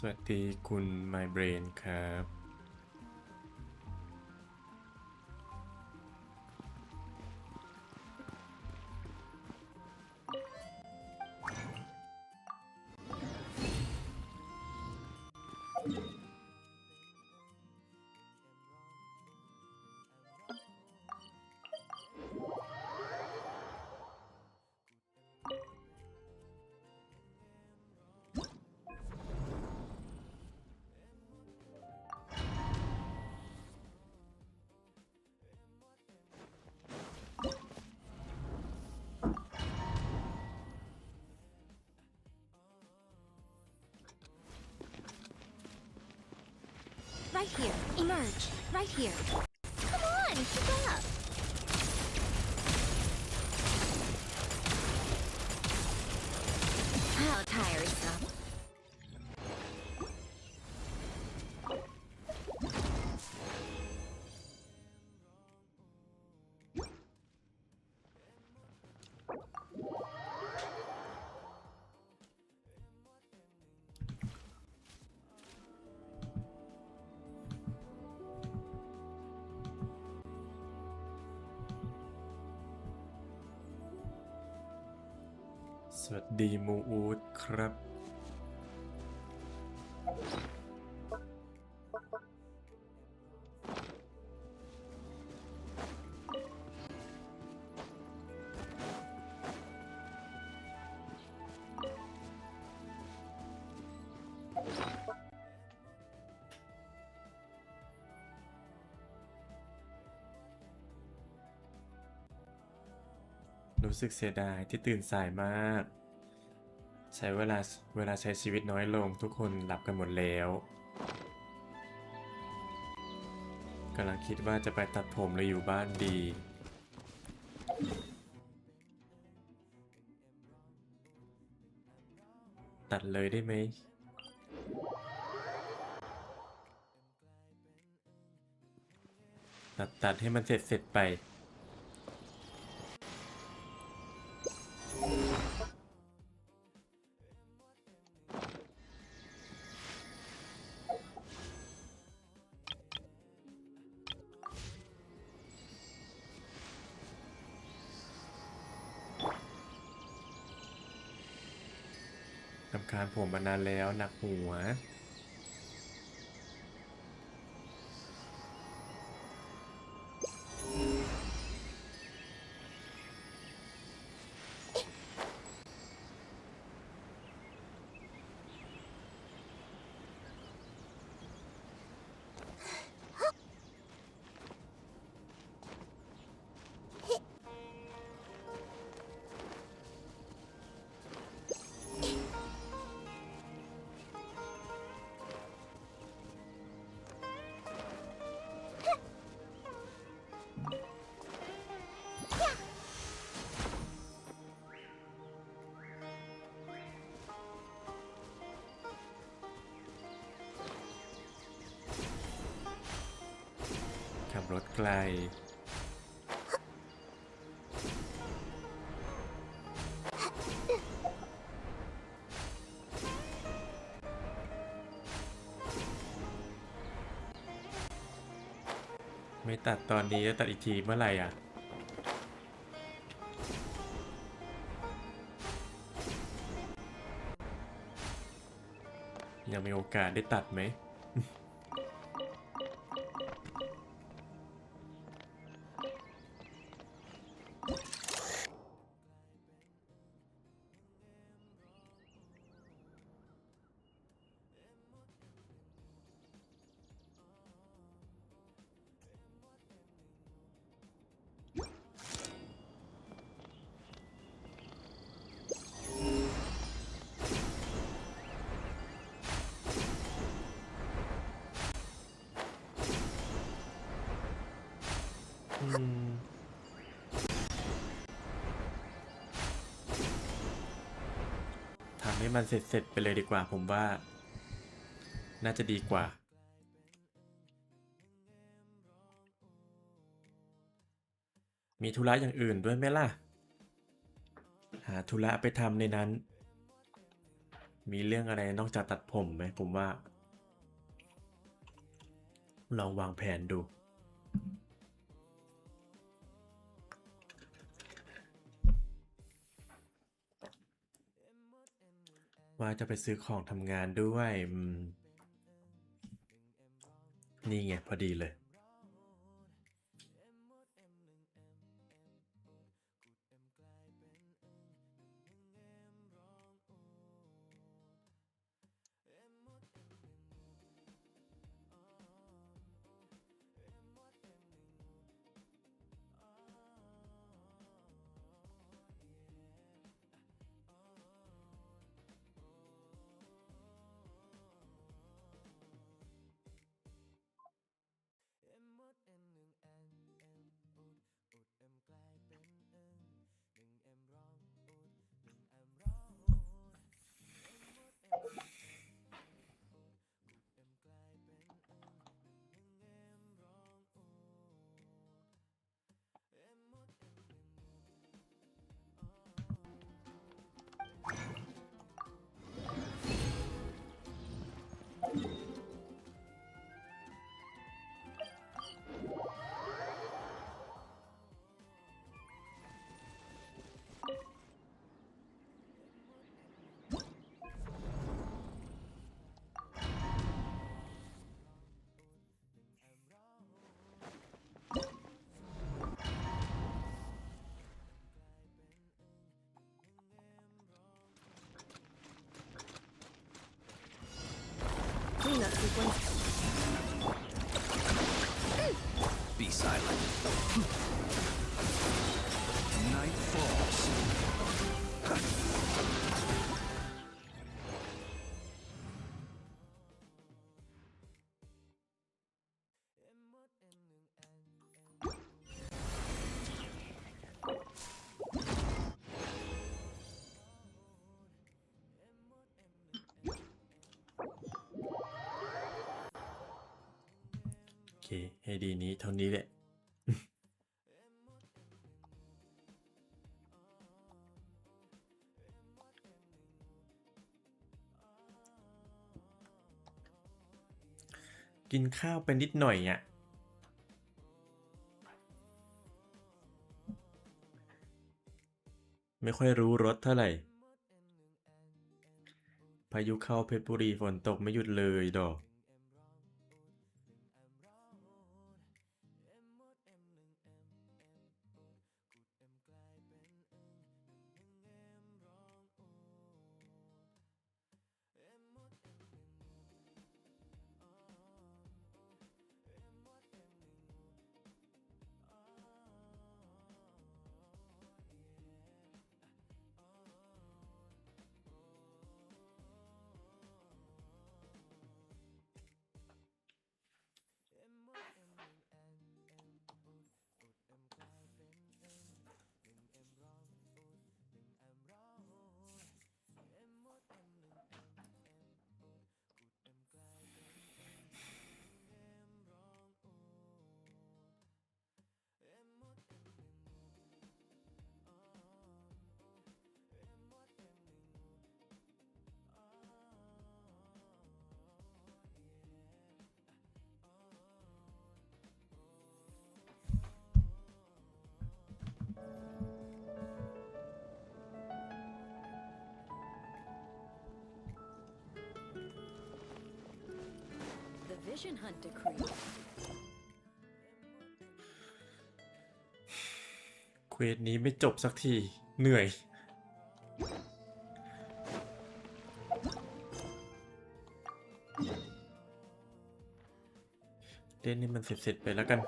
สวัสดีคุณ My Brain ครับ Right here. Emerge. Right here. Come on, keep up. How tiresome.สวัสดีมูอูดครับ รู้สึกเสียดายที่ตื่นสายมาก ใช้เวลาใช้ชีวิตน้อยลงทุกคนหลับกันหมดแล้วกำลังคิดว่าจะไปตัดผมหรืออยู่บ้านดี ตัดเลยได้ไหม ตัดให้มันเสร็จไปรำคาญผมมานานแล้วหนักหัวขับรถไกลไม่ตัดตอนนี้จะตัดอีกทีเมื่อไหร่อ่ะยังมีโอกาสได้ตัดไหมทำให้มันเสร็จไปเลยดีกว่าผมว่าน่าจะดีกว่ามีธุระอย่างอื่นด้วยไหมล่ะหาธุระไปทำในนั้น มีเรื่องอะไรนอกจากตัดผมไหมผมว่า ลองวางแผนดู ว่าจะไปซื้อของทำงานด้วยนี่ไงพอดีเลย Cleanup sequence. Be silent. Night falls.โอเค ให้ดีนี้เท่านี้แหละ กินข้าวไปนิดหน่อยอ่ะ ไม่ค่อยรู้รสเท่าไหร่ พายุเข้าเพชรบุรีฝนตกไม่หยุดเลยดอก The Vision Hunt decree. เควสนี้ไม่จบสักที เหนื่อย เล่นให้มันเสร็จๆไปแล้วกัน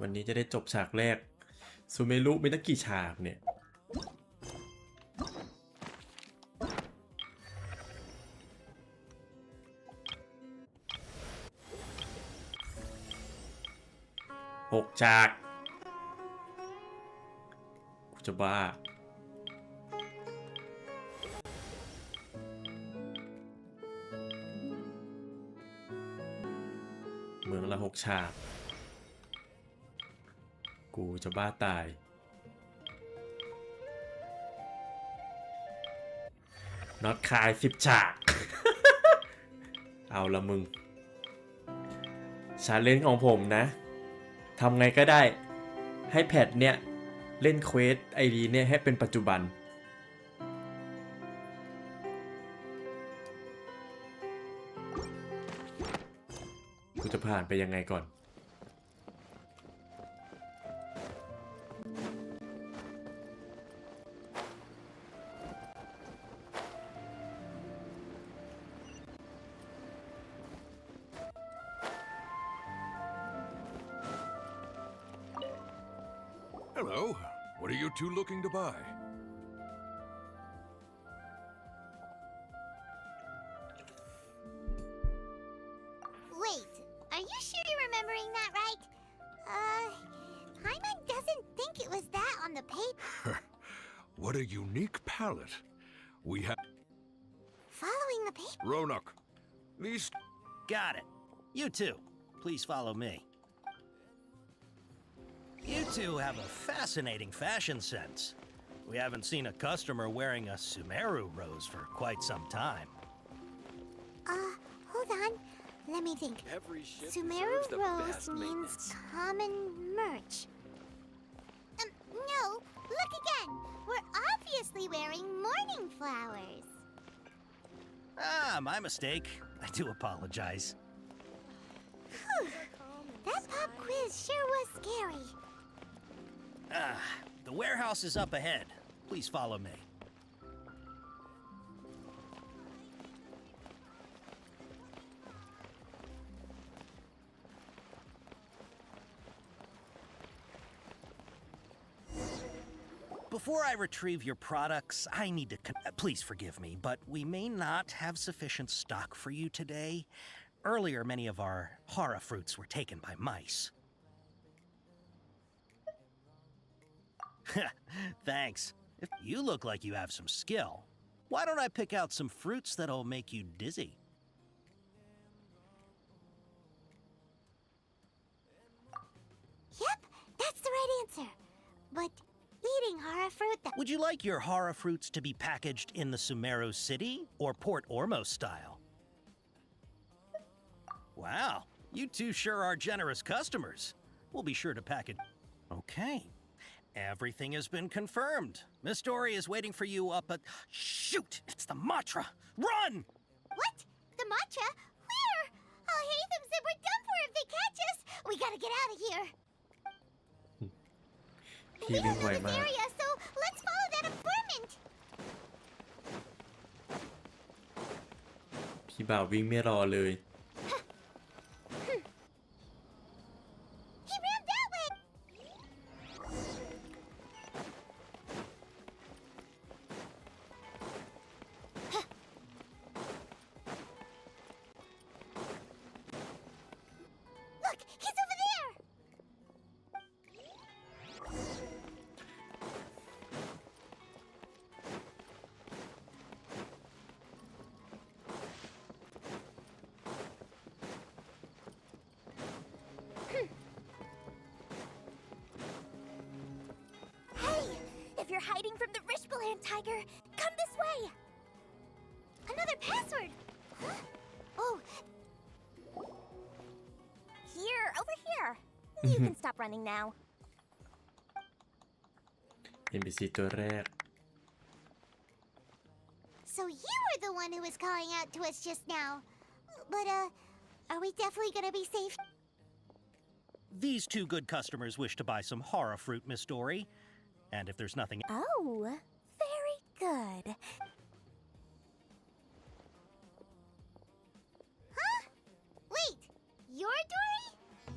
วันนี้จะได้จบฉากแรก ซูเมรุมีตั้งกี่ฉากเนี่ย 6 ฉาก กูจะบ้า เมืองละ 6 ฉาก กูจะบ้าตาย น็อตคาย10 ฉาก เอาละมึงชาเลนจ์ของผมนะทำไงก็ได้ให้แพทเนี่ยเล่นเควสไอดีเนี่ยให้เป็นปัจจุบันกูจะผ่านไปยังไงก่อน Hello. What are you two looking to buy? Wait, are you sure you're remembering that right? Paimon doesn't think it was that on the paper. What a unique palette. We have Following the paper? Roanoke. These Got it. You two, please follow me. You two have a fascinating fashion sense. We haven't seen a customer wearing a Sumeru rose for quite some time. Hold on. Let me think. Sumeru Rose means common merch. No, look again. We're obviously wearing morning flowers. Ah, my mistake. I do apologize. Whew. That pop quiz sure was scary. Ah, the warehouse is up ahead. Please follow me. Before I retrieve your products, I need to please forgive me, but we may not have sufficient stock for you today. Earlier, many of our hara fruits were taken by mice. Thanks. If you look like you have some skill, why don't I pick out some fruits that'll make you dizzy? Yep, that's the right answer. But eating hara fruit that... Would you like your hara fruits to be packaged in the Sumeru City or Port Ormos style? Wow, you two sure are generous customers. We'll be sure to pack it. Okay. Everything has been confirmed. Miss Dory is waiting for you up at... Shoot! It's the Matra! Run! What? The matcha? Where? I'll hate them said we're done for if they catch us. We gotta get out of here. พี่ We วิ่ง don't ไว know this มาก area, so let's follow that informant. พี่บ่าววิ่งไม่รอเลย He ran that way. Look, he's over there. Hey, if you're hiding from the Rishbaland tiger, come this way. Another password. Huh? Oh. Here, over here. You can stop running now. NPC ตัวแรก So you were the one who was calling out to us just now. But, are we definitely gonna be safe? These two good customers wish to buy some hara fruit, Miss Dory. And if there's nothing... Oh, very good. Huh? Wait, you're Dory?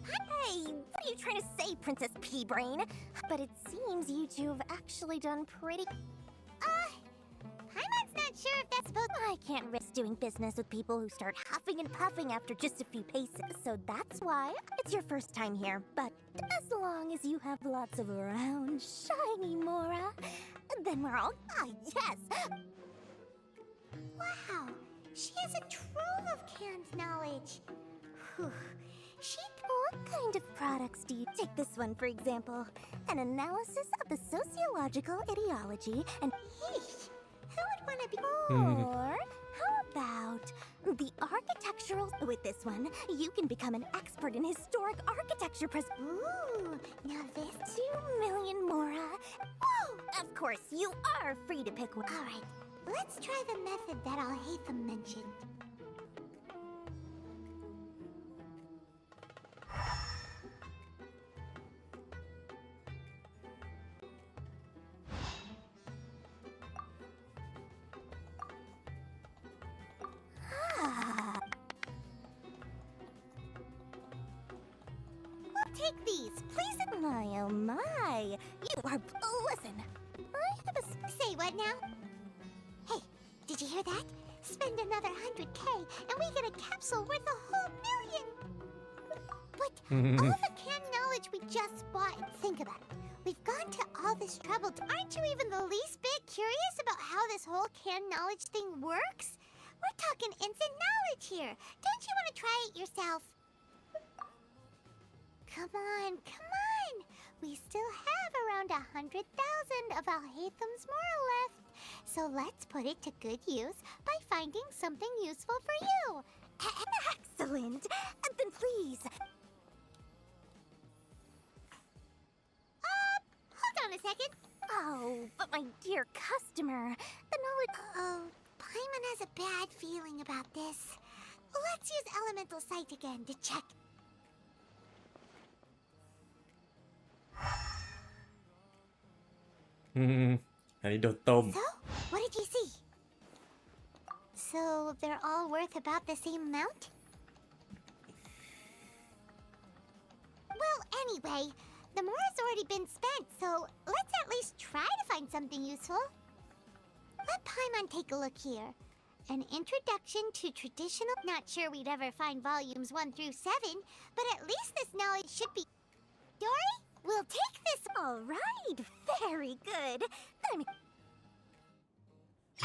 Hey, what are you trying to say, Princess Pea-Brain? But it seems you two have actually done pretty... Paimon's not sure if that's supposed... I can't risk doing business with people who start huffing and puffing after just a few paces. So that's why it's your first time here. But as long as you have lots of round, shiny Mora, then we're all... Ah, yes! Wow, she has a trove of canned knowledge. Whew. What kind of products do you... Take this one, for example. An analysis of the sociological ideology and... Eesh! Who would want wanna be? Or how about the architectural? With this one, you can become an expert in historic architecture. Ooh, now this 2,000,000 Mora. Whoa! Of course, you are free to pick one. All right, let's try the method that Al-Haytham mentioned. Take these, please. My, oh my. You are. Listen. I have a. Say what now? Hey, did you hear that? Spend another 100K and we get a capsule worth a whole 1,000,000. But all the canned knowledge we just bought. Think about it. We've gone to all this trouble. Aren't you even the least bit curious about how this whole canned knowledge thing works? We're talking instant knowledge here. Don't you want to try it yourself? Come on, come on! We still have around 100,000 of Al-Haytham's Mora left. So let's put it to good use by finding something useful for you. Excellent! Then please... hold on a second. Oh, but my dear customer, the knowledge... Oh, Paimon has a bad feeling about this. Let's use Elemental Sight again to check...อันนี้โดนต้ม So, what did you see? So, they're all worth about the same amount? Well, anyway, the Mora's already been spent, so let's at least try to find something useful. Let Paimon take a look here. An introduction to traditional... Not sure we'd ever find volumes 1 through 7, but at least this knowledge should be... Dory? We'll take this. All right, very good.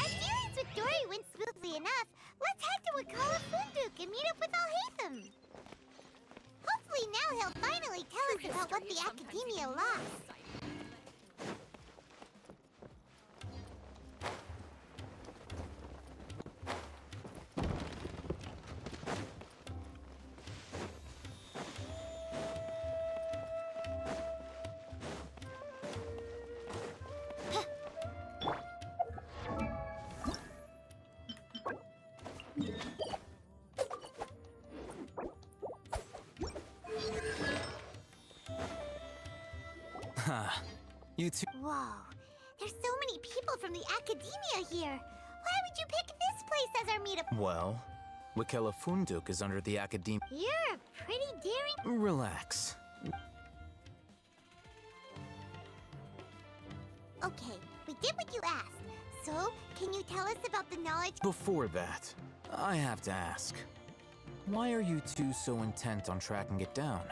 Our dealings with Dory went smoothly enough. Let's head to Wakala Funduk and meet up with Al-Haytham. Hopefully now he'll finally tell us about what the Academia lost. You two. Whoa, there's so many people from the Academia here. Why would you pick this place as our meetup? Well, Wakela Funduk is under the Academia. You're a pretty daring... Relax. Okay, we did what you asked. So, can you tell us about the knowledge... Before that, I have to ask. Why are you two so intent on tracking it down?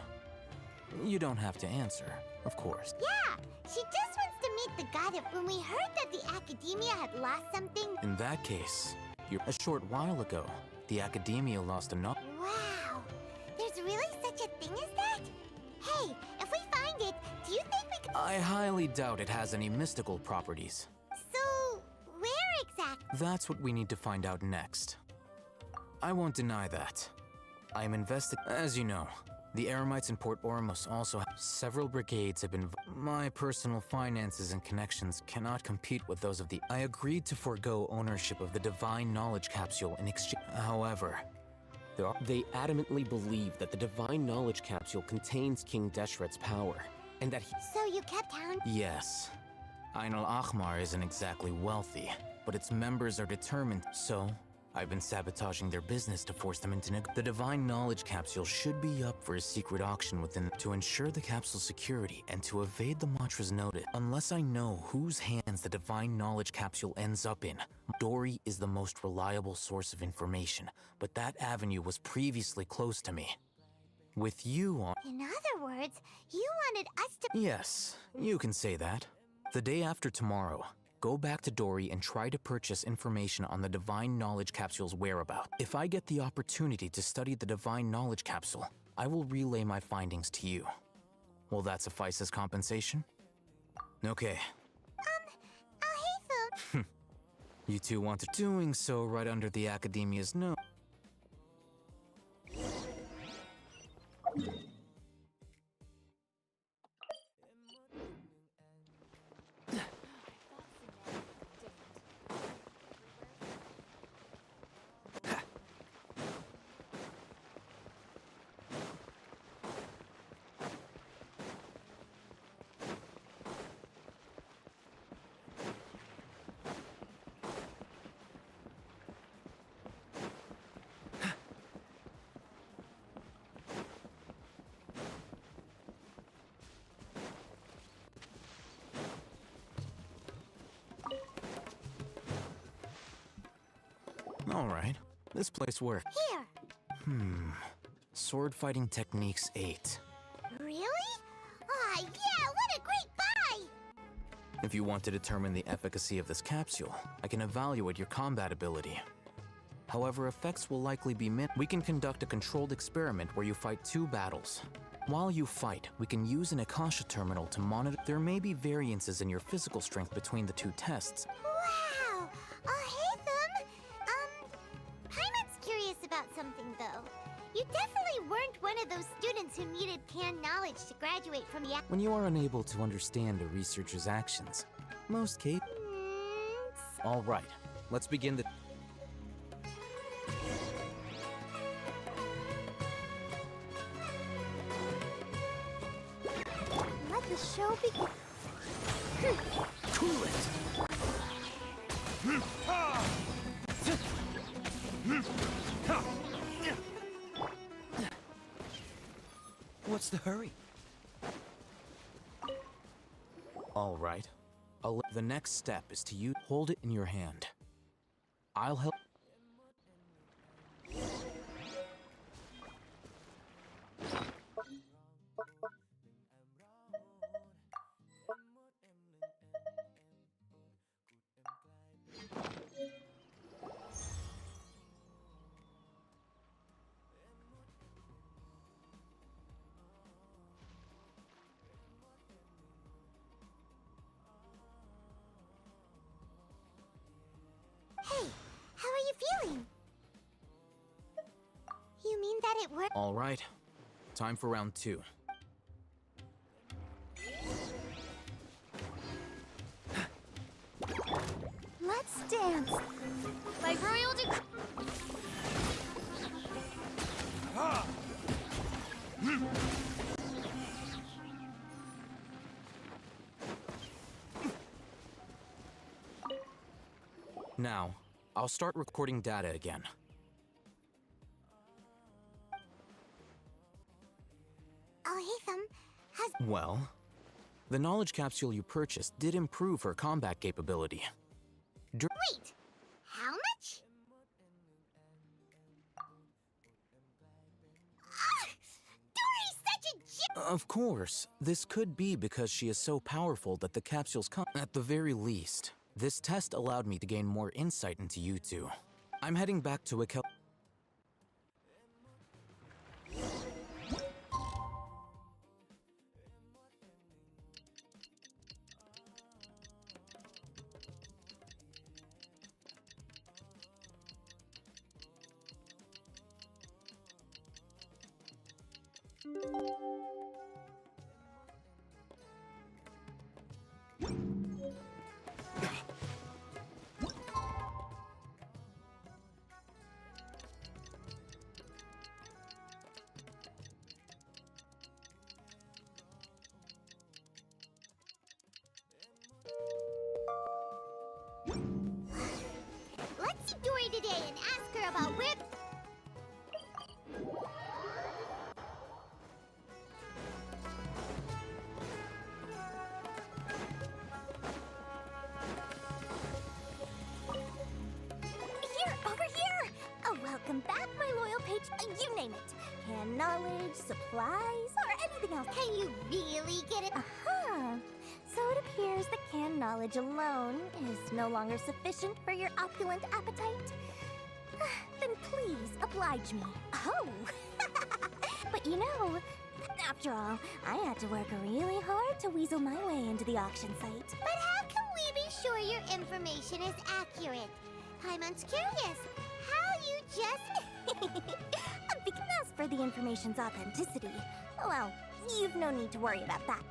You don't have to answer, of course. Yeah, she just wants to meet the guy that when we heard that the Academia had lost something... In that case, a short while ago, the Academia lost enough. Wow, there's really such a thing as that? Hey, if we find it, do you think we could... I highly doubt it has any mystical properties. So, where exactly? That's what we need to find out next. I won't deny that. I am As you know, the Eremites in Port Ormus also have several brigades have been... My personal finances and connections cannot compete with those of the... I agreed to forego ownership of the Divine Knowledge Capsule in exchange... However, They adamantly believe that the Divine Knowledge Capsule contains King Deshret's power, and that he... So you kept hound... yes, Ain al-Ahmar isn't exactly wealthy, but its members are determined, so... I've been sabotaging their business to force them into the Divine Knowledge Capsule should be up for a secret auction within to ensure the capsule's security and to evade the mantra's notice. Unless I know whose hands the Divine Knowledge Capsule ends up in, Dory is the most reliable source of information, but that avenue was previously closed to me. With you on... In other words, you wanted us to... Yes, you can say that. The day after tomorrow, go back to Dory and try to purchase information on the Divine Knowledge Capsule's whereabouts. If I get the opportunity to study the Divine Knowledge Capsule, I will relay my findings to you. Will that suffice as compensation? Okay. Al-Haytham... You two want to doing so right under the Academia's nose. All right, this place works. Here. Sword fighting techniques 8. Really? Ah, yeah, what a great buy! If you want to determine the efficacy of this capsule, I can evaluate your combat ability. However, effects will likely be We can conduct a controlled experiment where you fight 2 battles. While you fight, we can use an Akasha terminal to monitor. There may be variances in your physical strength between the 2 tests. Wow! Hey, Thumb! Paimon's curious about something, though. You definitely weren't one of those students who needed canned knowledge to graduate from the... When you are unable to understand a researcher's actions, most cases... All right, let's begin the... Let the show begin. Cool it! What's the hurry? All right. The next step is to hold it in your hand. I'll help. Hey, how are you feeling? You mean that it worked? All right. Time for round 2. Let's dance. By royal decree. Now, I'll start recording data again. Alhaitham has... Well, the knowledge capsule you purchased did improve her combat capability. Wait! How much? Dory's such a Of course, this could be because she is so powerful that the capsule's At the very least, this test allowed me to gain more insight into you two. I'm heading back to Ikel. Let's see Dory today and ask her about where... Here, over here! Oh, welcome back, my loyal page. You name it. Canned knowledge, supplies, or anything else. Can you really get it? Uh-huh. So it appears that canned knowledge alone is no longer sufficient for your opulent appetite. Then please oblige me. Oh! But you know, after all, I had to work really hard to weasel my way into the auction site. But how can we be sure sure your information is accurate. Paimon's curious. How you just... Because as for the information's authenticity, well, you've no need to worry about that.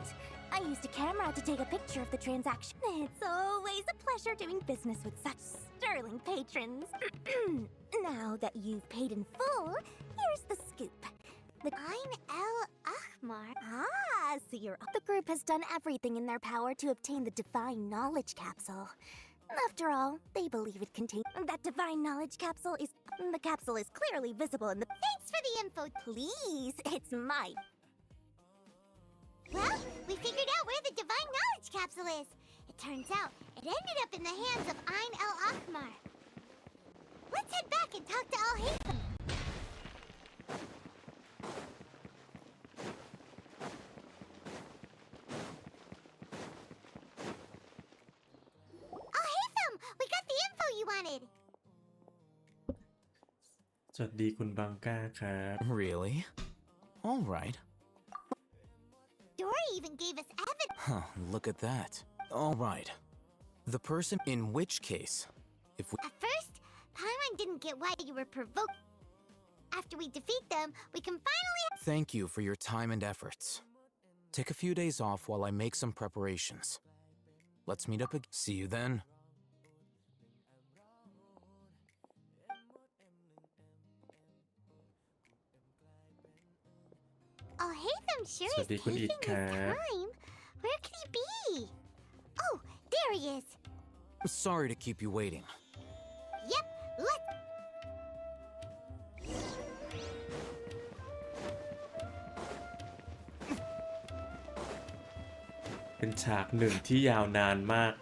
I used a camera to take a picture of the transaction. It's always a pleasure doing business with such sterling patrons. Now that you've paid in full, here's the scoop. The Ein El Ahmar. Ah, so the group has done everything in their power to obtain the divine knowledge capsule. After all, they believe it contains that divine knowledge capsule is... The capsule is clearly visible in the... Thanks for the info. Please, it's my... Well, we figured out where the divine knowledge capsule is. It turns out it ended up in the hands of Ein El Ahmar. Let's head back and talk to Al-Haytham. Al-Haytham, we got the info you wanted. สวัสดีคุณบังก้าครับ Really? All right. Dory even gave us evidence. Huh, look at that. All right. The person in which case, if we... At first, Paimon didn't get why you were provoked. After we defeat them, we can finally... Thank you for your time and efforts. Take a few days off while I make some preparations. Let's meet up again. See you then. Al-Haytham sure is สวัสดีคุณ taking อิ his ดครับ time. Where could he be? Oh, there he is. Sorry to keep you waiting. Yep, let's... เป็นฉากหนึ่งที่ยาวนานมาก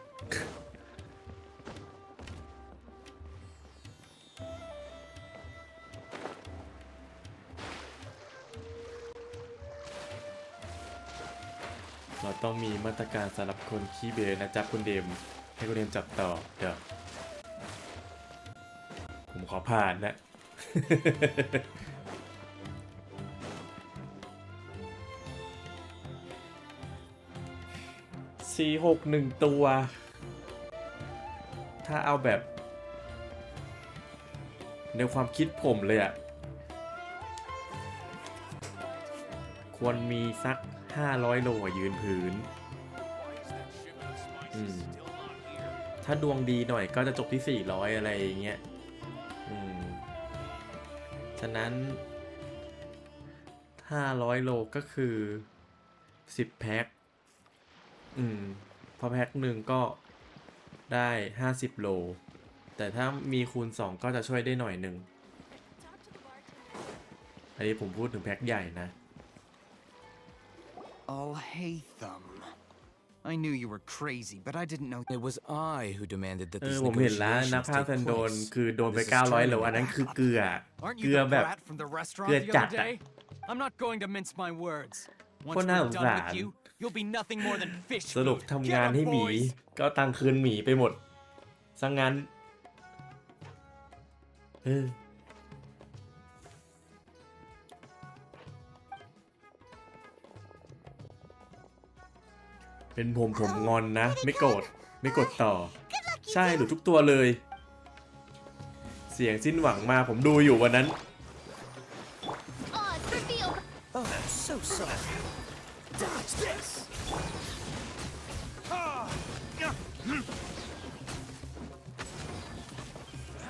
เราต้องมีมาตรการสำหรับคนขี้เบนะจ๊ะคุณเดม ให้คุณเดมจับต่อ เดี๋ยว ผมขอผ่านนะ 461 ตัว ถ้าเอาแบบในความคิดผมเลยอะควรมีสัก 500 โลยืนพื้น ถ้าดวงดีหน่อยก็จะจบที่ 400 อะไรอย่างเงี้ย ฉะนั้น 500 โลก็คือ 10 แพ็คพอแพ็คหนึ่งก็ได้ 50 โล แต่ถ้ามีคูณ 2 ก็จะช่วยได้หน่อยหนึ่ง อันนี้ผมพูดถึงแพ็คใหญ่นะ Al-Haytham. I knew you were crazy, but I didn't know... It was I who demanded that these ผมเห็นแล้วนัก negotiations พาก take ย์แซนโดน place. คือโดนไป This is 900 โล turning อันนั้นคือเกลือ Aren't เกลื you อ the แบบ brat from the restaurant เกลือ the จัด other อะ day? I'm not going to mince my words. Once คนน่าส we're ง done สาร with you, you'll be nothing more than fish สรุป food. ทำงาน Get ให้ up, หมี boys. ก็ตังคืนหมีไปหมดซะงั้น เป็นผมงอนนะ ไม่โกรธไม่กดต่อ ใช่หลุดทุกตัวเลย เสียงสิ้นหวังมาผมดูอยู่วันนั้น Odds revealed. Oh, so sorry. Dodge this.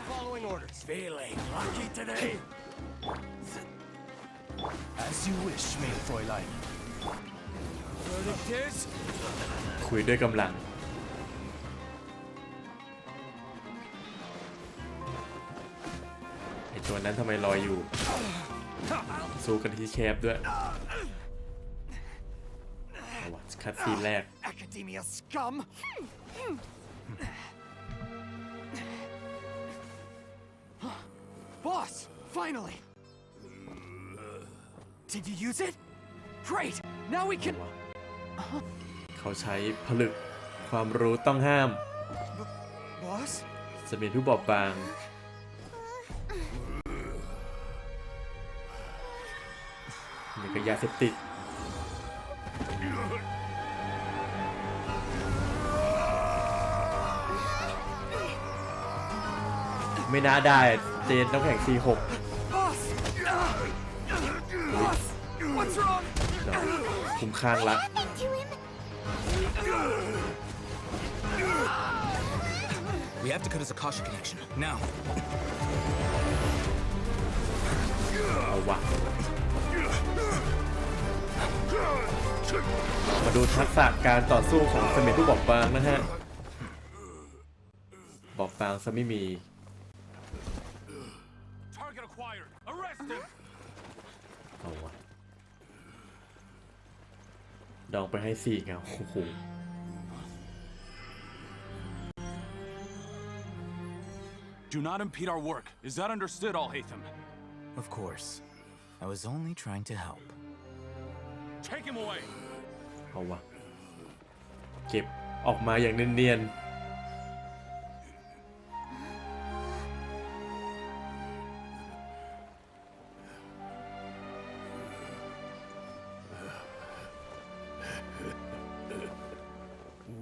Following orders. Feeling lucky today? As you wish, mein Fräulein. Verdict is... คุยด้วยกำลัง ไอตัวนั้นทำไมลอยอยู่ สู้กันที่แคบด้วยเอาวะคัดซีนแรก Academia scum! Boss! Finally! Did you use it? Great! Now we can... เขาใช้ผลึกความรู้ต้องห้าม Boss? เสมียนผู้บอบบางนี่ก็ยาเสพติด Ugh. ไม่น่าได้เจนต้องแข่ง C6 Boss! Boss! What's wrong? คุ้มข้างละ Happened to him? We have to cut his Akasha connection, now. เอาวะมาดูทักษะการต่อสู้ของเสมียนผู้บอบบางนะฮะบอบบางซะไม่มี Target acquired. Arrest him. เอาวะดองไปให้4เงาโอ้โห Do not impede our work. Is that understood, Al-Haytham? Of course. I was only trying to help. Take him away. เอาวะเก็บออกมาอย่างเนียนๆ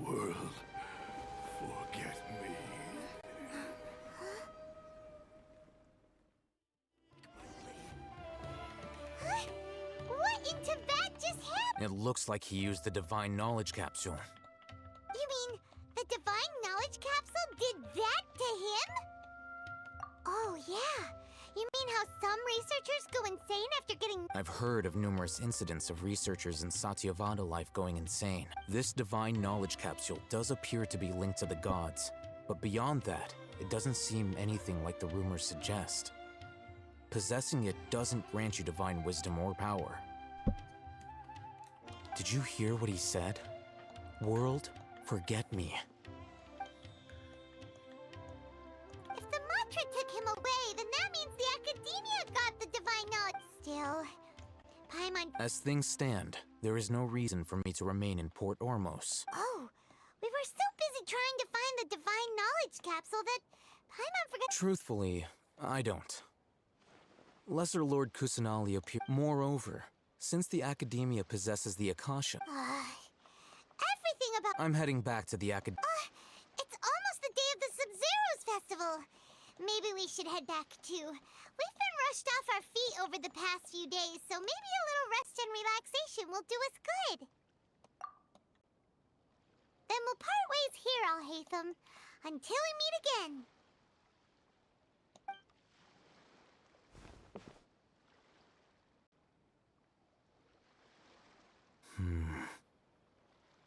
World, forget me. What in Tibet just happened? It looks like he used the divine knowledge capsule. You mean the divine knowledge capsule did that to him? Oh, yeah. You mean how some researchers go insane after getting... I've heard of numerous incidents of researchers in Satyavada life going insane. This divine knowledge capsule does appear to be linked to the gods, but beyond that, it doesn't seem anything like the rumors suggest. Possessing it doesn't grant you divine wisdom or power. Did you hear what he said? World, forget me. If the mantra took him away, then that means the academia got the divine knowledge. Still, Paimon... As things stand, there is no reason for me to remain in Port Ormos. Oh, we were so busy trying to find the divine knowledge capsule that Paimon forgot... Truthfully, I don't. Lesser Lord Kusanali appear. Moreover, since the Academia possesses the Akasha, everything about... I'm heading back to the It's almost the day of the Sub-Zeros festival. Maybe we should head back too. We've been rushed off our feet over the past few days, so maybe a little rest and relaxation will do us good. Then we'll part ways here, Al-Haytham, until we meet again.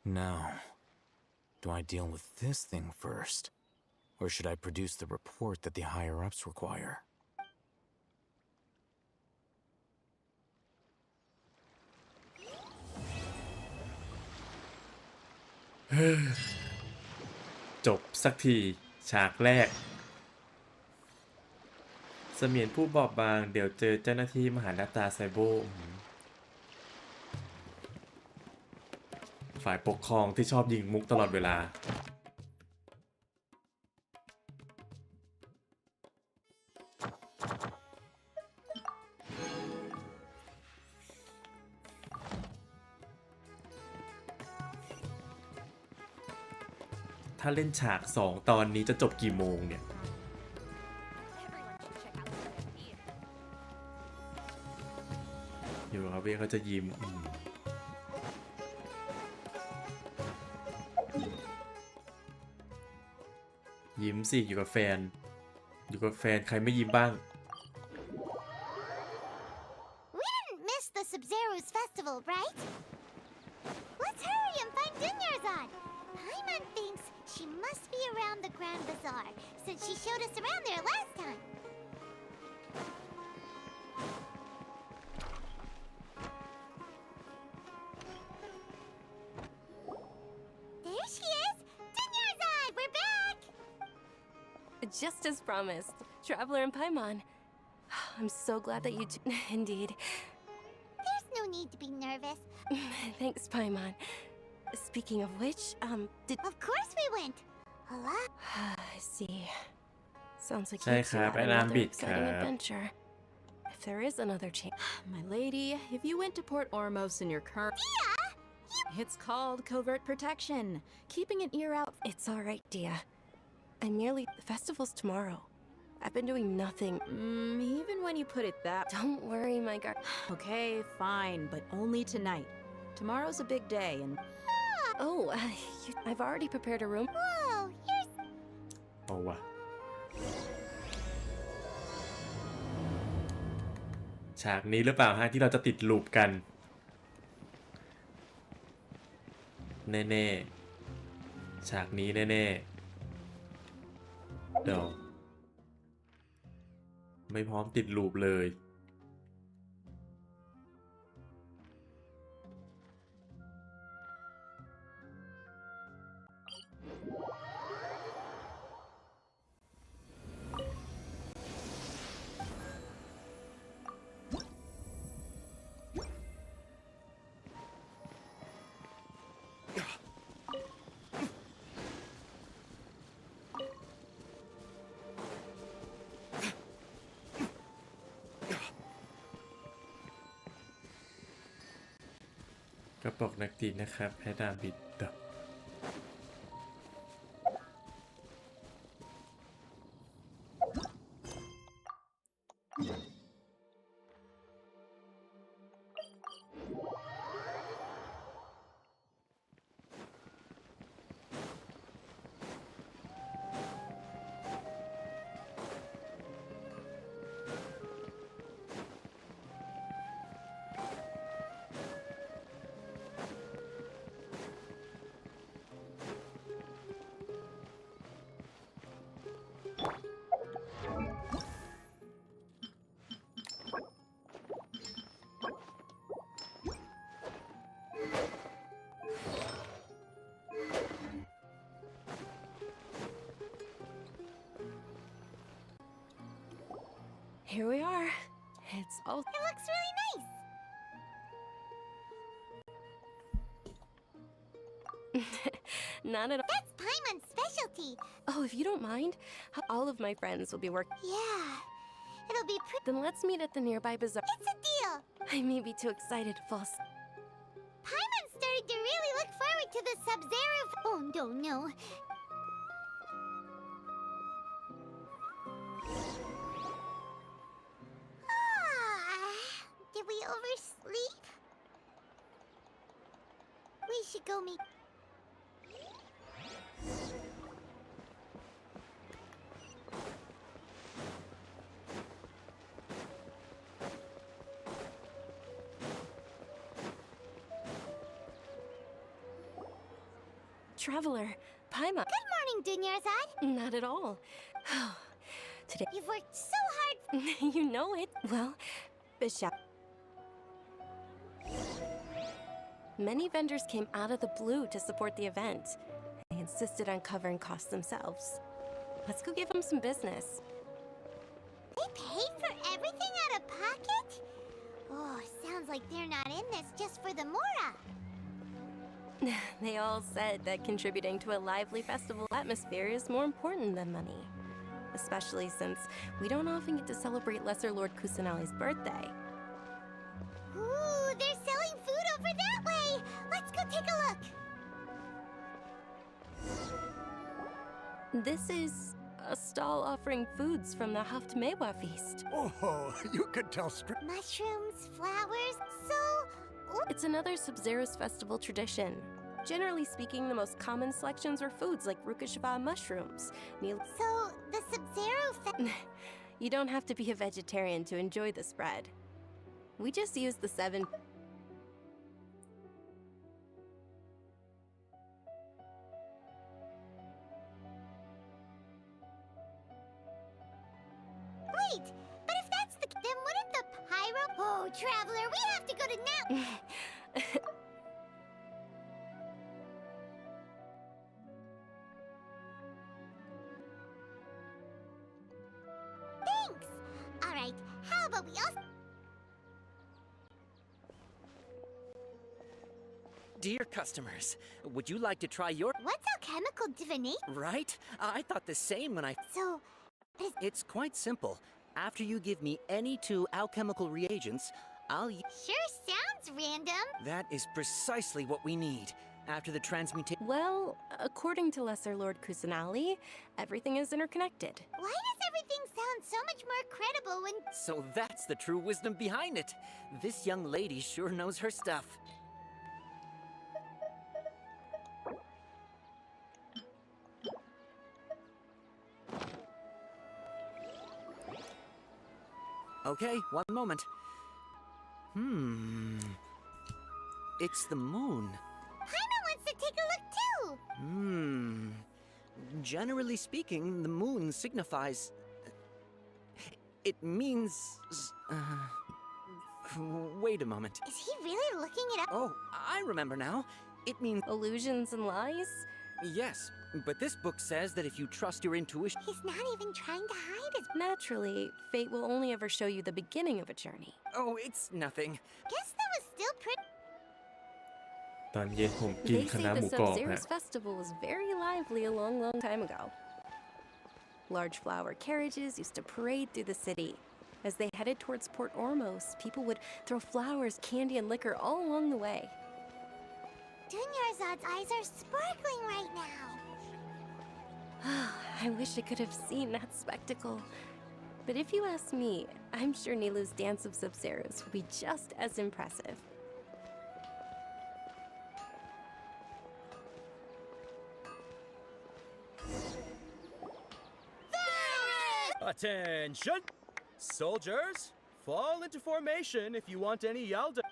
Now, do I deal with this thing first? Or should I produce the report that the higher-ups require? จบสักทีฉากแรกเสมียนผู้บอบบางเดี๋ยวเจอเจ้าหน้าที่มหาหน้าตาไซโบฝ่ายปกครองที่ชอบยิงมุกตลอดเวลาถ้าเล่นฉาก2ตอนนี้จะจบกี่โมงเนี่ยอยู่ครับเว้ยเขาจะยิ้มยิ้มสิอยู่กับแฟนใครไม่ยิ้มบ้าง We didn't miss the Sub-Zeros festival, right? Let's hurry and find Dunyarzad. Paimon thinks she must be around the Grand Bazaar, since she showed us around there last time. There she is! Dunyarzad, we're back! Just as promised, Traveler and Paimon. I'm so glad that you Indeed. There's no need to be nervous. Thanks, Paimon. Speaking of which, did... Of course we went! Hello? I see. Sounds like ใช่ you ค two รับ had ไอ้น้ำ another บิดค exciting รับ adventure. If there is another chance... My lady, if you went to Port Ormos in your current... It's called covert protection. Keeping an ear out... It's alright, Dia. I'm merely... The festival's tomorrow. I've been doing nothing. Even when you put it that. Don't worry, my guard. Okay, fine, but only tonight. Tomorrow's a big day, and Oh, I've already prepared a room. Whoa, here's เอาวะฉากนี้หรือเปล่าฮะที่เราจะติดลูปกัน แน่ๆฉากนี้แน่ๆเดี๋ยวไม่พร้อมติดลูปเลย กระบอกนักตีนะครับแพ้ดาบิดดับHere we are. It's all. It looks really nice. Not at all. That's Paimon's specialty. Oh, if you don't mind, all of my friends will be working. Yeah, it'll be pretty. Then let's meet at the nearby bazaar. It's a deal. I may be too excited to fall asleep. Paimon's starting to really look forward to the Sub-Zero. Oh, no. Did we oversleep? We should go meet. Traveler, Paimon. Good morning, Dunyarzad. Not at all. Today, You've worked so hard. you know it. Well, Bishop. Many vendors came out of the blue to support the event. They insisted on covering costs themselves. Let's go give them some business. They paid for everything out of pocket? Oh, sounds like they're not in this just for the Mora. They all said that contributing to a lively festival atmosphere is more important than money. Especially since we don't often get to celebrate Lesser Lord Kusanali's birthday. Ooh, they're selling food over that way. Let's go take a look. This is a stall offering foods from the Haft Mewa feast. Oh, you could tell straight. Mushrooms, flowers, so... It's another Sub-Zero's festival tradition. Generally speaking, the most common selections are foods like Rukashva mushrooms. So, the Sub-Zero You don't have to be a vegetarian to enjoy the spread. We just use the 7... Wait, but if that's the... Then wouldn't the pyro... Oh, Traveler, we have to go to now... Thanks! Alright, how about we all... Dear customers, would you like to try your... What's alchemical divination? Right? I thought the same when I... So, It's quite simple. After you give me any 2 alchemical reagents, I'll... Sure sounds random. That is precisely what we need. after the transmutation. Well, according to Lesser Lord Kusanali, everything is interconnected. Why does everything sound so much more credible when... So that's the true wisdom behind it. This young lady sure knows her stuff. Okay, one moment. It's the moon. Paimon wants to take a look too! Generally speaking, the moon signifies... It means... Wait a moment. Is he really looking it up? Oh, I remember now. It means... Illusions and lies? Yes, but this book says that if you trust your intuition... He's not even trying to hide it. Naturally, fate will only ever show you the beginning of a journey. Oh, it's nothing. Guess that was still pretty... ตอนเย็นผมกิน They คณะ say ห the มูกรอบ Sub-Zerus ฮะ festival was very lively a long, long time ago. Large flower carriages used to parade through the city. As they headed towards Port Ormos, people would throw flowers, candy, and liquor all along the way. Dunyarzad's eyes are sparkling right now. I wish I could have seen that spectacle. But if you ask me, I'm sure Nilu's dance of Sub-Zerus will be just as impressive. Attention! Soldiers, fall into formation if you want any Yalda.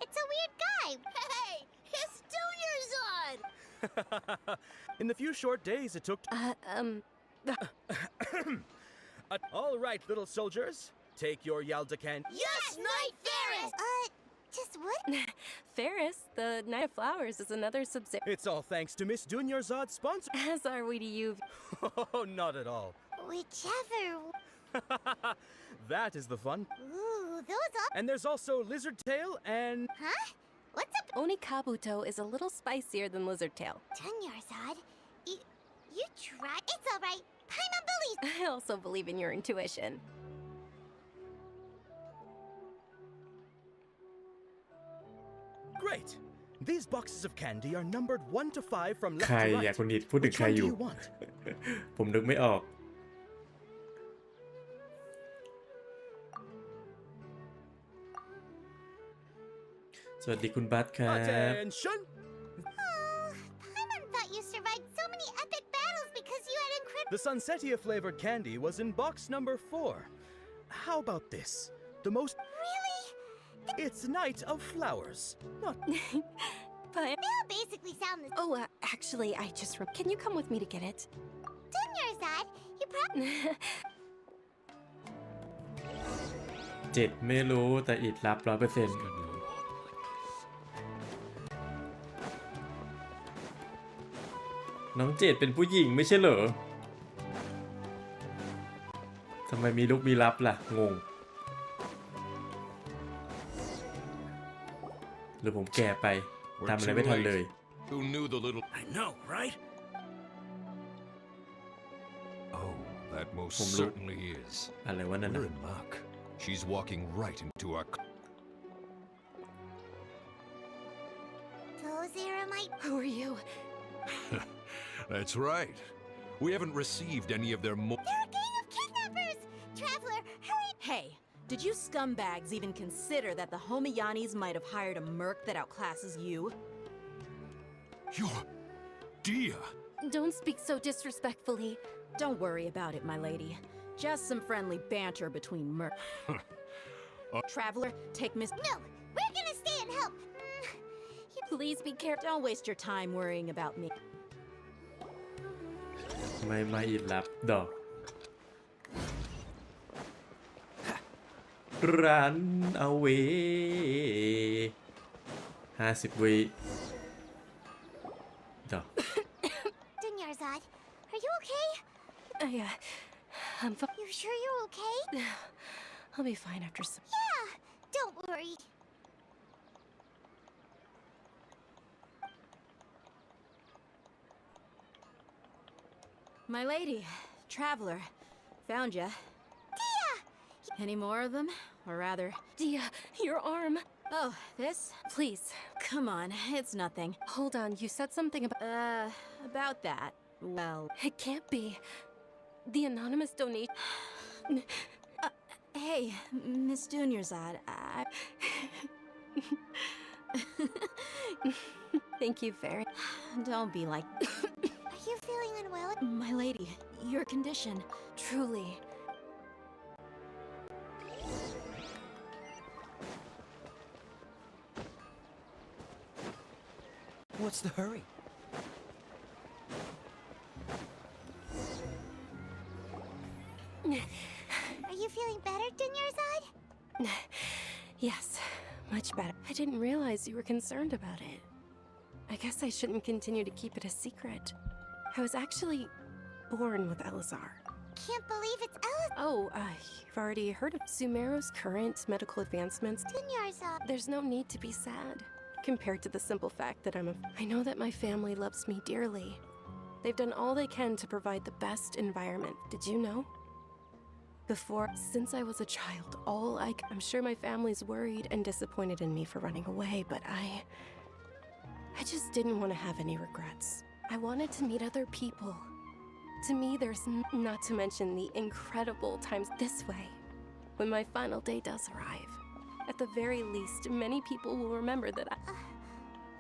It's a weird guy. Hey, it's Dunyarzad! In the few short days it took... All right, little soldiers, take your Yalda can... Yes, Knight Ferris! Just what? Ferris, the Knight of Flowers, is another Sub-Zerus. It's all thanks to Miss Dunyarzad's sponsor. As are we to you. Oh, not at all. Whichever. That is the fun. Ooh, those are... And there's also Lizard Tail and... Huh? What's up? Onikabuto is a little spicier than Lizard Tail. Dunyarzad, you tried. It's all right. Paimon believes. I also believe in your intuition. Great. These boxes of candy are numbered 1 to 5 from ใคร left to อยาก right. คนนี้พูดถึง Which ใคร one อ do ยู่ you want? ผมนึกไม่ออก สวัสดีคุณบัสครับ Attention! Paimon thought you survived so many epic battles because you had incredible... The Sunsetia flavored candy was in box number 4. How about this? The most... Really? It's Night of Flowers. Not... But... They all basically sound the... Oh, actually, I just... Can you come with me to get it? Dunyarzad, you probably... 7 ไม่รู้แต่อิดรับ 100% น้องเจดเป็นผู้หญิงไม่ใช่เหรอ ทำไมมีลูกมีรับล่ะ งง หรือผมแก่ไปทำอะไรไม่ทันเลย Who knew the little... I know, right? Oh, that most From Lu- certainly is. อะไรวะนั่น We're น่ะ in luck. She's walking right into our... Those Eremite... Who are you? That's right. We haven't received any of their They're a gang of kidnappers! Traveler, hurry! Hey, did you scumbags even consider that the Homiyanis might have hired a merc that outclasses you? You're... Dia! Don't speak so disrespectfully. Don't worry about it, my lady. Just some friendly banter between mercs. Traveler, take Miss... No, we're gonna stay and help. Please be careful. Don't waste your time worrying about me. ไม่มาอิดรับดอก Run away 50 วิดอก Dunyarzad, are you okay? I'm fine. You sure you're okay? I'll be fine after some... Yeah, don't worry. My lady, Traveler, found ya. Dia! Any more of them? Or rather... Dia, your arm. Oh, this? Please, Come on, it's nothing. hold on. You said something about. About that. Well, It can't be. The anonymous donation. hey, Miss Dunyarzad, Thank you very. don't be like. Are you feeling unwell? My lady, your condition. Truly. What's the hurry? Are you feeling better, Dunyarzad? Yes, much better. I didn't realize you were concerned about it. I guess I shouldn't continue to keep it a secret. I was actually born with Elazar. Can't believe it's Ella. Oh, you've already heard of Sumeru's current medical advancements. Dunyarzad. There's no need to be sad, compared to the simple fact that I know that my family loves me dearly. They've done all they can to provide the best environment. Did you know? Since I was a child, I'm sure my family's worried and disappointed in me for running away, but I just didn't want to have any regrets. I wanted to meet other people. To me, there's not to mention the incredible times this way, when my final day does arrive. At the very least, many people will remember that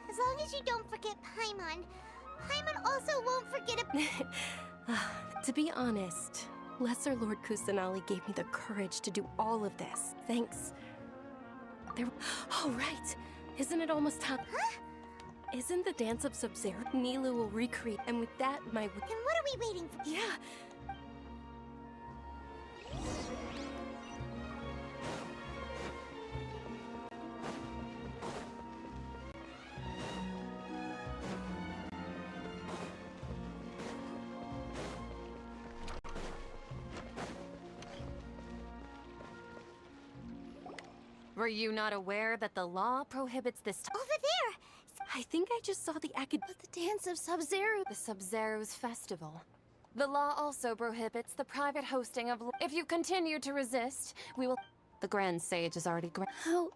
As long as you don't forget Paimon. Paimon also won't forget To be honest, Lesser Lord Kusanali gave me the courage to do all of this. Thanks. Oh, right. Isn't it almost time? Huh? Isn't the dance of Sub-Zero? Nilu will recreate, and with that, Then what are we waiting for? Yeah. Were you not aware that the law prohibits this? Over there! I think I just saw the But the dance of Sub-Zero. The Sub-Zero's festival. The law also prohibits the private hosting of. If you continue to resist, we will. The Grand Sage is already. How?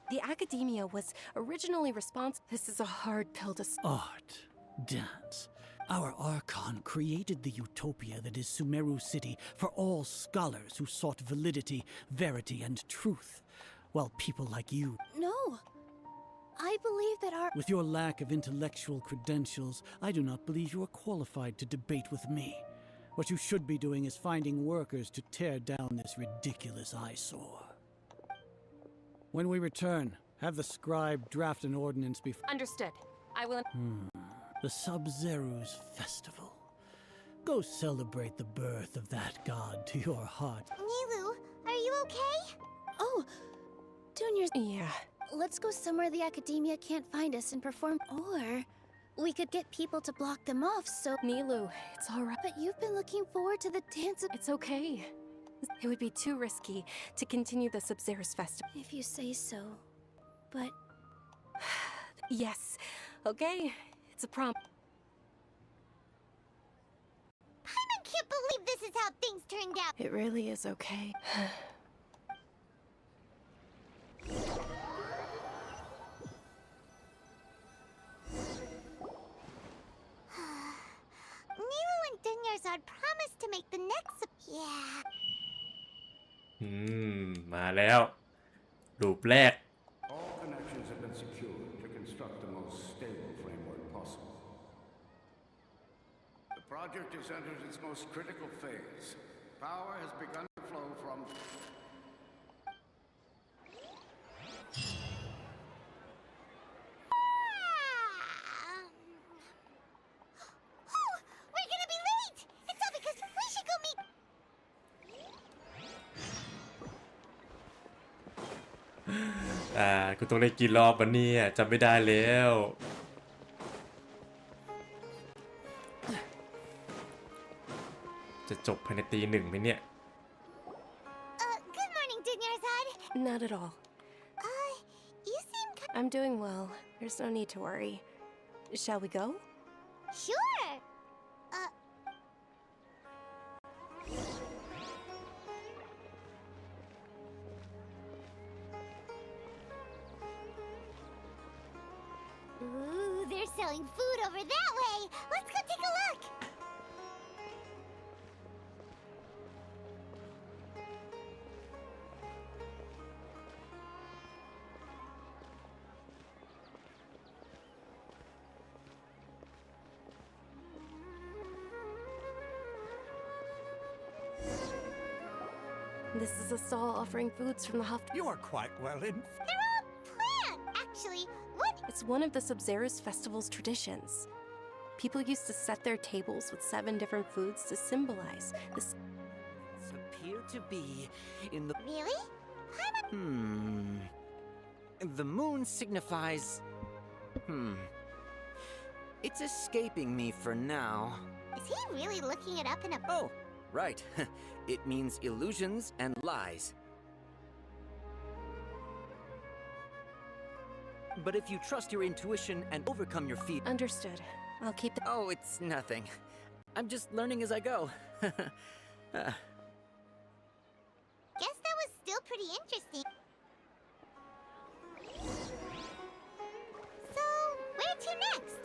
The Academia was originally responsible. This is a hard pill to. Art, dance. Our Archon created the utopia that is Sumeru City for all scholars who sought validity, verity, and truth. While people like you, No. I believe that our. with your lack of intellectual credentials, I do not believe you are qualified to debate with me. What you should be doing is finding workers to tear down this ridiculous eyesore. When we return, have the scribe draft an ordinance before. Understood. I will. The Sub-Zero's festival. Go celebrate the birth of that god to your heart. Nilu, are you okay? Oh, Dunyarzad. Yeah. Let's go somewhere the Academia can't find us and perform. Or we could get people to block them off, so. Nilu, it's alright. But you've been looking forward to the dance of. It's okay. It would be too risky to continue the Sub-Zero's festival. If you say so. But. Yes. Okay. It's a prom. Paimon can't believe this is how things turned out. It really is okay. Nilu and Dunyarzad promised to make the next. Yeah. มาแล้วรูปแรก All connections have been secured to construct the most stable framework possible. The project has entered its most critical phase. Power has begun to flow from... Oh, we're gonna be late! It's all because we should go meet. กูต้องเล่นกี่รอบวันนี้จำไม่ได้แล้ว จะจบภายในตีหนึ่งไหมเนี่ย Good morning, Dunyarzad. Not at all. You seem I'm doing well. There's no need to worry. Shall we go? Sure. over that way. Let's go take a look. This is a stall offering foods from the Huff. You are quite well in. They're all planned. Actually, what? It's one of the Sub-Zero's festival's traditions. People used to set their tables with 7 different foods to symbolize this. Appear to be in the. Really? The moon signifies. It's escaping me for now. Is he really looking it up in a... Oh, right. It means illusions and lies. But if you trust your intuition and overcome your fear. Understood. I'll keep the. Oh, it's nothing. I'm just learning as I go. Guess that was still pretty interesting. So, where to next?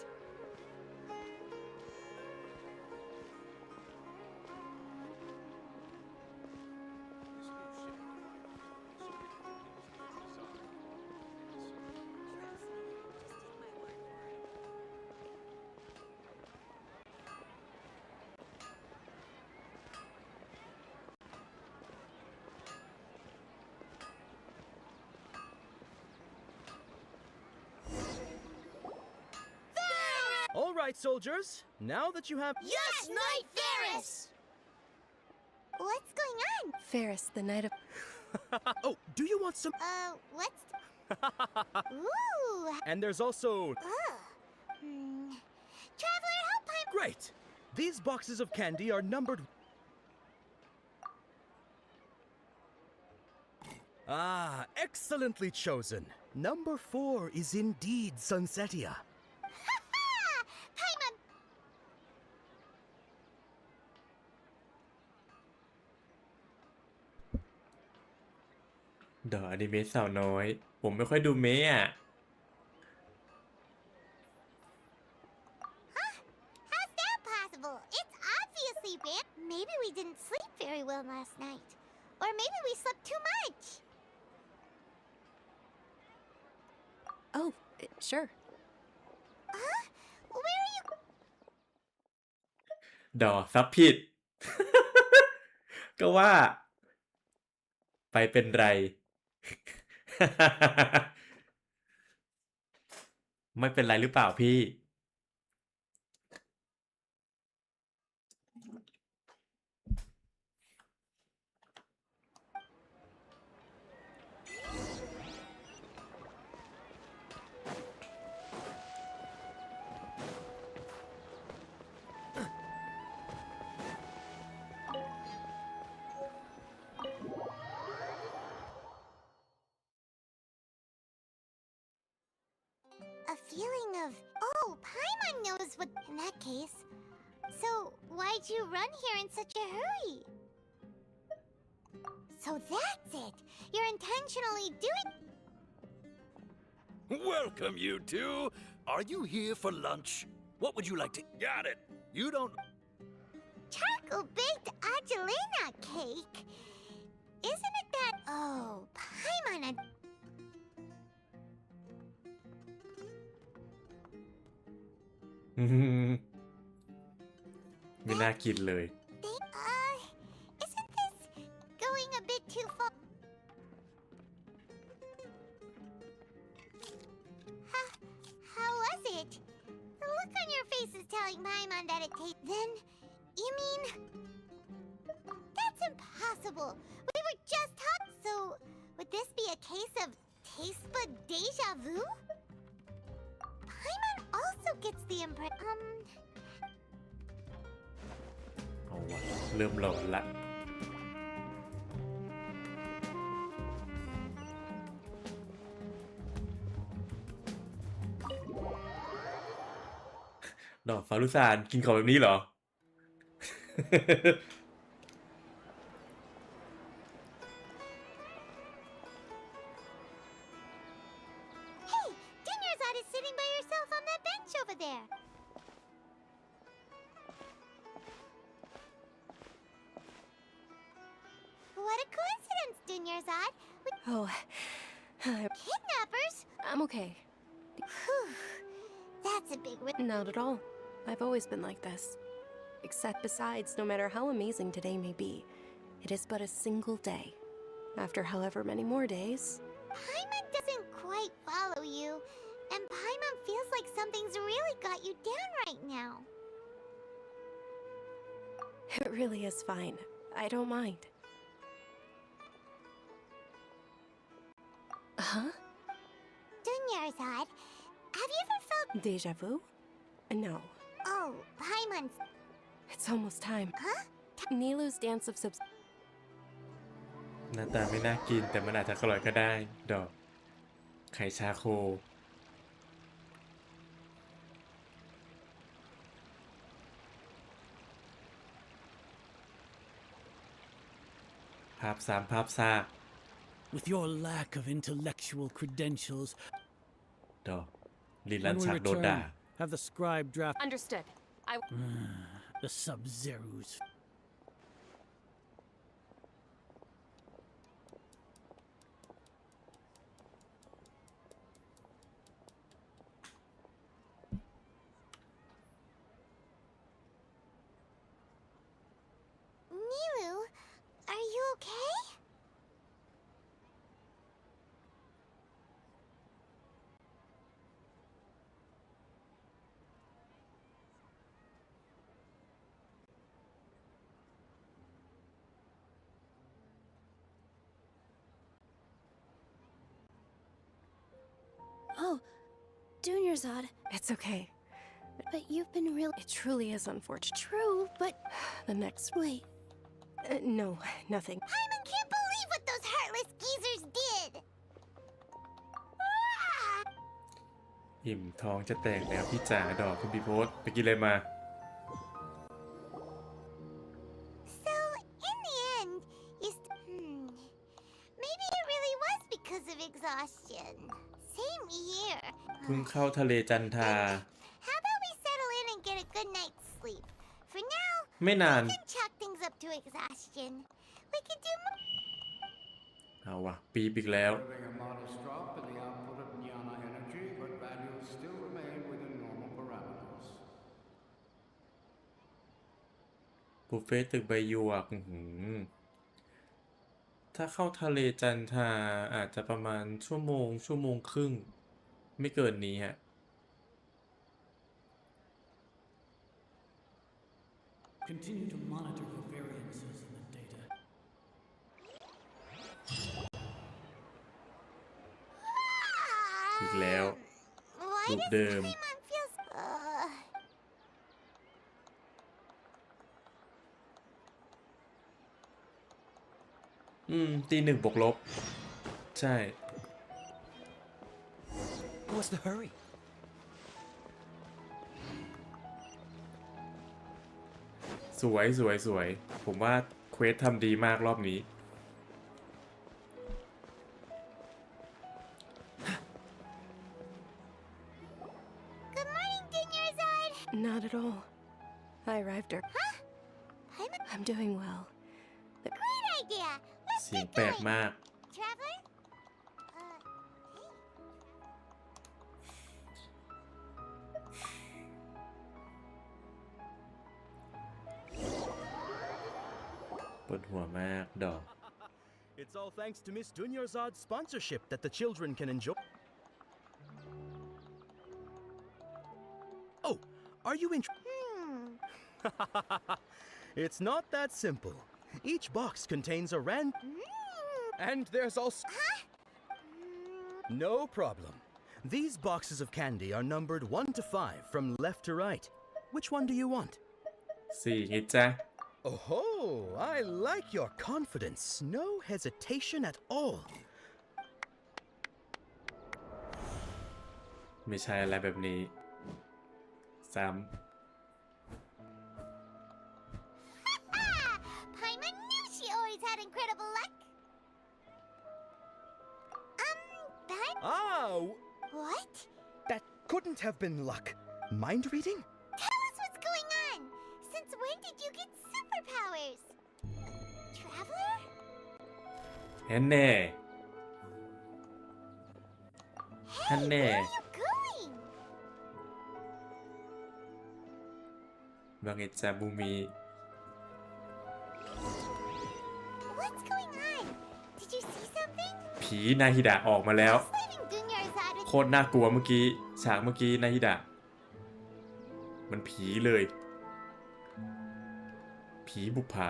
All right, soldiers. Now that you have. Yes, Knight Ferris! What's going on? Ferris, the Knight of. Oh, do you want some? What's... Ooh! And there's also. Traveler, help! Great! These boxes of candy are numbered. Ah, excellently chosen. Number 4 is indeed Sunsetia. Paimon! ดอกอนิเมะสาวน้อย ผมไม่ค่อยดูเมะอ่ะ How's that possible? It's obviously bad. Maybe we didn't sleep very well last night. Or maybe we slept too much. Oh, sure. Huh? Where are you? ดอกซับผิด ก็ว่า ไปเป็นไร ไม่เป็นไรหรือเปล่าพี่ A feeling of, oh, Paimon knows what... In that case. So, why'd you run here in such a hurry? So that's it! You're intentionally doing... Welcome, you two! Are you here for lunch? What would you like to... Got it! You don't... Charcoal-baked Angelina cake? Isn't it that... Oh, Paimon had...ไม่น่ากินเลย Isn't this going a bit too far? How was it? The look on your face is telling Paimon that it tastes... Then, you mean... That's impossible! We were just talking... So, would this be a case of taste bud deja vu? Paimon also gets the impression... เอาวะเริ่มหลอนละ ดอกฟารุซานกินของแบบนี้เหรอ Hey! Dinner's out is sitting by yourself on that bench over there! Dunyarzad. Oh, Kidnappers? I'm okay. Whew. That's a big risk. Not at all. I've always been like this. Except besides, no matter how amazing today may be, it is but a single day. After however many more days... Paimon doesn't quite follow you, and Paimon feels like something's really got you down right now. It really is fine. I don't mind. Huh? Dunyarzad, have you ever felt Deja vu? No. Oh, Paimon's... It's almost time. Huh? Nilu's dance of subs... หน้าตาไม่น่ากินแต่มันอาจจะอร่อยก็ได้ดอกไข่ชาโคภาพซ้ำภาพซาก With your lack of intellectual credentials, ดอกลินลัน when ฉาก we โดนด่า return, have the scribe draft Understood. I... the Sub-Zerus. Nilu, are you okay? Oh, Dunyarzad. It's okay. But you've been real... It truly is unfortunate. True, but... The next... Wait. No, nothing. Paimon can't believe what those heartless geezers did! Ah! อิ่มท้องจะแตกแล้วพี่จ๋าดอกคุณพี่โพสไปกินอะไรมา So, in the end, maybe it really was because of exhaustion. Same here. เพิ่งเข้าทะเลจันทรา How about we settle in and get a good night's sleep? For now, ไม่นาน we can chalk things up to exhaustion. We could do more. เอาวะปีบอีกแล้ว Having a modest drop in the output of Jnana energy, but values still remain within normal parameters. บุฟเฟ่ต์ตึกใบหยวกถ้าเข้าทะเลจันทราอาจจะประมาณชั่วโมงครึ่ง ไม่เกินนี้ฮะ Continue to monitor for variances in the data. อีกแล้ว Why รูป does เดิม Paimon feelตีหนึ่งบวกลบ ใช่ What's the hurry? สวย ผมว่าเควสทำดีมากรอบนี้ Good morning, Dunyarzad! Not at all. I arrived early. Huh? Paimon? I'm doing well. Great idea! Let's เสียง get แปลก going. มาก Traveler? Hey. ปวดหัวมากดอก It's all thanks to Miss Dunyarzad's sponsorship that the children can enjoy. Oh, are you in? It's not that simple. Each box contains a and there's also... No problem. These boxes of candy are numbered 1 to 5 from left to right. Which one do you want? 4 ไงจ๊ะ Oh, I like your confidence. No hesitation at all. ไม่ใช่อะไรแบบนี้ ซ้ Paimon knew she always had incredible luck. Ah, What? that couldn't have been luck. Mind reading? Tell us what's going on. Since when did you get superpowers? Traveler? ำแ ฮันแน่ฮัน Hey, แน่ where are you going? ว่าไงจ๊ะบูมี What's going on? Did you see something? ผีนาฮิดะออกมาแล้ว Leaving Dunyarzad with โคตรน่ากลัวเมื่อกี้ฉากเมื่อกี้นาฮิดะมันผีเลย ผีบุปผา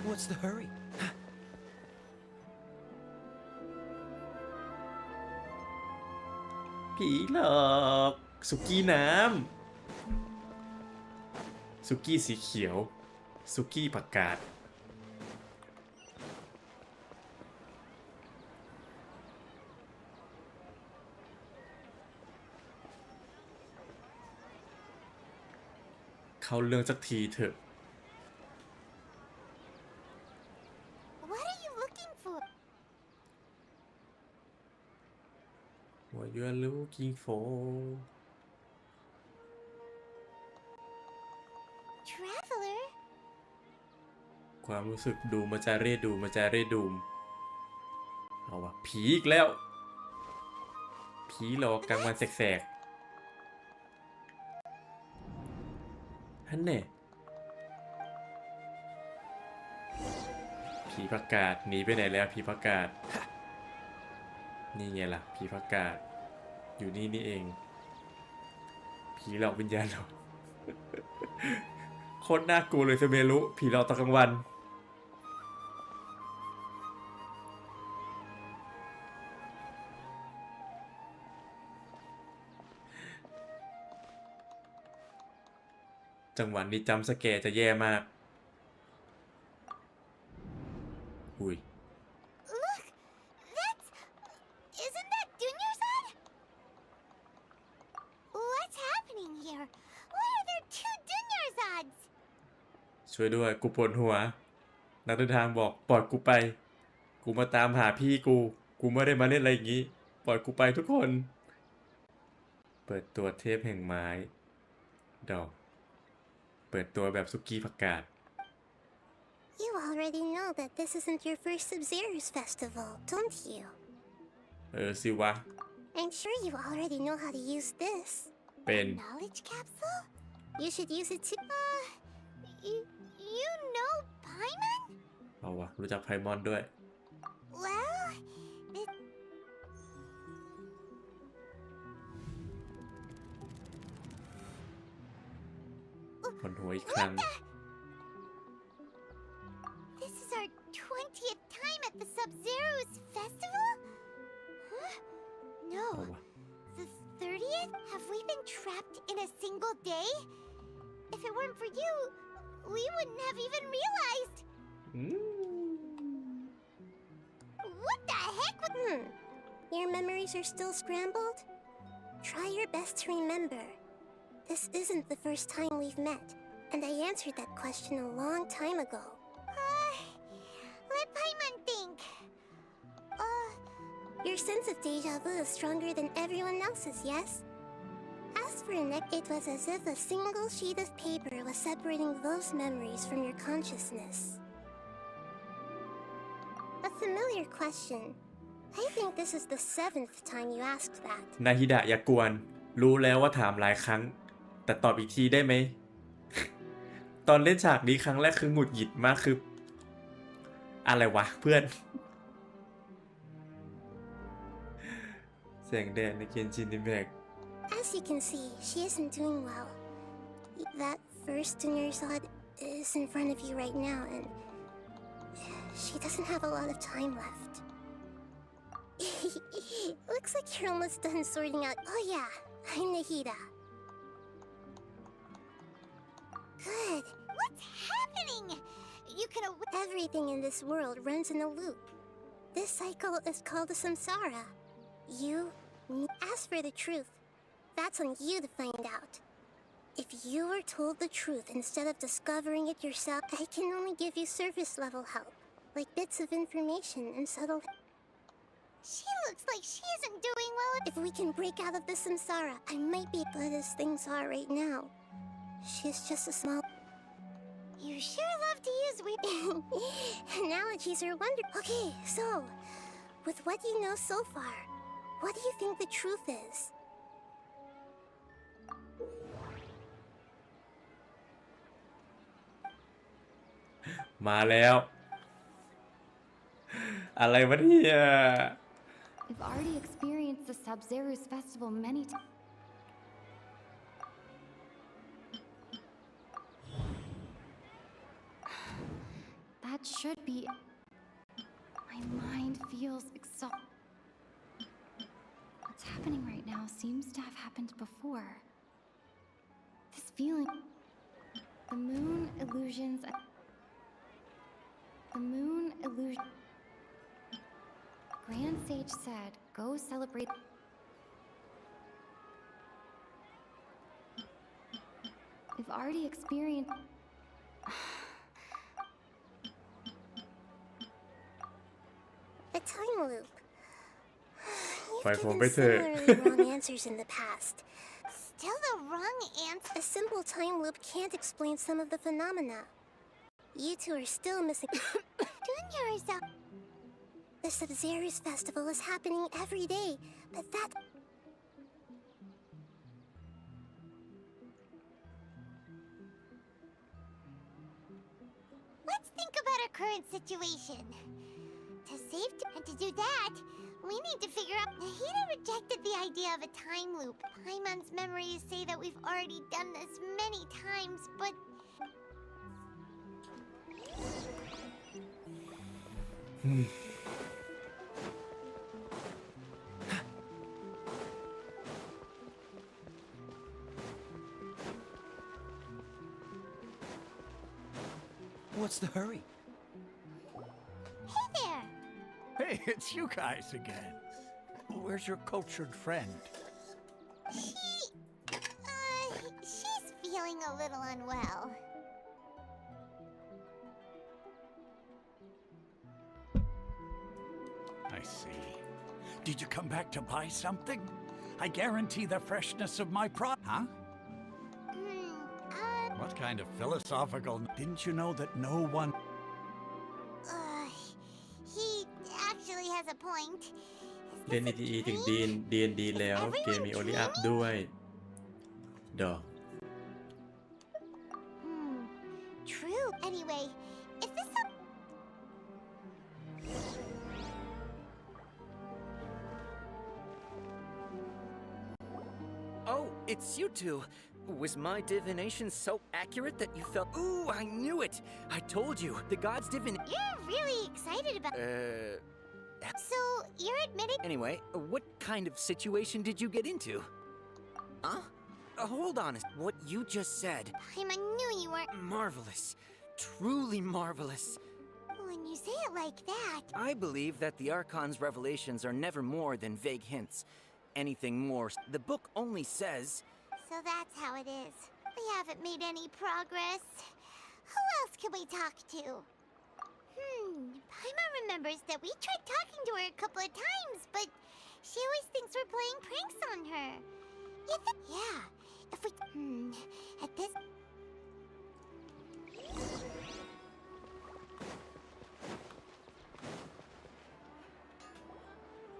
What's the hurry? ผีหลอกสุกี้น้ำสุกี้สีเขียวสุกี้ผักกาดเข้าเรื่องสักทีเถอะ What are you looking for? What you are looking for Traveler? ความรู้สึกดูมาจาเร่ดูมาจาเร่ดูมเอาวะผีอีกแล้ว ผีหลอกกลางวันแสกๆฮันเน่ผีประกาศหนีไปไหนแล้วผีประกาศนี่ไงล่ะผีประกาศอยู่นี่นี่เองผีหลอกวิญญาณหลอก โคตรน่ากลัวเลยเซเมรุผีหลอกตอนกลางวันจังหวะนี้จำสแกร์จะแย่มากอุ้ย Look! That's... Isn't that Dunyarzad? What's happening here? Why are there two Dunyarzads? ช่วยด้วยกูปวดหัวนักเดินทางบอกปล่อยกูไปกูมาตามหาพี่กูไม่ได้มาเล่นอะไรอย่างงี้ปล่อยกูไปทุกคนเปิดตัวเทพแห่งไม้ดอกเปิดตัวแบบสุกี้ผักกาด You already know that this isn't your first Sub-Zero's festival, don't you? สิวะ I'm sure you already know how to use this. เป็น Knowledge capsule? You should use it to... you know Paimon? เอาวะรู้จักไพมอนด้วย Well, it... ผลหัวอีกครั้ง This is our 20th time at the Sub-Zero's festival? Huh? No. เอาวะ The 30th? Have we been trapped in a single day? If it weren't for you, we wouldn't have even realized. อืม What the heck? Your memories are still scrambled? Try your best to remember. This isn't the first time we've met, and I answered that question a long time ago. Let Paimon think. Your sense of deja vu is stronger than everyone else's, yes? As for Nick, it was as if a single sheet of paper was separating those memories from your consciousness. A familiar question. I think this is the 7th time you asked that. นาฮิดะอย่ากวนรู้แล้วว่าถามหลายครั้งแต่ตอบอีกทีได้ไหม ตอนเล่นฉากนี้ครั้งแรกคือหงุดหงิดมากคืออะไรวะเพื่อน แสงแดดในเกนชินอิมแพค As you can see, she isn't doing well. That first Dunyarzad is in front of you right now, and she doesn't have a lot of time left. Looks like you're almost done sorting out. Oh yeah, I'm Nahida. Good. What's happening? You can. Everything in this world runs in a loop. This cycle is called a samsara. As for the truth, that's on you to find out. If you were told the truth instead of discovering it yourself, I can only give you surface level help, like bits of information and subtle. She looks like she isn't doing well. If we can break out of this samsara, I might be good as things are right now. She's just a small... You sure love to use weird analogies or wonder. Okay, so, with what you know so far, what do you think the truth is? มาแล้ว อะไรวะเนี่ย We've already experienced the Sub-Zero's festival many times. That should be... My mind feels exhausted. What's happening right now seems to have happened before. This feeling... The moon illusions... The moon illusion... Grand Sage said, go celebrate... We've already experienced... The time loop. Phải You've phòng given với thề. similarly wrong answers in the past. Still the wrong answer. A simple time loop can't explain some of the phenomena. You two are still missing. Doing yourself. The Sub-Zero's festival is happening every day, but that... Let's think about our current situation. To save and to do that, we need to figure out... Nahida rejected the idea of a time loop. Paimon's memories say that we've already done this many times, but... What's the hurry? Hey there! Hey, it's you guys again. Where's your cultured friend? She's feeling a little unwell. I see. Did you come back to buy something? I guarantee the freshness of my Huh? What kind of philosophical... Didn't you know that no one... He actually has a point. เล่น ETE ถึง D&D แล้ว เกมมี Only Up ด้วย ดอก True. Anyway, if this... Oh, it's you two. Was my divination so accurate that you felt... Ooh, I knew it! I told you, the gods You're really excited about... So, you're admitting... Anyway, what kind of situation did you get into? Huh? Hold on. What you just said... I knew you weren't... Marvelous. Truly marvelous. When you say it like that... I believe that the Archon's revelations are never more than vague hints. Anything more... The book only says... So that's how it is. We haven't made any progress. Who else can we talk to? Paimon remembers that we tried talking to her a couple of times, but she always thinks we're playing pranks on her. Yeah, if we... At this...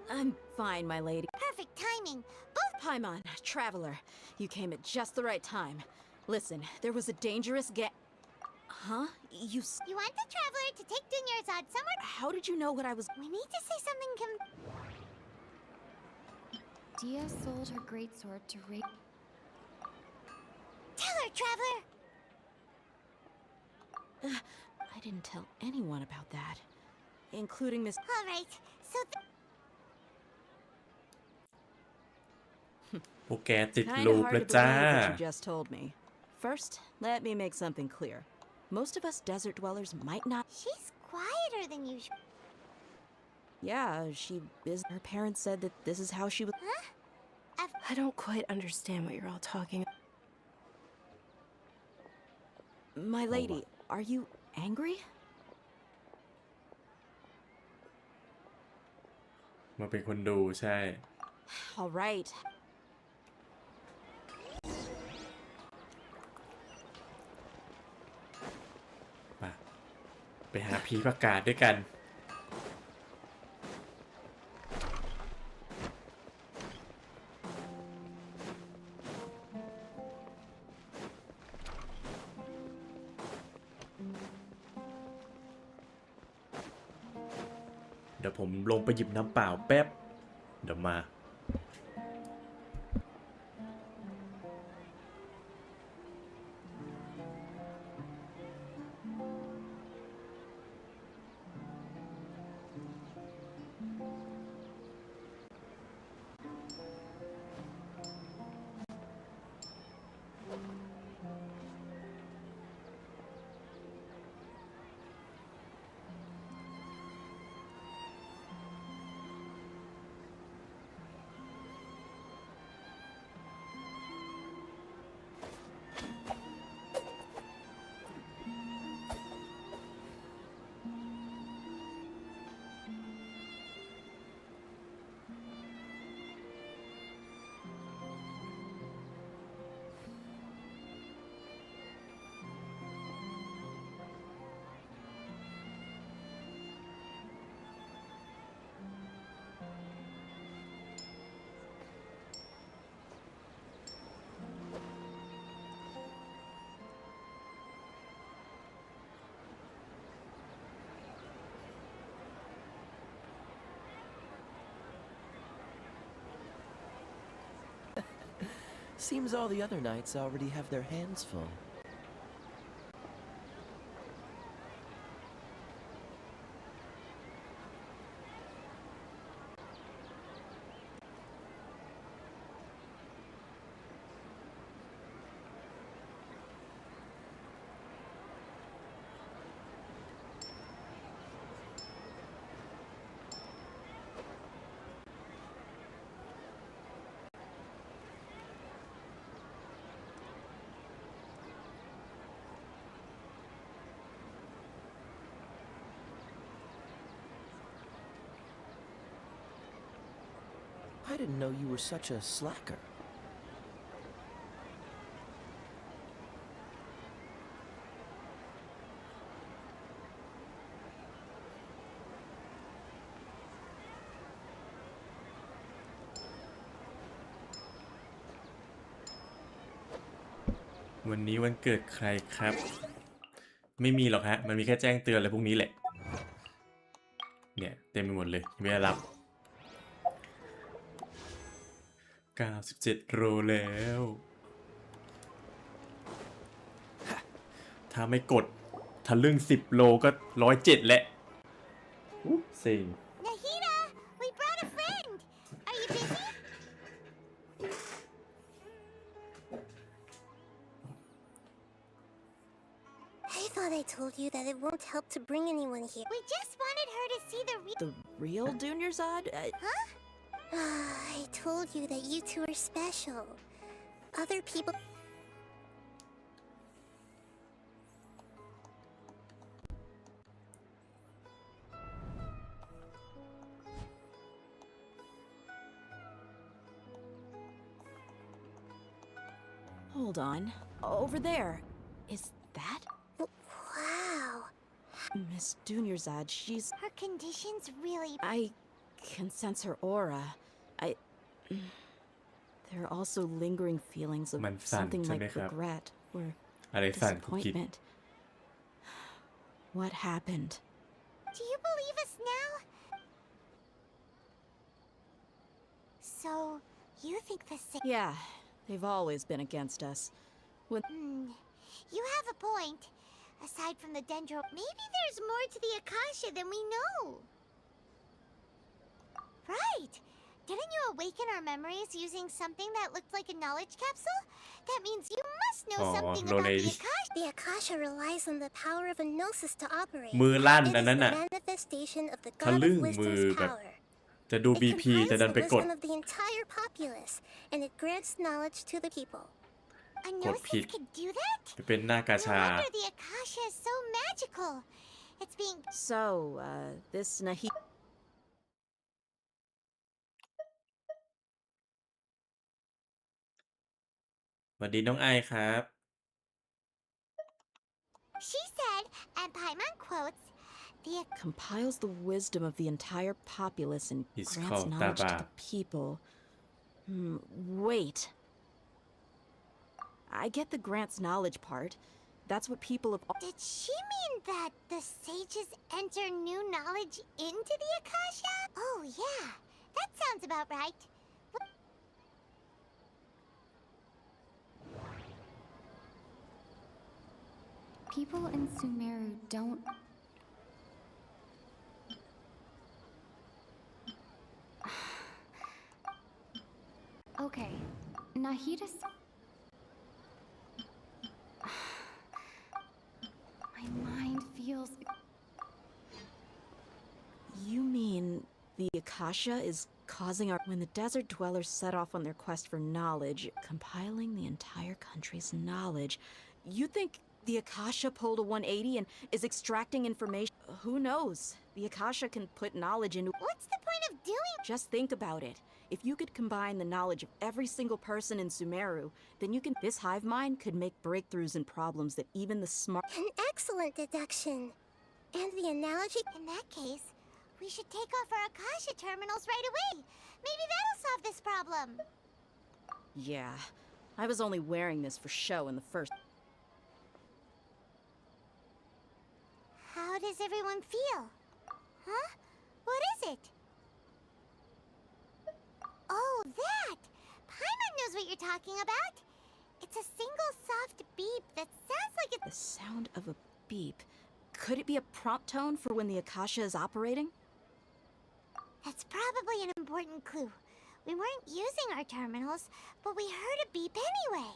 I'm fine, my lady. Perfect timing. Both... Paimon, Traveler, you came at just the right time. Listen, there was a dangerous Huh? You want the Traveler to take Dunyarzad somewhere... How did you know what I was... We need to say something Dia sold her greatsword to raid... Tell her, Traveler! I didn't tell anyone about that. Including Miss... Alright, so... พวกแกติด Kinda ลูป hard แล้ว to จ้า believe what you just told me. First, let me make something clear. Most of us desert dwellers might not... She's quieter than usual. Yeah, her parents said that this is how she would... Huh? I don't quite understand what you're all talking about. My lady, are you angry? มาเป็นคนดูใช่ All right. ไปหาผีประกาศด้วยกันเดี๋ยวผมลงไปหยิบน้ำเปล่าแป๊บเดี๋ยวมาSeems all the other knights already have their hands full. I didn't know you were such a slacker.วันนี้วันเกิดใครครับไม่มีหรอกฮะมันมีแค่แจ้งเตือนอะไรพวกนี้แหละเนี่ยเต็มไปหมดเลยไม่ได้รับ97 โลแล้วถ้าไม่กดทะลึ่ง10 โลก็107แหละเซ็ง Nahida, we brought a friend. Are you busy? I thought I told you that it won't help to bring anyone here. We just wanted her to see The real Dunyarzad? Huh? I told you that you two are special. Other people... Hold on. Over there. Is that? Wow. Miss Dunyarzad, she's... Her condition's really... I can sense her aura. There are also lingering feelings of something like regret or disappointment. What happened? Do you believe us now? So, you think the same... Yeah, they've always been against us. You have a point. Aside from the dendro, maybe there's more to the Akasha than we know. Right. Didn't you awaken our memories using something that looked like a knowledge capsule? That means you must know something about the Akasha. The Akasha relies on the power of a gnosis to operate. มือลั่น It อั is น the นั้นน่ะ manifestation of the ทะ god ลึ่ of งมือ wisdom's แบบ power. จะดู It BP แต่ comprises ดัน the ไปกด wisdom of the entire populace, and it grants knowledge to the people. A กดผิด gnosis could do that? จะเป็นหน้ากา No ชา wonder the Akasha is so magical. It's being... So, this Nahi... สวัสดีน้องไอครับ She said, and Paimon quotes, Compiles the wisdom of the entire populace and It's grants called knowledge to Taba. the people. Wait. I get the grants knowledge part. That's what people of... Did she mean that the sages enter new knowledge into the Akasha? Oh, yeah. That sounds about right. People in Sumeru don't... Okay, Nahida's... My mind feels... You mean the Akasha is causing our... When the desert dwellers set off on their quest for knowledge, compiling the entire country's knowledge, you think the Akasha pulled a 180 and is extracting information? Who knows? The Akasha can put knowledge into... What's the point of doing... Just think about it. If you could combine the knowledge of every single person in Sumeru, then you can... This hive mind could make breakthroughs in problems that even the smart... An excellent deduction. And the analogy... In that case, we should take off our Akasha terminals right away. Maybe that'll solve this problem. Yeah. I was only wearing this for show in the first... How does everyone feel? Huh? What is it? Oh, that! Paimon knows what you're talking about. It's a single soft beep that sounds like it's... The sound of a beep. Could it be a prompt tone for when the Akasha is operating? That's probably an important clue. We weren't using our terminals, but we heard a beep anyway.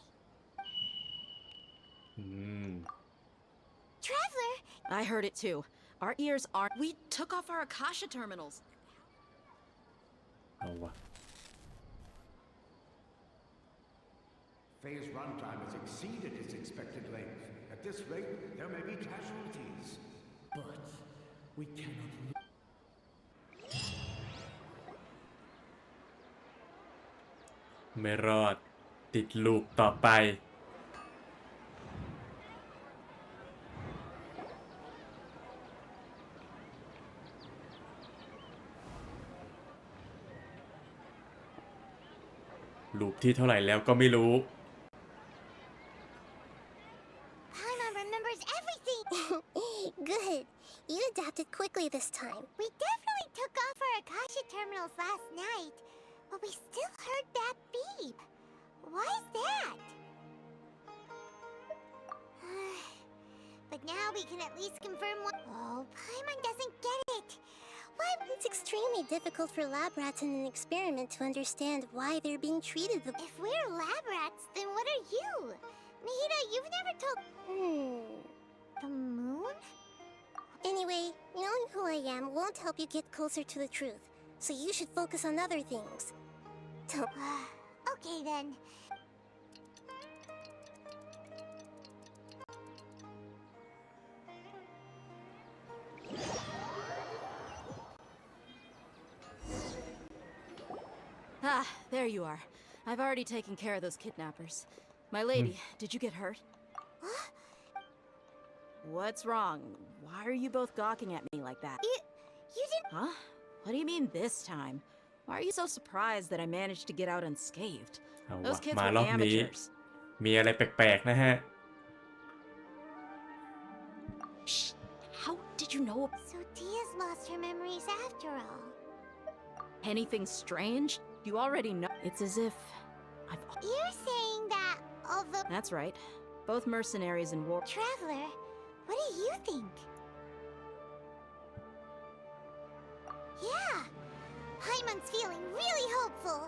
Traveler! I heard it too. Our ears aren't... We took off our Akasha terminals.เอาวะ Phase runtime has exceeded its expected length. At this rate, there may be casualties. But we cannot lose. ไม่รอด ติดลูปต่อไป ลูปที่เท่าไหร่แล้วก็ไม่รู้ Paimon remembers everything! Good. You adapted quickly this time. We definitely took off our Akasha terminals last night, but we still heard that beep. Why is that? But now we can at least confirm what... Oh, Paimon doesn't get it. Why? It's extremely difficult for lab rats in an experiment to understand why they're being treated the... If we're lab rats, then what are you? Nahida, you've never told... The moon? Anyway, knowing who I am won't help you get closer to the truth, so you should focus on other things. Okay then. Ah, there you are. I've already taken care of those kidnappers. My lady, did you get hurt? What's wrong? Why are you both gawking at me like that? You didn't... Huh? What do you mean this time? Why are you so surprised that I managed to get out unscathed? เอา Those วะ kids มา were รอบนี้ amateurs. มีอะไรแปลกๆนะฮะ Shh. How did you know? So Tia's lost her memories after all. Anything strange? You already know. It's as if I've... You're saying that although... That's right. Both mercenaries and war... Traveler, what do you think? Yeah, Paimon's feeling really hopeful.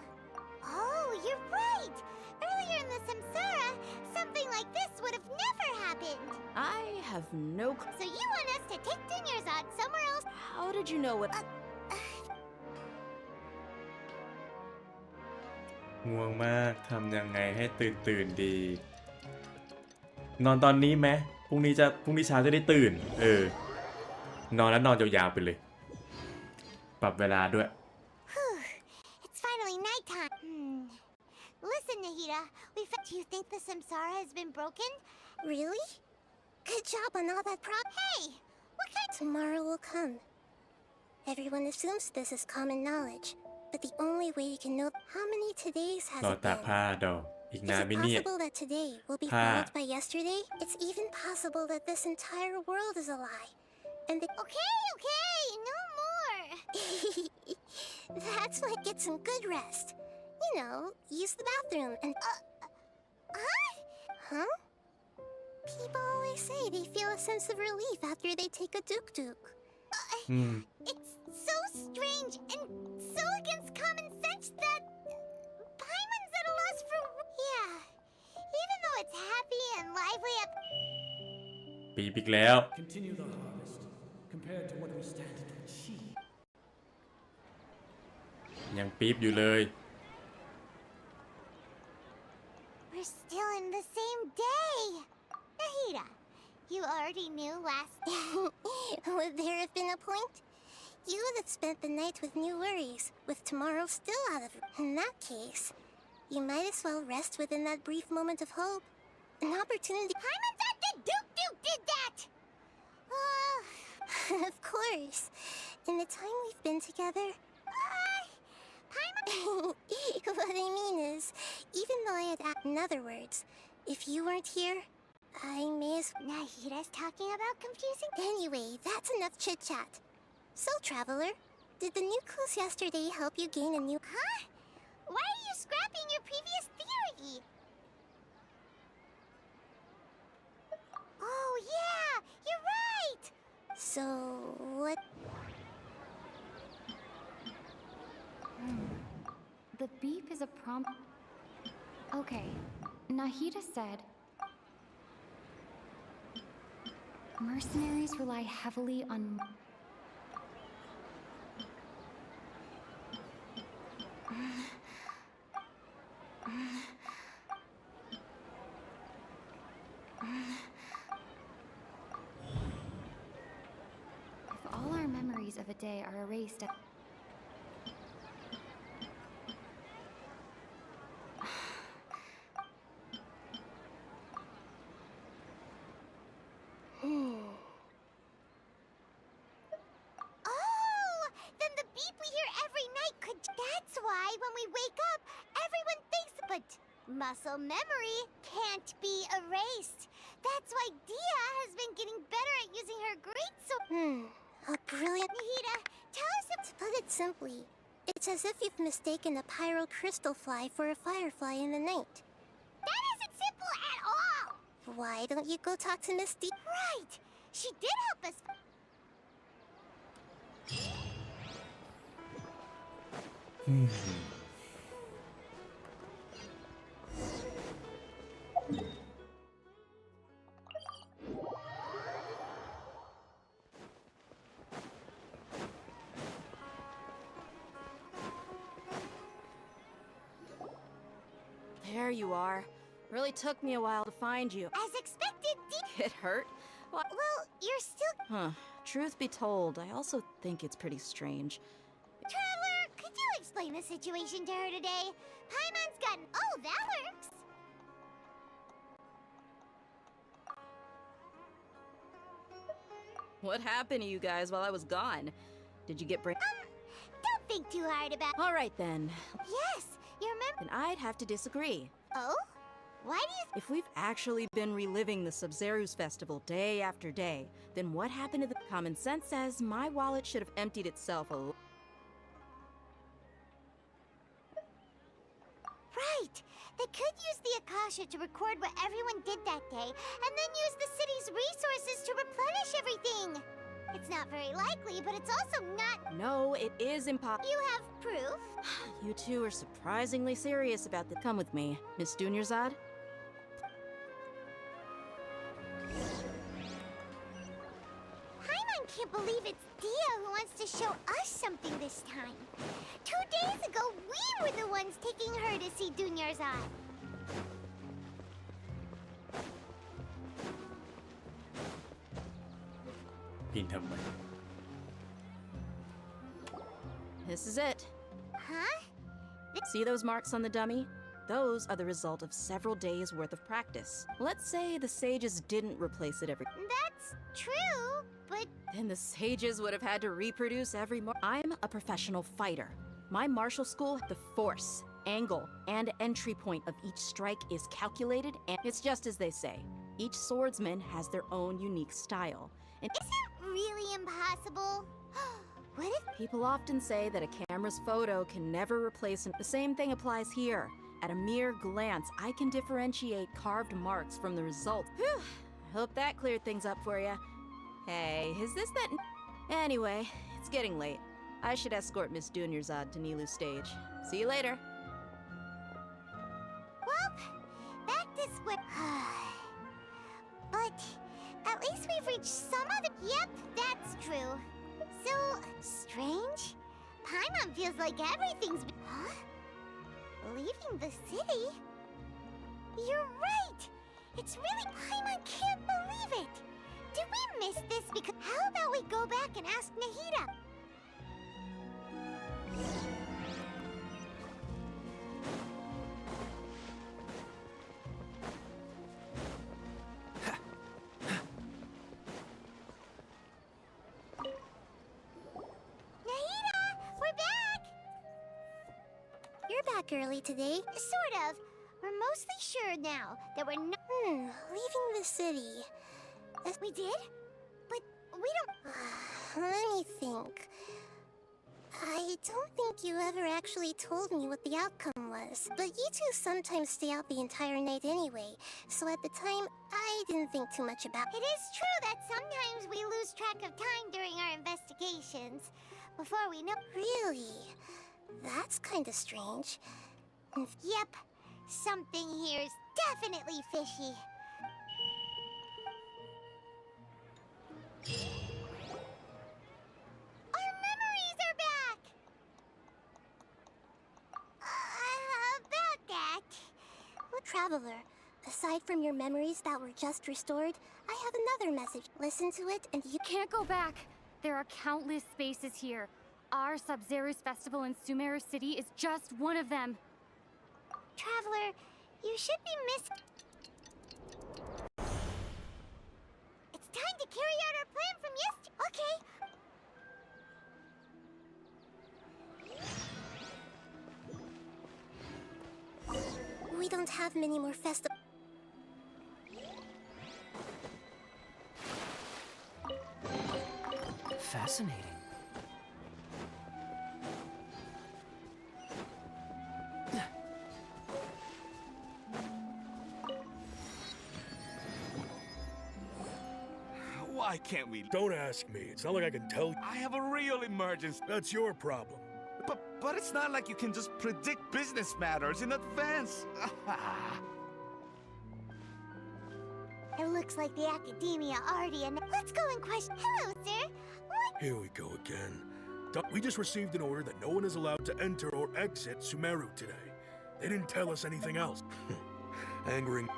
Oh, you're right. Earlier in the Samsara, something like this would have never happened. I have no... So you want us to take Dunyarzad somewhere else? How did you know what... ง่วงมากทำยังไงให้ตื่นดี นอนตอนนี้ไหมพรุ่งนี้เช้าจะได้ตื่น นอนแล้วนอนยาวๆไปเลย ปรับเวลาด้วย It's finally nighttime. Listen, Nahida, do you think the Samsara has been broken? Really? Good job on all that Hey, Tomorrow will come. Everyone assumes this is common knowledge, but the only way you can know how many todays has รอ it ตาก been. ผ้าดอกอีก Is นาน it ไหมเนี่ย possible that today will be ผ้า followed by yesterday? It's even possible that this entire world is a lie. And the Okay, no more. That's why get some good rest. You know, use the bathroom and Huh? People always say they feel a sense of relief after they take a duk-duk. อืม It's so strange and so against common sense that Paimon's at a loss for... Yeah, even though it's happy and lively up... ปีบอีกแล้ว Continue the harvest. Compared to what we stand to achieve. ยังปี๊บอยู่เลย We're still in the same day. Nahida, you already knew last... Would there have been a point? You would have spent the night with new worries, with tomorrow still out of... In that case, you might as well rest within that brief moment of hope. An opportunity... Paimon's at the Duke did that! Of course. In the time we've been together... Paimon... What I mean is, even though I had... In other words, if you weren't here, I may as... Nahida's talking about confusing... Anyway, that's enough chit-chat. So, Traveler, did the new clues yesterday help you gain a new... Huh? Why are you scrapping your previous theory? Oh, yeah! You're right! So, what... The beep is a prompt. Okay, Nahida said mercenaries rely heavily on. If all our memories of a day are erased at... Oh! Then the beep we hear every night could... That's why when we wake up, everyone thinks... But muscle memory can't be erased. That's why Dia has been getting better at using her great sword. A brilliant... Nahida, tell us if... To put it simply, it's as if you've mistaken a pyro crystal fly for a firefly in the night. That isn't simple at all! Why don't you go talk to Miss D? Right! She did help us... There you are. Really took me a while to find you. As expected, It hurt? Well, you're still... Huh. Truth be told, I also think it's pretty strange. Traveler, could you explain the situation to her today? Paimon's gotten... Oh, that works! What happened to you guys while I was gone? Did you get Don't think too hard about... All right, then. Yes, you remember... Then I'd have to disagree. Oh? Why do you... If we've actually been reliving the Sub-Zeru's festival day after day, then what happened to the... Common sense says my wallet should have emptied itself a... Right! They could use the Akasha to record what everyone did that day, and then use the city's resources to replenish everything! It's not very likely, but it's also not... No, it is impossible. You have proof? You two are surprisingly serious about the... Come with me, Miss Dunyarzad. Paimon can't believe it's Dia who wants to show us something this time. 2 days ago, we were the ones taking her to see Dunyarzad. This is it. Huh? See those marks on the dummy? Those are the result of several days worth of practice. Let's say the sages didn't replace it every... That's true, but... Then the sages would have had to reproduce every I'm a professional fighter. My martial school, the force, angle, and entry point of each strike is calculated, and it's just as they say. Each swordsman has their own unique style. And Is it really impossible? What if... People often say that a camera's photo can never replace the same thing applies here. At a mere glance, I can differentiate carved marks from the result. Whew. I hope that cleared things up for you. Hey, is this that... Anyway, it's getting late. I should escort Miss Dunyarzad to Nilu's stage. See you later. Well, back this way. But at least we've reached some other... Yep, that's true. So strange. Paimon feels like everything's... Huh? Leaving the city? You're right! It's really... Paimon can't believe it! Did we miss this because... How about we go back and ask Nahida? Nahida! We're back! You're back early today. Sort of. We're mostly sure now that we're not... leaving the city. We did? But we don't... Let me think. I don't think you ever actually told me what the outcome was. But you two sometimes stay out the entire night anyway, so at the time, I didn't think too much about it. It is true that sometimes we lose track of time during our investigations. Before we know... Really? That's kinda strange. Yep. Something here is definitely fishy. Our memories are back! About that... Traveler, aside from your memories that were just restored, I have another message. Listen to it and you can't go back. There are countless spaces here. Our Sub-Zero's festival in Sumeru City is just one of them. Traveler, you should be It's time to carry out our plan from yesterday. Okay. We don't have many more festivals. Fascinating. Why can't we? Don't ask me. It's not like I can tell you. I have a real emergency. That's your problem. But it's not like you can just predict business matters in advance. It looks like the academia already Let's go and question. Hello, sir. What? Here we go again. We just received an order that no one is allowed to enter or exit Sumeru today. They didn't tell us anything else. Angering.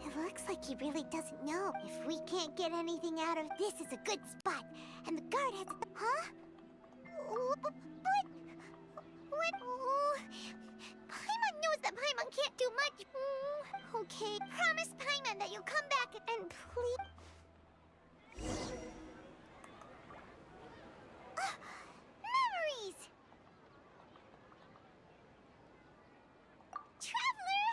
It looks like he really doesn't know. If we can't get anything out of this is a good spot. And the guard has... Huh? But... What? Paimon knows that Paimon can't do much. Okay. Promise Paimon that you'll come back and please... Memories! Traveler!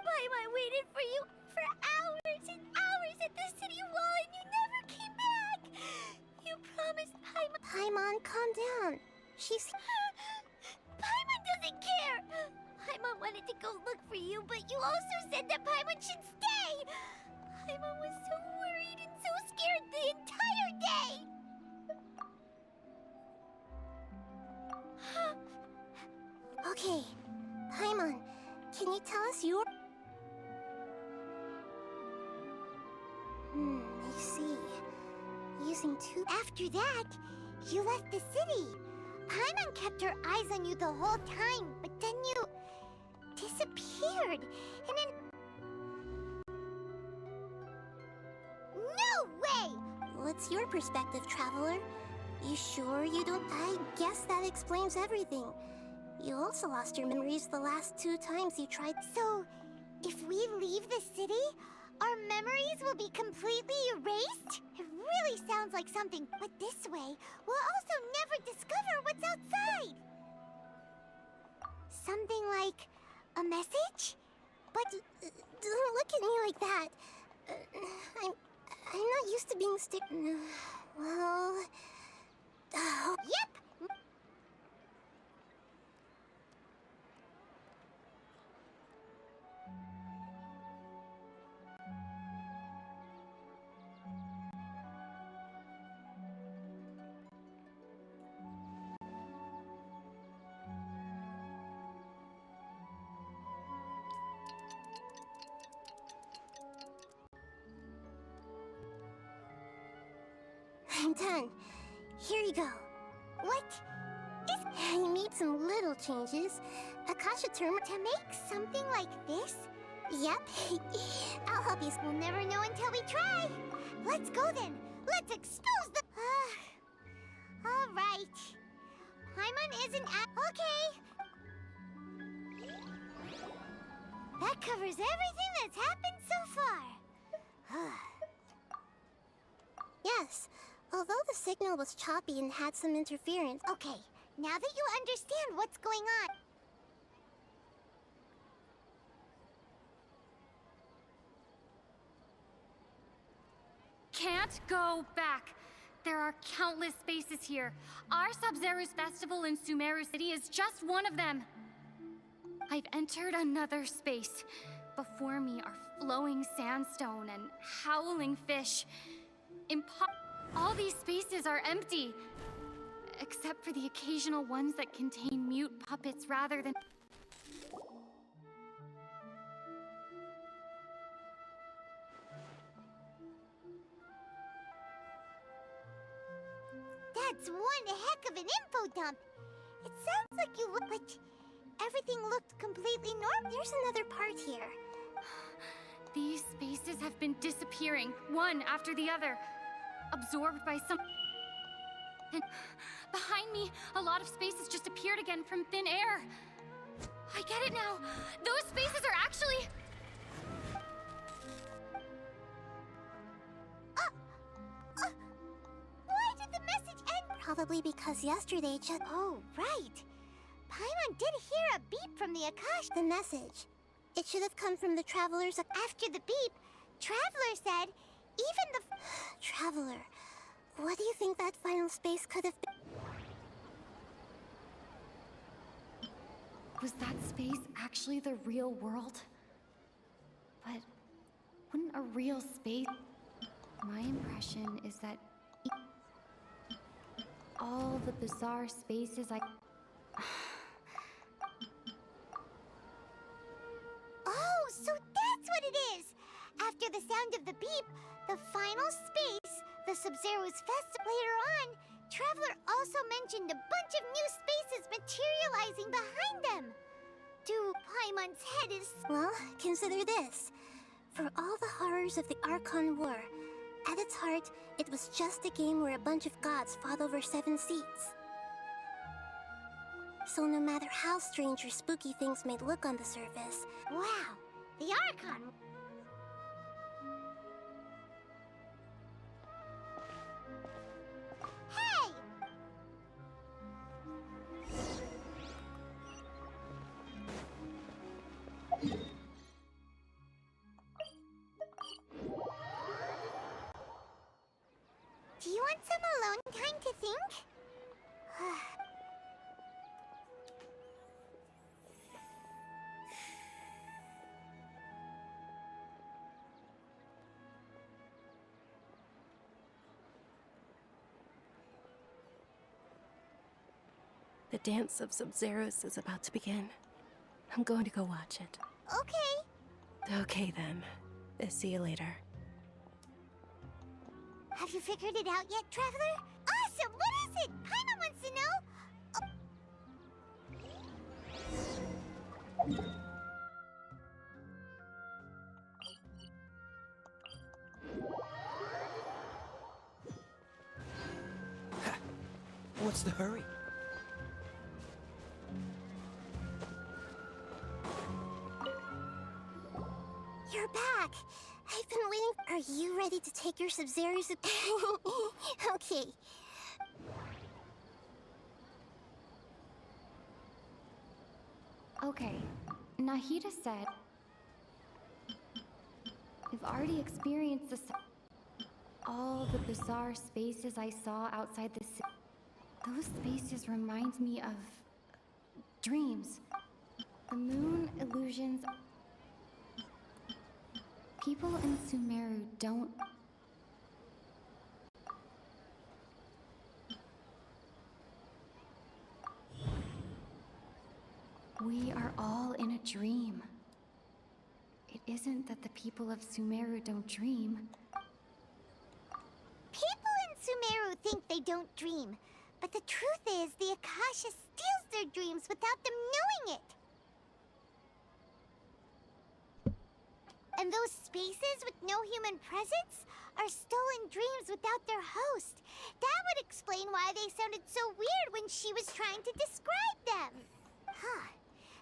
Paimon waited for you for hours and hours at the city wall and you never came back! You promised Paimon... Paimon, calm down. She's... Paimon doesn't care! Paimon wanted to go look for you, but you also said that Paimon should stay! Paimon was so worried and so scared the entire day! Okay, Paimon, can you tell us your... I see. Using two... After that, you left the city. Paimon kept her eyes on you the whole time, but then you... disappeared. And then... No way! What's your perspective, Traveler? You sure you don't... I guess that explains everything. You also lost your memories the last 2 times you tried. So, if we leave the city, our memories will be completely erased? It really sounds like something, but this way, we'll also never discover what's outside! Something like a message? But don't look at me like that. I'm not used to being well... Yep! I'm done. Here you go. What? I made some little changes. Akasha term to make something like this? Yep. I'll help you. We'll never know until we try. Let's go then. Let's expose the... All right. Paimon isn't at... Okay. That covers everything that's happened so far. Yes. Although the signal was choppy and had some interference... Okay, now that you understand what's going on... Can't go back. There are countless spaces here. Our Sub-Zero's festival in Sumeru City is just one of them. I've entered another space. Before me are flowing sandstone and howling fish. All these spaces are empty, except for the occasional ones that contain mute puppets rather than... That's one heck of an info dump. It sounds like you look... But everything looked completely normal. There's another part here. These spaces have been disappearing, one after the other. Absorbed by some... And behind me, a lot of spaces just appeared again from thin air. I get it now. Those spaces are actually... Why did the message end? Probably because yesterday just... Oh, right. Paimon did hear a beep from the Akash. The message. It should have come from the Travelers. After the beep, Traveler said... Even the... Traveler, what do you think that final space could have been? Was that space actually the real world? But wouldn't a real space... My impression is that all the bizarre spaces I... Oh, so that's what it is! After the sound of the beep, the final space, the Sub-Zero's festival. Later on, Traveler also mentioned a bunch of new spaces materializing behind them. Paimon's head is... Well, consider this. For all the horrors of the Archon War, at its heart, it was just a game where a bunch of gods fought over 7 seats. So no matter how strange or spooky things may look on the surface... Wow! The Archon... Hey! Do you want some alone time to think? The dance of Sub-Zeros is about to begin. I'm going to go watch it. Okay. Okay then. See you later. Have you figured it out yet, Traveler? Awesome! What is it? Paimon wants to know! What's the hurry? You're back. I've been waiting. Are you ready to take your Sub-Zero's? Okay. Okay, Nahida said we've already experienced this. All the bizarre spaces I saw outside the city. Those spaces remind me of dreams. The moon illusions. People in Sumeru don't. We are all in a dream. It isn't that the people of Sumeru don't dream. People in Sumeru think they don't dream, but the truth is the Akasha steals their dreams without them knowing it. And those spaces with no human presence are stolen dreams without their host. That would explain why they sounded so weird when she was trying to describe them. Huh.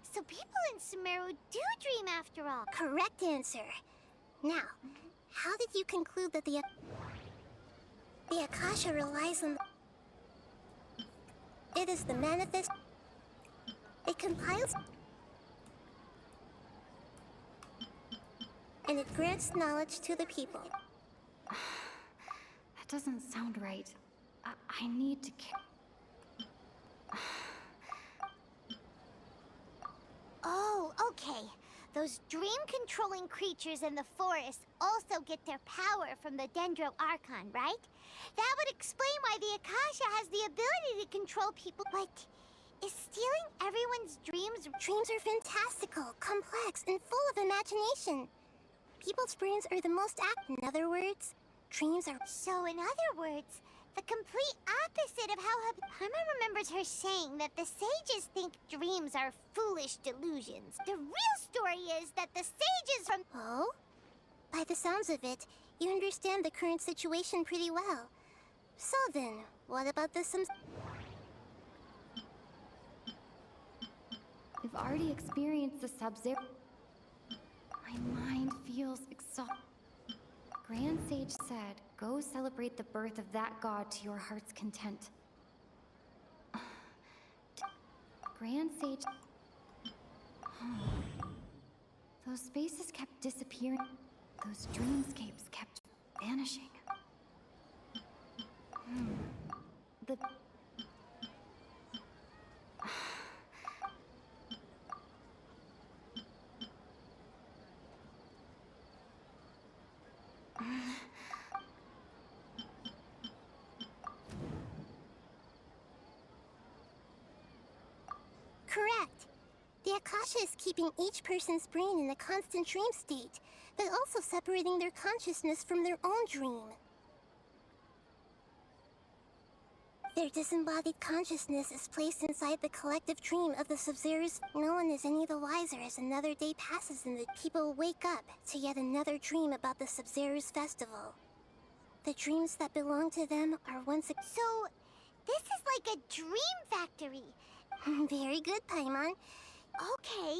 So people in Sumeru do dream after all. Correct answer. Now, how did you conclude that the Akasha relies on... It is the manifest... It compiles... And it grants knowledge to the people. That doesn't sound right. I need to Oh, okay. Those dream-controlling creatures in the forest also get their power from the Dendro Archon, right? That would explain why the Akasha has the ability to control people. But is stealing everyone's dreams? Dreams are fantastical, complex, and full of imagination. People's brains are the most In other words, dreams are... So in other words, the complete opposite of how Hama remembers her saying that the sages think dreams are foolish delusions. The real story is that the sages from... Oh? By the sounds of it, you understand the current situation pretty well. So then, what about the We've already experienced the Sub-Zero. My mind feels exhausted. Grand Sage said, go celebrate the birth of that god to your heart's content. Grand Sage... Those spaces kept disappearing. Those dreamscapes kept vanishing. The... Correct. The Akasha is keeping each person's brain in a constant dream state, but also separating their consciousness from their own dream. Their disembodied consciousness is placed inside the collective dream of the Sub-Zeros. No one is any the wiser as another day passes and the people wake up to yet another dream about the Sub-Zeros festival. The dreams that belong to them are once again... So, this is like a dream factory. Very good, Paimon. Okay,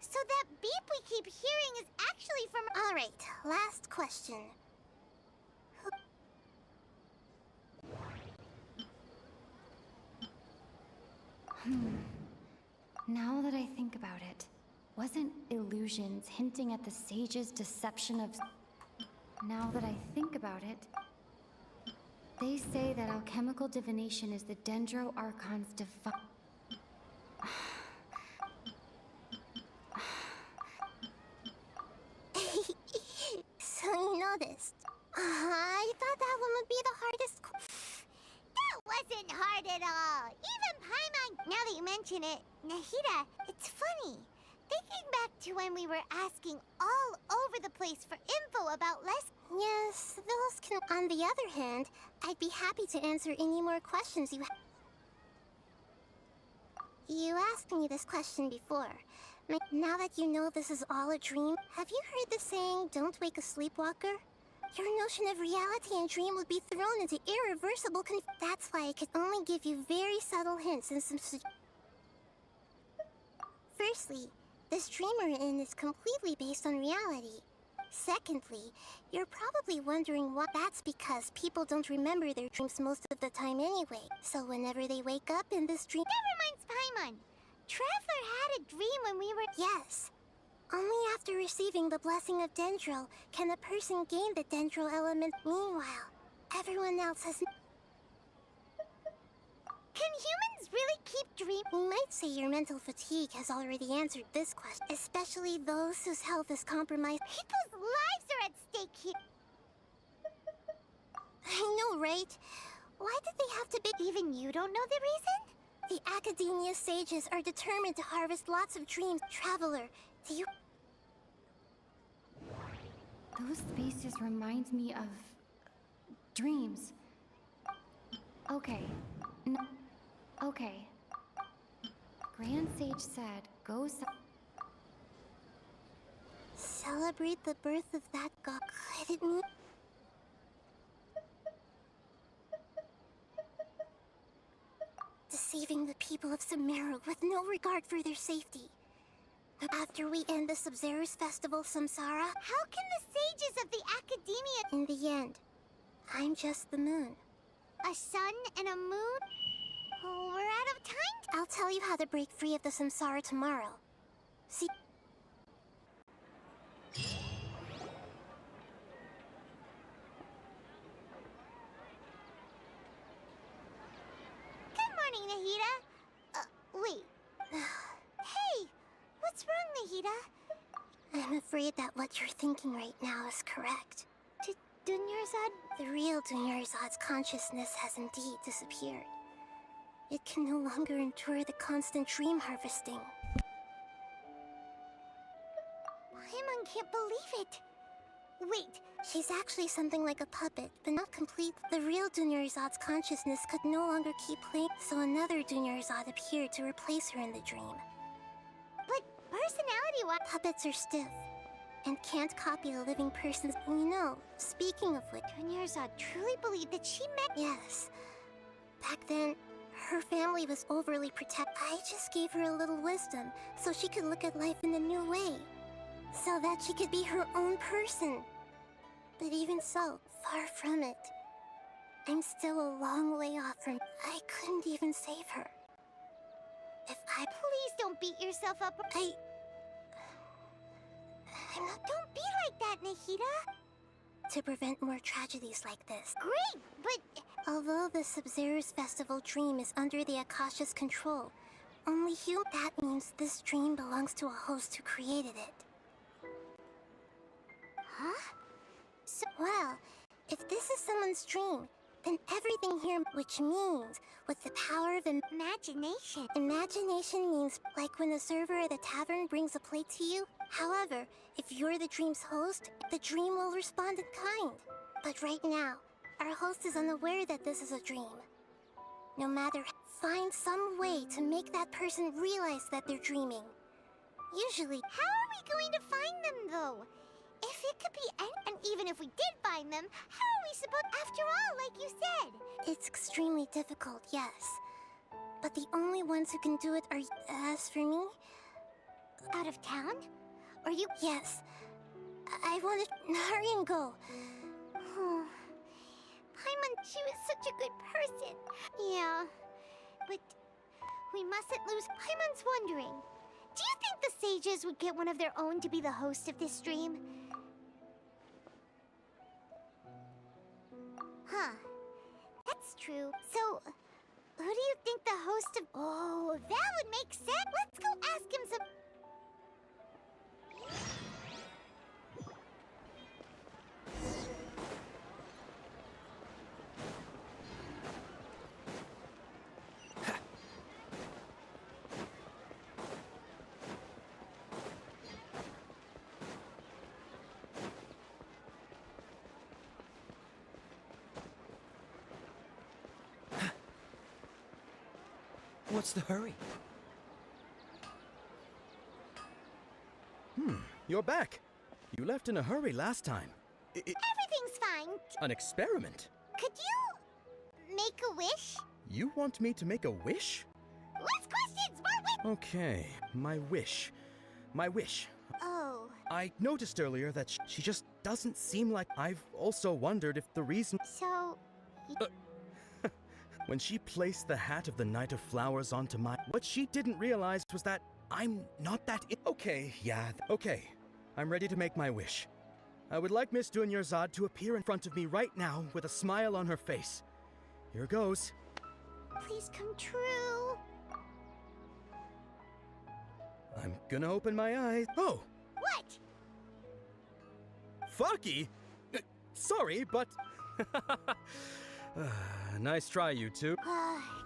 so that beep we keep hearing is actually from... Alright, last question. Now that I think about it, wasn't illusions hinting at the sage's deception of... Now that I think about it, they say that alchemical divination is the Dendro Archon's divine... So you noticed. I thought that one would be the hardest... That wasn't hard at all. Even Paimon... Now that you mention it, Nahida, it's funny. Thinking back to when we were asking all over the place for info about less... Yes, those can... On the other hand, I'd be happy to answer any more questions you have. You asked me this question before. Now that you know this is all a dream, have you heard the saying, don't wake a sleepwalker? Your notion of reality and dream would be thrown into irreversible That's why I could only give you very subtle hints and some Firstly, this dream we're in is completely based on reality. Secondly, you're probably wondering why. That's because people don't remember their dreams most of the time anyway. So whenever they wake up in this dream... Never mind, Paimon. Traveler had a dream when we were... Yes. Only after receiving the blessing of Dendro can a person gain the Dendro element. Meanwhile, everyone else has... Can humans really keep dreaming? We might say your mental fatigue has already answered this question, especially those whose health is compromised. People's lives are at stake here. I know, right? Why did they have to be... Even you don't know the reason? The Academia sages are determined to harvest lots of dreams. Traveler, do you... Those spaces remind me of... dreams. Okay. Okay. Grand Sage said, go celebrate the birth of that god. Could it mean... deceiving the people of Sumeru with no regard for their safety. After we end the Sub-Zerus Festival, Samsara... How can the sages of the Academia... In the end, I'm just the moon. A sun and a moon? Oh, we're out of time? I'll tell you how to break free of the Samsara tomorrow. See... Good morning, Nahida. Wait. Hey! What's wrong, Nahida? I'm afraid that what you're thinking right now is correct. Dunyarzad? The real Dunyarzad's consciousness has indeed disappeared. It can no longer endure the constant dream harvesting. Paimon can't believe it. Wait. She's actually something like a puppet, but not complete. The real Dunyarzad's consciousness could no longer keep playing, so another Dunyarzad appeared to replace her in the dream. But personality-wise... Puppets are stiff and can't copy a living person's... You know, speaking of which... Dunyarzad truly believed that she met... Yes. Back then, her family was overly protective. I just gave her a little wisdom so she could look at life in a new way. So that she could be her own person. But even so, far from it. I'm still a long way off from... I couldn't even save her. If I... Please don't beat yourself up. I'm not... Don't be like that, Nahida. To prevent more tragedies like this. Great, but... Although the Sub-Zerus Festival dream is under the Akasha's control, only that means this dream belongs to a host who created it. Huh? So, well, if this is someone's dream, then everything here, which means, with the power of imagination. Imagination means, like when the server at the tavern brings a plate to you. However, if you're the dream's host, the dream will respond in kind. But right now, our host is unaware that this is a dream. No matter, find some way to make that person realize that they're dreaming. Usually... How are we going to find them, though? If it could be and even if we did find them, how are we supposed... After all, like you said... It's extremely difficult, yes. But the only ones who can do it are... As for me... Out of town? Are you... Yes. I want to... Hurry and go. Paimon, she was such a good person. Yeah, but we mustn't lose... Paimon's wondering, do you think the sages would get one of their own to be the host of this stream? Huh. That's true. So, who do you think the host of... Oh, that would make sense. Let's go ask him some... What's the hurry? You're back. You left in a hurry last time. Everything's fine. An experiment? Could you... make a wish? You want me to make a wish? Less questions, more wish! Okay, my wish. My wish. Oh... I noticed earlier that she just doesn't seem like... I've also wondered if the reason... So... When she placed the hat of the Knight of Flowers onto my... What she didn't realize was that I'm not that... Okay, yeah, okay. I'm ready to make my wish. I would like Miss Dunyarzad to appear in front of me right now with a smile on her face. Here goes. Please come true. I'm gonna open my eyes. Oh! What? Fucky? Sorry, but... Nice try, you two.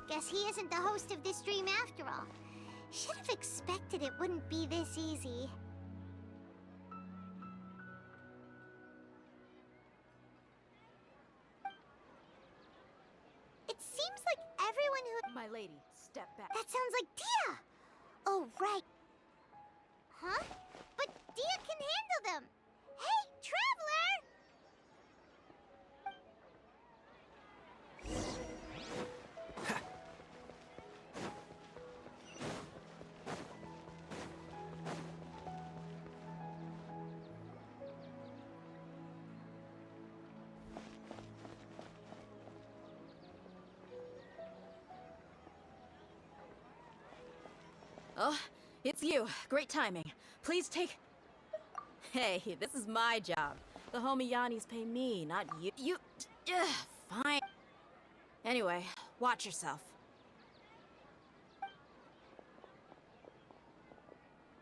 Guess he isn't the host of this dream after all. Should have expected it wouldn't be this easy. It seems like everyone who... My lady, step back. That sounds like Dia! Oh, right. Huh? But Dia can handle them! Hey, Traveler! Oh, it's you. Great timing. Please take... Hey, this is my job. The homie Yannis pay me, not you. Fine. Anyway, watch yourself.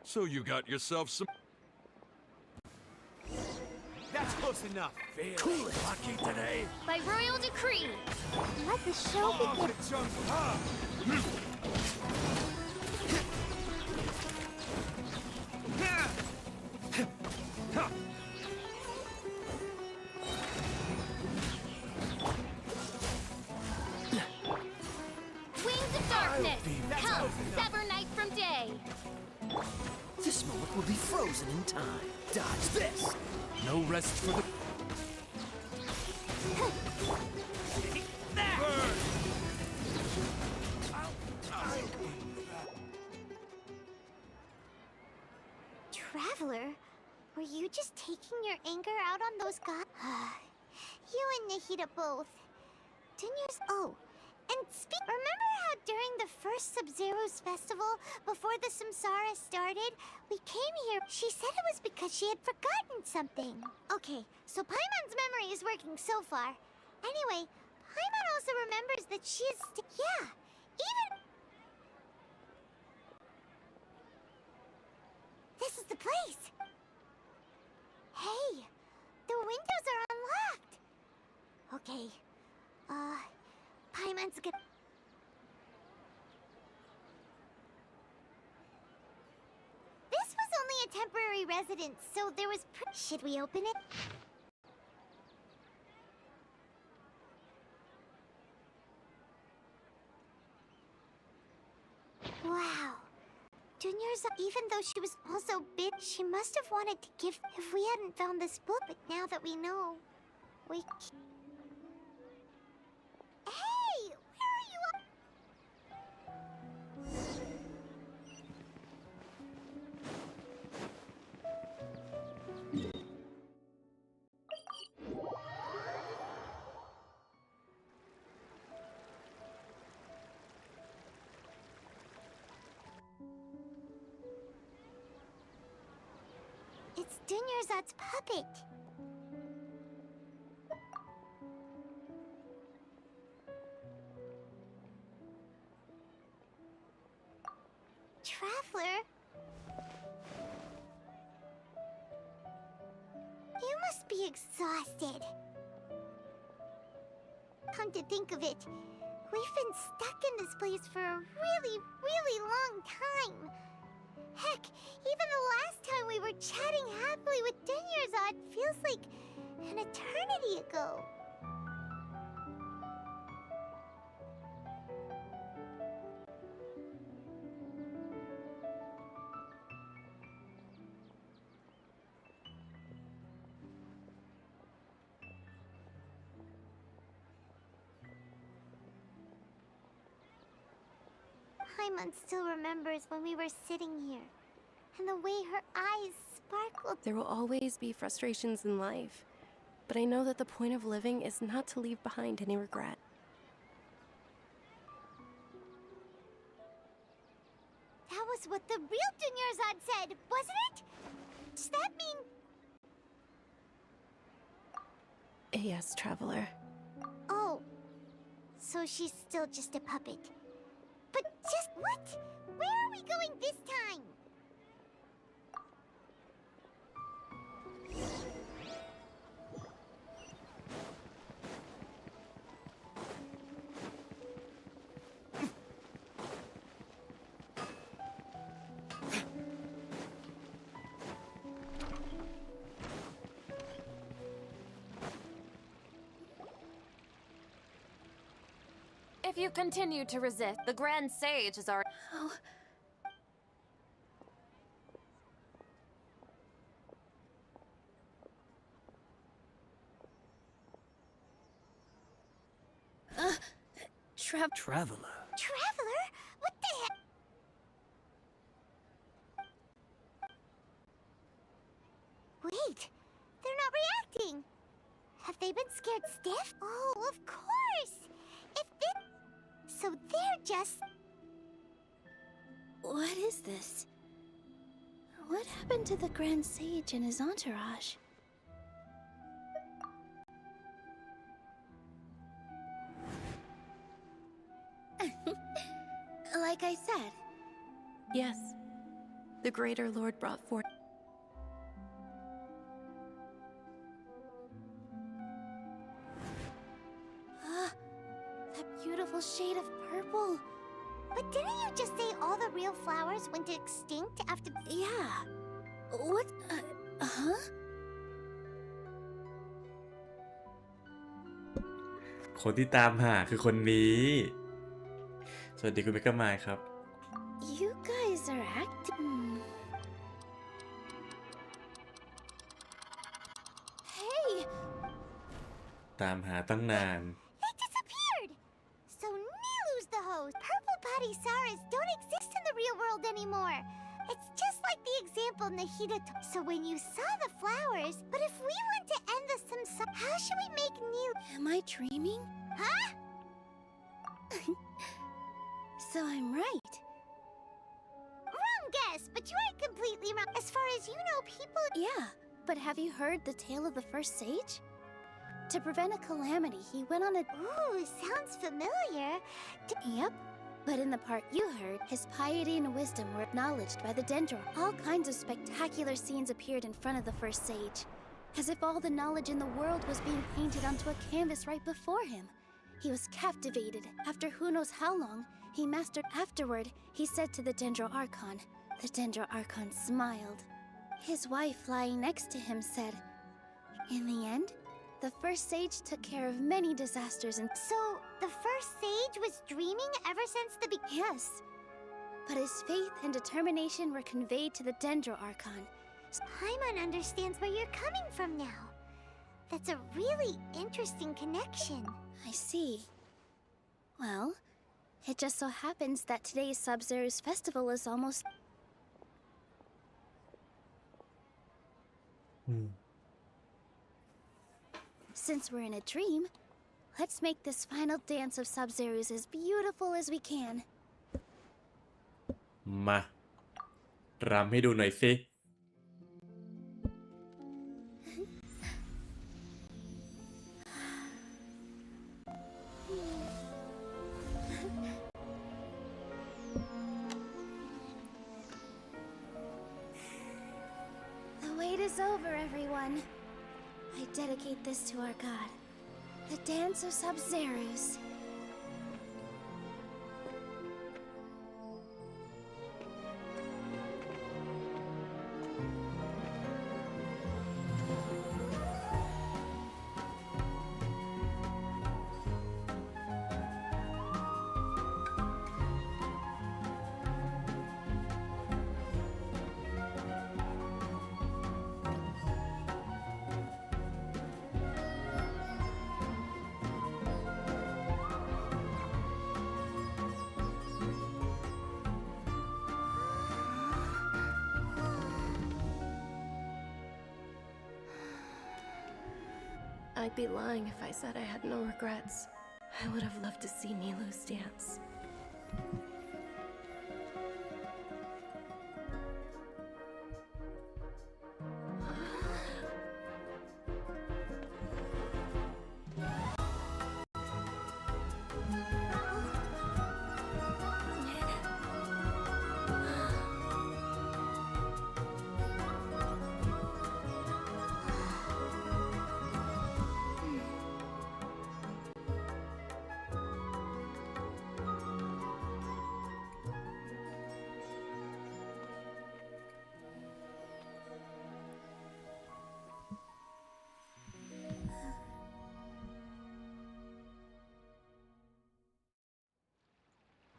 So you got yourself some... That's close enough. Feeling lucky today? By royal decree. Let the show begin. Wings of darkness. Come, sever night from day. This moment will be frozen in time. Dodge this! No rest for the... Traveler, were you just taking your anger out on those guys? You and Nahida both. Oh, and remember how during the first Sub-Zero's festival, before the Samsara started, we came here. She said it was because she had forgotten something. Okay, so Paimon's memory is working so far. Anyway, Paimon also remembers that she is... yeah, even... This is the place! Hey, the windows are unlocked! Okay, Paimon's good. This was only a temporary residence, so there was should we open it? Wow. Dunyarzad, even though she was also bit, she must have wanted to give if we hadn't found this book, but now that we know, we... Hey! Where are you? It's Dunyarzad's puppet. Traveler? You must be exhausted. Come to think of it, we've been stuck in this place for a really, really long time. Heck, even the last time we were chatting happily with Dunyarzad feels like an eternity ago. Paimon still remembers when we were sitting here, And the way her eyes sparkled. There will always be frustrations in life, but I know that the point of living is not to leave behind any regret. That was what the real Dunyarzad said, wasn't it? Does that mean... Yes, Traveler. Oh, so she's still just a puppet. But just what? Where are we going this time? If you continue to resist, the Grand Sage is our... Oh. Traveler. Traveler? What the heck? Wait, they're not reacting. Have they been scared stiff? Oh, of course. If they... So they're just... What is this? What happened to the Grand Sage and his entourage? Like I said. Yes. The Greater Lord brought forth... That beautiful shade of purple. But didn't you just say all the real flowers went extinct after... Yeah. What? Huh? คนที่ตามหาคือคนนี้ สวัสดีคุณเมกะไมค์ครับ You guys are acting... Hey! ตามหาตั้งนาน They disappeared! So Nilu's the host. Purple body Saras don't exist in the real world anymore. It's just like the example Nahida took. So when you saw the flowers, but if we want to end the samsara, how should we make Nilu? Am I dreaming? Huh? So I'm right. Wrong guess, but you aren't completely wrong. As far as you know, people... Yeah, but have you heard the tale of the first sage? To prevent a calamity, he went on a... Ooh, sounds familiar. Yep. But in the part you heard, his piety and wisdom were acknowledged by the Dendro. All kinds of spectacular scenes appeared in front of the first sage, as if all the knowledge in the world was being painted onto a canvas right before him. He was captivated. After who knows how long, he mastered. Afterward, he said to the Dendro Archon. The Dendro Archon smiled. His wife, lying next to him, said, "In the end, the first sage took care of many disasters and..." So, the first sage was dreaming ever since the beginning? Yes. But his faith and determination were conveyed to the Dendro Archon. Paimon understands where you're coming from now. That's a really interesting connection. I see. Well, it just so happens that today's Sub-Zero's festival is almost... Since we're in a dream, let's make this final dance of Sub-Zero's as beautiful as we can. มารำให้ดูหน่อยสิ The wait is over, everyone. I dedicate this to our god, the dance of Sub-Zero's. I'd be lying if I said I had no regrets. I would have loved to see Nilou's dance.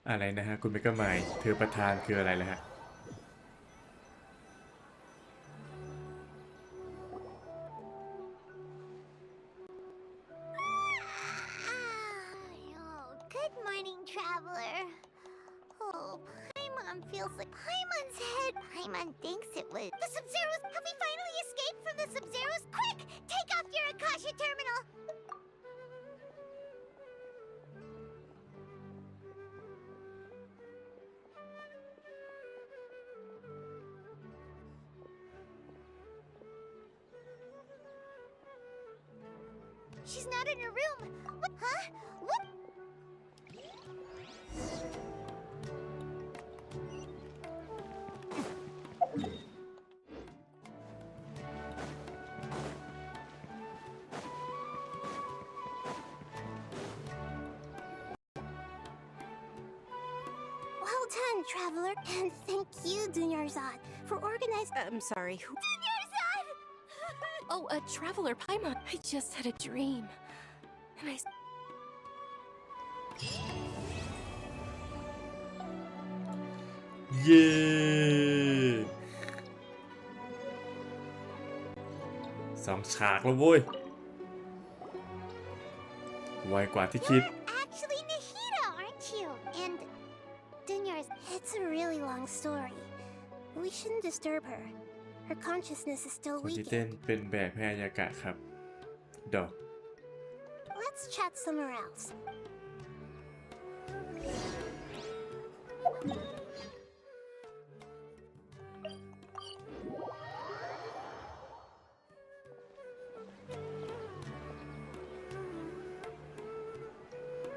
อะไรนะฮะคุณเมกะไมล์เธอประธานคืออะไรล่ะฮะ Oh, good morning, traveler. Oh, Paimon feels like Paimon's head. Paimon thinks it was the Sub-Zeros. Have we finally escaped from the Sub-Zeros? Quick, take off your Akasha terminal. She's not in her room. What? Huh? What? Well done, traveler, and thank you, Dunyarzad, for organizing. I'm sorry, who? Dunyarzad! Oh, a traveler, Paimon. I just had a dream. And I...เย้สองฉากแล้วเว้ยไวกว่าที่คิด Actually, Nahida, aren't you? And Dunyar's. It's a really long story. We shouldn't disturb her. Her consciousness is still คนที่ weak. เต้นเป็นแบบแพยากะครับดอก Let's chat somewhere else.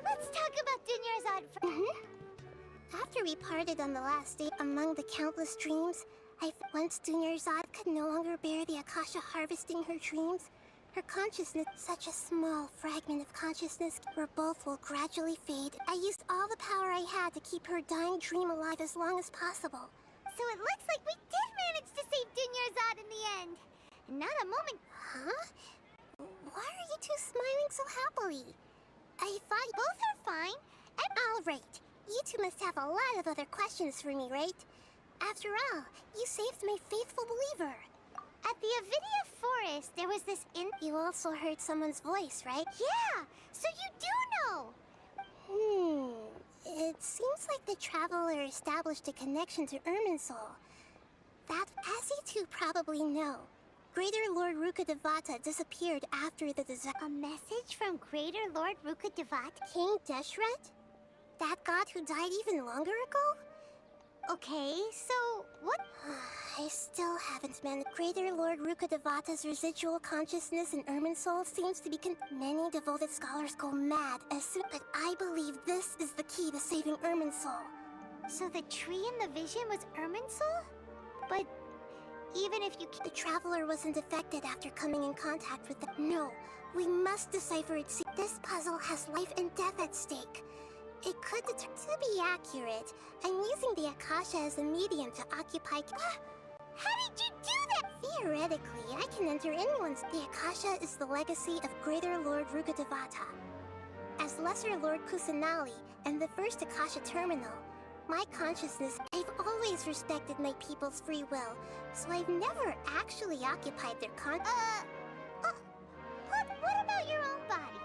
Let's talk about Dunyarzad After we parted on the last day among the countless dreams, once Dunyarzad could no longer bear the Akasha harvesting her dreams, her consciousness, such a small fragment of consciousness, where both will gradually fade. I used all the power I had to keep her dying dream alive as long as possible. So it looks like we did manage to save Dunyarzad in the end. Not a moment. Huh? Why are you two smiling so happily? I thought both are fine. And all right. You two must have a lot of other questions for me, right? After all, you saved my faithful believer. At the Avidia Forest, there was this You also heard someone's voice, right? Yeah! So you do know! It seems like the traveler established a connection to Irminsul. That, as you two probably know, Greater Lord Rukkhadevata disappeared after the disaster. A message from Greater Lord Rukkhadevata? King Deshret? That god who died even longer ago? Okay, so what? I still haven't managed. Greater Lord Rukkhadevata's residual consciousness in Irminsul seems to be Many devoted scholars go mad as soon, but I believe this is the key to saving Irminsul. So the tree in the vision was Irminsul? But even if the traveler wasn't affected after coming in contact with No, we must decipher it. This puzzle has life and death at stake. It could To be accurate, I'm using the Akasha as a medium to occupy. How did you do that? Theoretically, I can enter anyone's. The Akasha is the legacy of Greater Lord Rukkhadevata. As Lesser Lord Kusanali and the first Akasha terminal, my consciousness, I've always respected my people's free will, so I've never actually occupied their what about your own body?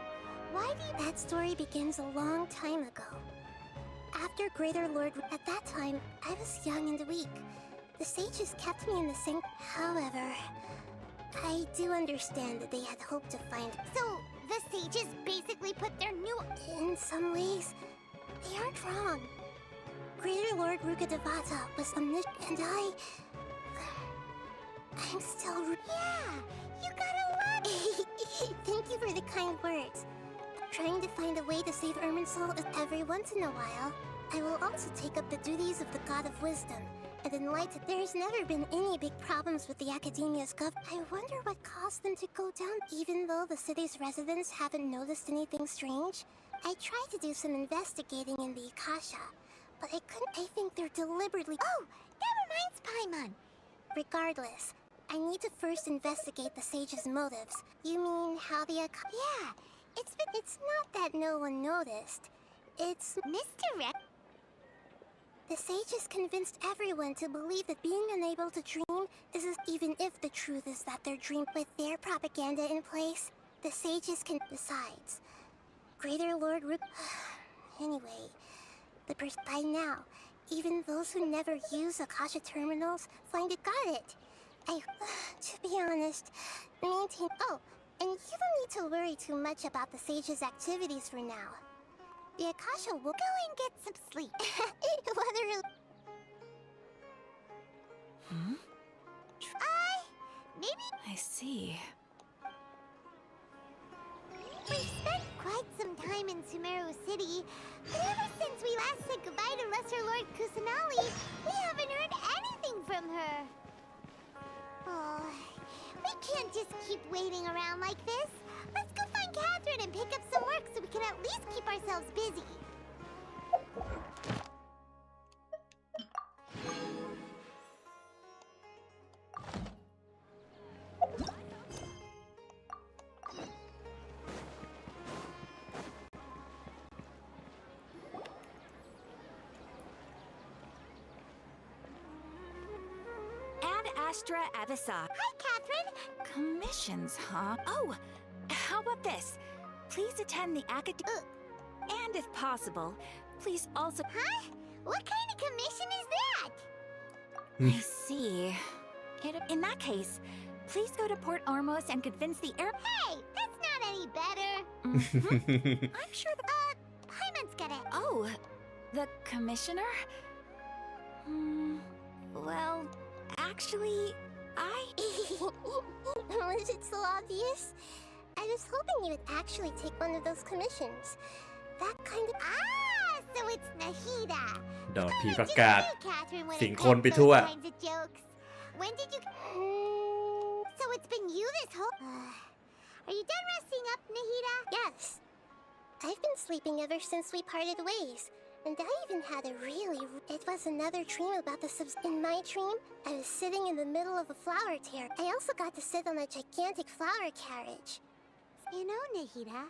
Why do you... That story begins a long time ago. After Greater Lord... At that time, I was young and weak. The sages kept me in the same... However, I do understand that they had hoped to find... So, the sages basically put their new... In some ways, they aren't wrong. Greater Lord Rukkhadevata was omniscient, and I'm still... Yeah, you got a lot! Thank you for the kind words. Trying to find a way to save Irminsul every once in a while. I will also take up the duties of the God of Wisdom. And in light, there's never been any big problems with the Academia's I wonder what caused them to go down, even though the city's residents haven't noticed anything strange. I tried to do some investigating in the Akasha, but I couldn't. I think they're deliberately... Oh, that reminds Paimon. Regardless, I need to first investigate the sage's motives. You mean how the Yeah, It's not that no one noticed. It's... Misdirect. The sages convinced everyone to believe that being unable to dream is even if the truth is that they're dreaming. With their propaganda in place, the sages can... Besides, Greater Lord Rook... Anyway, by now, even those who never use Akasha terminals find it got it. To be honest, maintain... Oh, and you don't need to worry too much about the sages' activities for now. The Akasha will... Go and get some sleep. Maybe... I see. We've spent quite some time in Sumeru City, but ever since we last said goodbye to Lesser Lord Kusanali, we haven't heard anything from her. Oh, we can't just keep waiting around like this. Let's go find Catherine and pick up some work so we can at least keep ourselves busy. Astra Avisa. Hi, Catherine! Commissions, huh? Oh, how about this? Please attend the academy. And if possible, please also... Huh? What kind of commission is that? I see. In that case, please go to Port Ormos and convince the air... Hey, that's not any better. I'm sure the... Paimon's got it. Oh, the commissioner? Well... Actually, Was it so obvious? I was hoping you would actually take one of those commissions. That kind of... Ah, so it's Nahida. ดอกผีประกาศสิงคนไปทั่ว When did you... So it's been you this whole... Are you done resting up, Nahida? Yes. I've been sleeping ever since we parted ways. And I even had a really... It was another dream about the In my dream, I was sitting in the middle of a flower tear. I also got to sit on a gigantic flower carriage. You know, Nahida,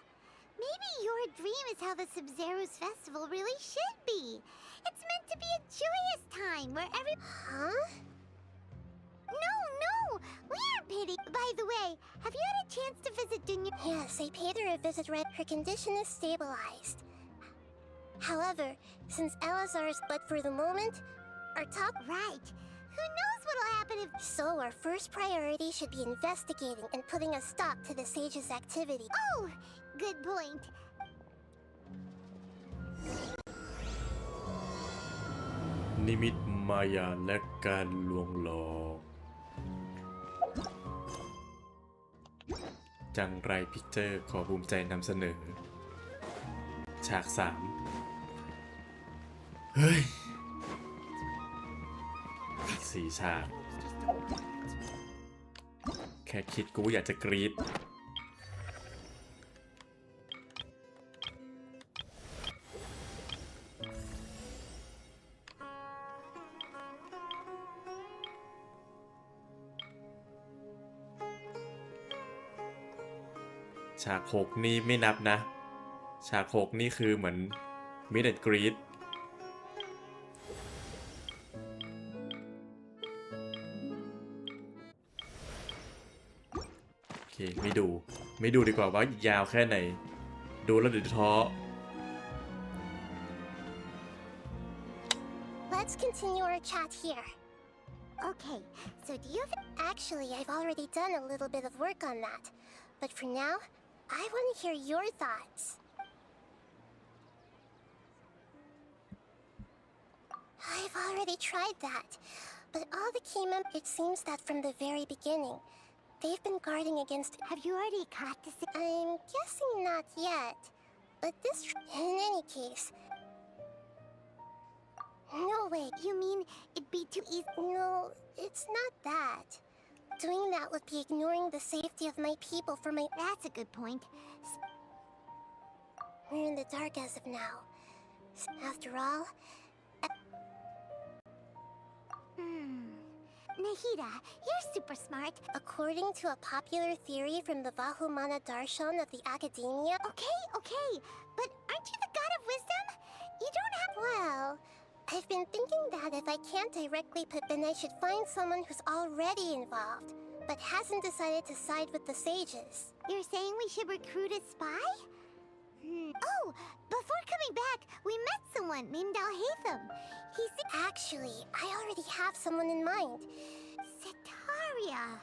maybe your dream is how the Sub-Zero's festival really should be. It's meant to be a joyous time where every... Huh? No! We aren't pity. By the way, have you had a chance to visit Dunya? Yes, I paid her a visit. Her condition is stabilized. However, since Elazar's but for the moment, our top... Right. Who knows what'll happen if... So our first priority should be investigating and putting a stop to the sage's activity. Oh, good point. นิมิตมายาและการลวงหลอกจังไรพิกเจอร์ขอภูมิใจนำเสนอฉาก 3เฮ้ย4 ฉากแค่คิดกูอยากจะกรี๊ดฉาก 6นี่ไม่นับนะฉาก 6นี่คือเหมือนมิดแอนด์กรี๊ดโอเคไม่ดูดีกว่าว่ายาวแค่ไหนดูแล้วเดี๋ยวท้อ Let's continue our chat here. Okay, so do you have... Actually, I've already done a little bit of work on that. But for now, I want to hear your thoughts. I've already tried that. But all the key it seems that from the very beginning, they've been guarding against... Have you already caught the... I'm guessing not yet. But this... In any case... No way. You mean it'd be too easy? No, it's not that. Doing that would be ignoring the safety of my people for my... That's a good point. We're in the dark as of now. After all... Nahida, you're super smart. According to a popular theory from the Vahumana Darshan of the Academia... Okay, but aren't you the god of wisdom? You don't have... Well, I've been thinking that if I can't directly put, then I should find someone who's already involved, but hasn't decided to side with the sages. You're saying we should recruit a spy? Oh, before coming back, we met someone named Alhaitham. He's... Actually, I already have someone in mind. Sitaria.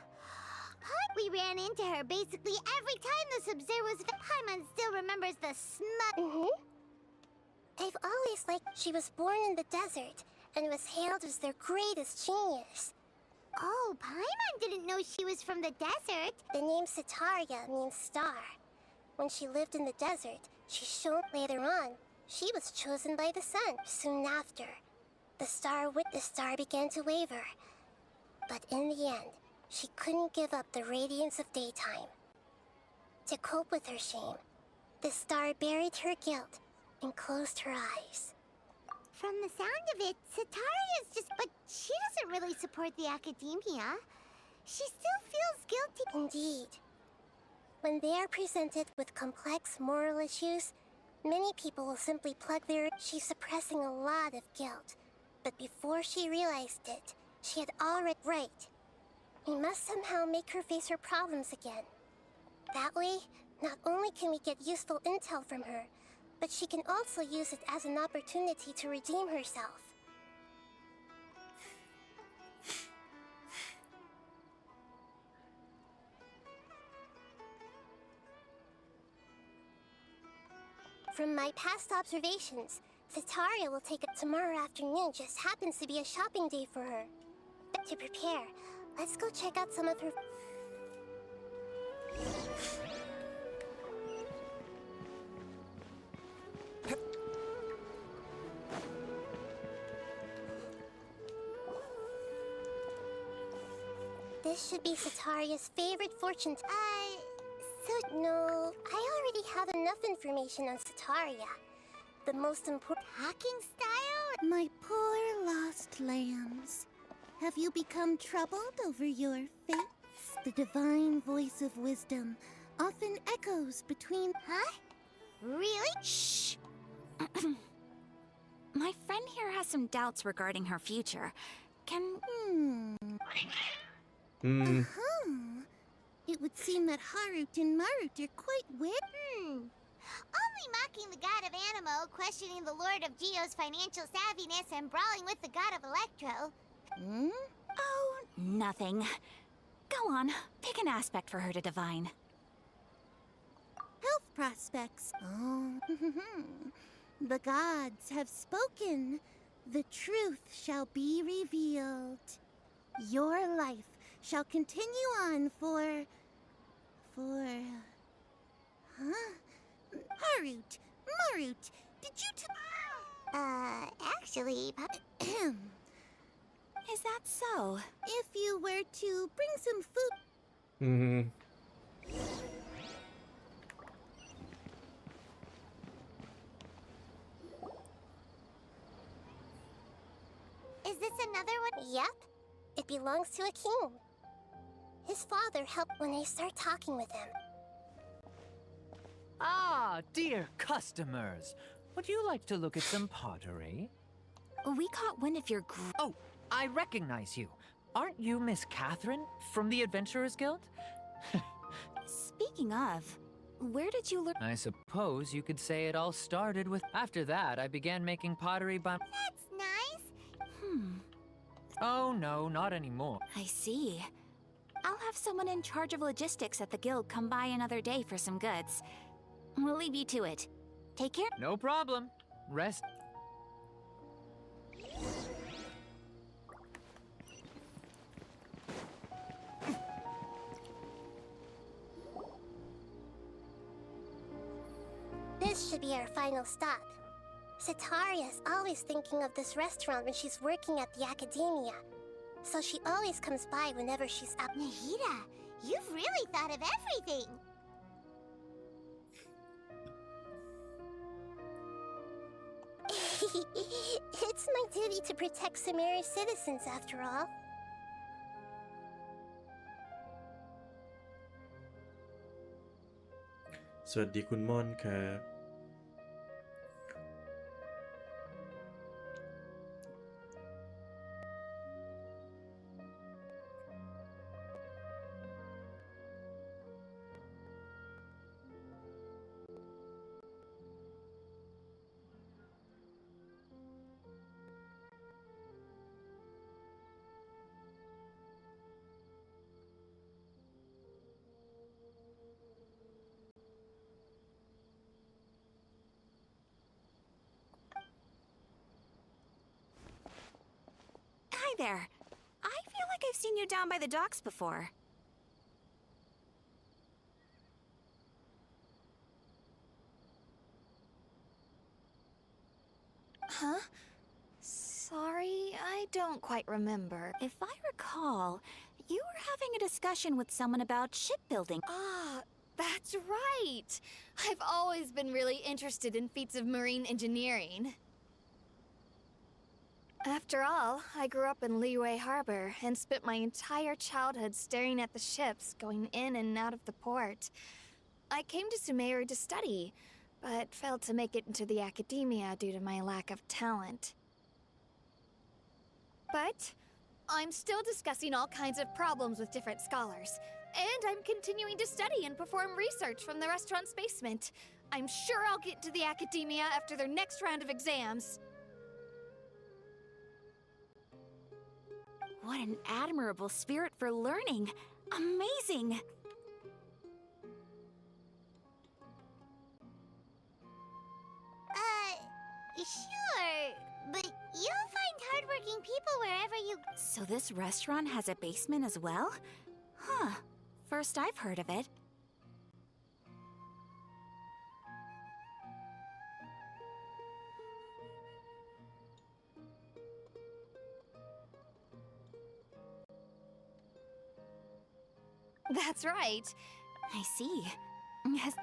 We ran into her basically every time the Sub-Zero's... Paimon still remembers the smug... I've always liked... She was born in the desert, and was hailed as their greatest genius. Oh, Paimon didn't know she was from the desert. The name Sitaria means star. When she lived in the desert, she shone later on. She was chosen by the sun. Soon after, the star began to waver. But in the end, she couldn't give up the radiance of daytime. To cope with her shame, the star buried her guilt and closed her eyes. From the sound of it, Sitaria's just... But she doesn't really support the academia. She still feels guilty. Indeed. When they are presented with complex moral issues, many people will simply plug their... She's suppressing a lot of guilt. But before she realized it, she had already... Right. We must somehow make her face her problems again. That way, not only can we get useful intel from her, but she can also use it as an opportunity to redeem herself. From my past observations, Sitaria will take it tomorrow afternoon. Just happens to be a shopping day for her. But to prepare, let's go check out some of her... This should be Sitaria's favorite fortune... No, I already have enough information on Sitaria. The most important... Talking style? My poor lost lambs. Have you become troubled over your fates? The divine voice of wisdom often echoes between... Huh? Really? Shh! My friend here has some doubts regarding her future. Can... It would seem that Harut and Marut are quite weird. Only mocking the god of Animo, questioning the Lord of Geo's financial savviness, and brawling with the god of Electro. Oh, nothing. Go on, pick an aspect for her to divine. Health prospects. Oh, the gods have spoken. The truth shall be revealed. Your life shall continue on for... Harut, Marut, did you actually... Is that so? If you were to bring some food... Is this another one? Yep. It belongs to a king. His father helped when I start talking with him. Ah, dear customers. Would you like to look at some pottery? We caught wind of your Oh, I recognize you. Aren't you Miss Catherine from the Adventurers Guild? Speaking of, where did you learn? I suppose you could say it all started with... After that, I began making pottery by... That's nice. Oh, no, not anymore. I see. I'll have someone in charge of logistics at the guild come by another day for some goods. We'll leave you to it. Take care. No problem. Rest. This should be our final stop. Sitaria's always thinking of this restaurant when she's working at the academia. So she always comes by whenever she's up. Nahida, you've really thought of everything! It's my duty to protect Sumeru's citizens, after all.สวัสดีคุณม่อนครับHi there. I feel like I've seen you down by the docks before. Huh? Sorry, I don't quite remember. If I recall, you were having a discussion with someone about shipbuilding. Ah, that's right! I've always been really interested in feats of marine engineering. After all, I grew up in Liyue Harbor and spent my entire childhood staring at the ships going in and out of the port. I came to Sumeru to study, but failed to make it into the academia due to my lack of talent. But I'm still discussing all kinds of problems with different scholars, and I'm continuing to study and perform research from the restaurant's basement. I'm sure I'll get to the academia after their next round of exams. What an admirable spirit for learning. Amazing! Sure, but you'll find hardworking people wherever you... So this restaurant has a basement as well? Huh. First I've heard of it. That's right. I see. Yes.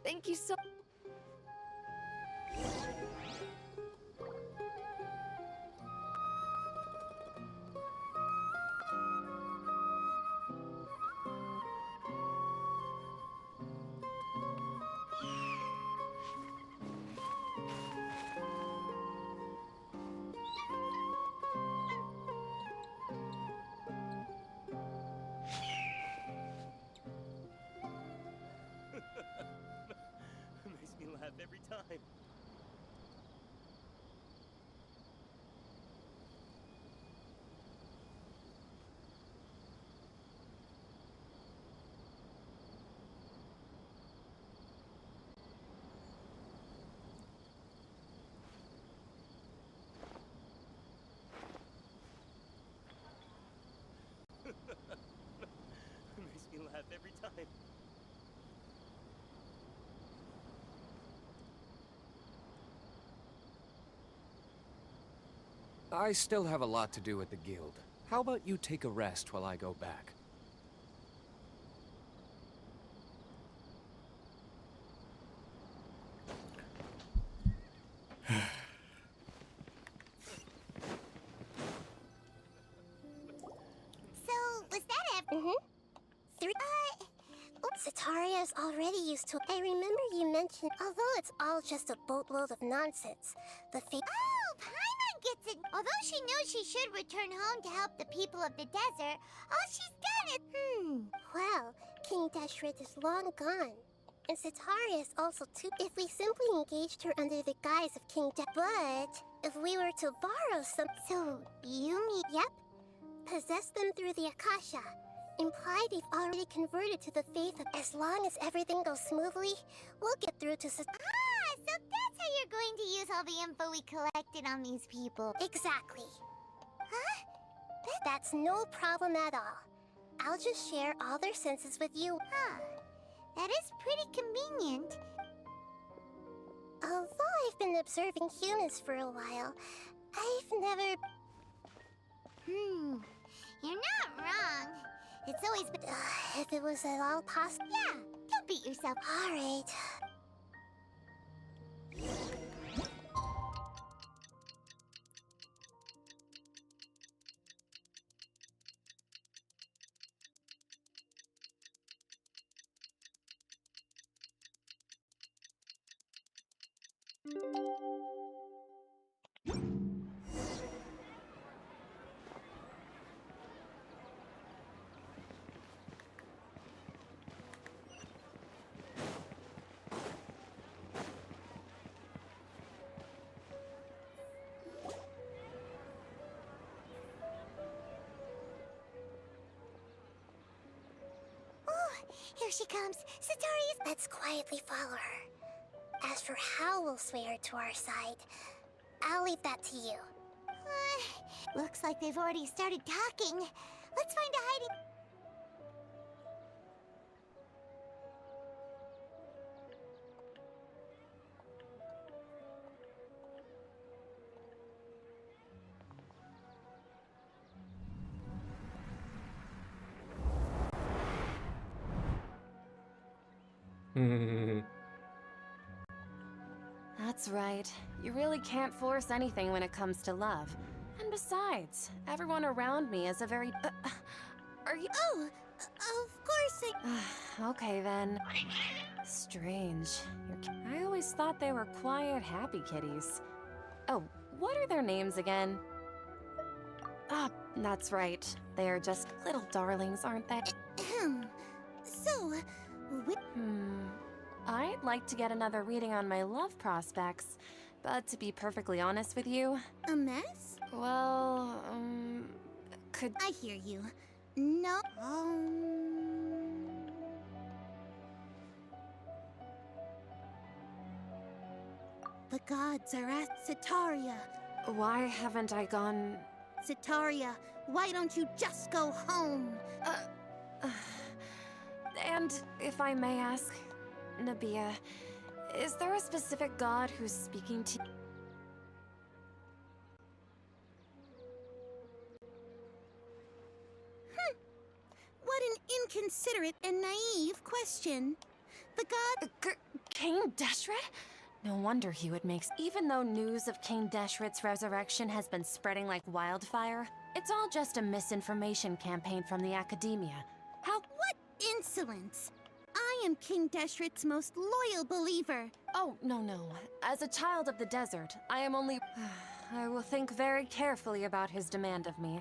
Thank you so... Makes me laugh every time. Makes me laugh every time. I still have a lot to do at the guild. How about you take a rest while I go back? So, was that it? Sitaria's already used to... I remember you mentioned, although it's all just a boatload of nonsense, the fate... Oh, Paimon gets it! Although she knew she should return home to help the people of the desert, all she's done is... Well, King Dashret is long gone. And Sitaria is also too... If we simply engaged her under the guise of King But if we were to borrow some... So, you mean... Yep. Possess them through the Akasha. implied they've already converted to the faith of as long as everything goes smoothly, we'll get through to so that's how you're going to use all the info we collected on these people. Exactly. Huh? That's no problem at all. I'll just share all their senses with you. Huh. That is pretty convenient. Although I've been observing humans for a while, I've never... You're not wrong. It's always been... if it was at all possible... Yeah, don't beat yourself. All right. Here she comes. Satori's... Let's quietly follow her. As for how we'll sway her to our side, I'll leave that to you. Looks like they've already started talking. Let's find a hiding... That's right. You really can't force anything when it comes to love. And besides, everyone around me is a very... are you... Oh, of course I... Okay then. Strange. I always thought they were quiet, happy kitties. Oh, what are their names again? Ah, that's right. They are just little darlings, aren't they? So, I'd like to get another reading on my love prospects, but to be perfectly honest with you... A mess? Well, could... I hear you. No... The gods are at Sitaria. Why haven't I gone... Sitaria, why don't you just go home? And if I may ask, Nabia, is there a specific god who's speaking to you? What an inconsiderate and naive question. The god... King Deshret? No wonder he would make... Even though news of King Deshret's resurrection has been spreading like wildfire, it's all just a misinformation campaign from the academia. How... What insolence! I am King Deshret's most loyal believer. Oh, no. As a child of the desert, I am only... I will think very carefully about his demand of me.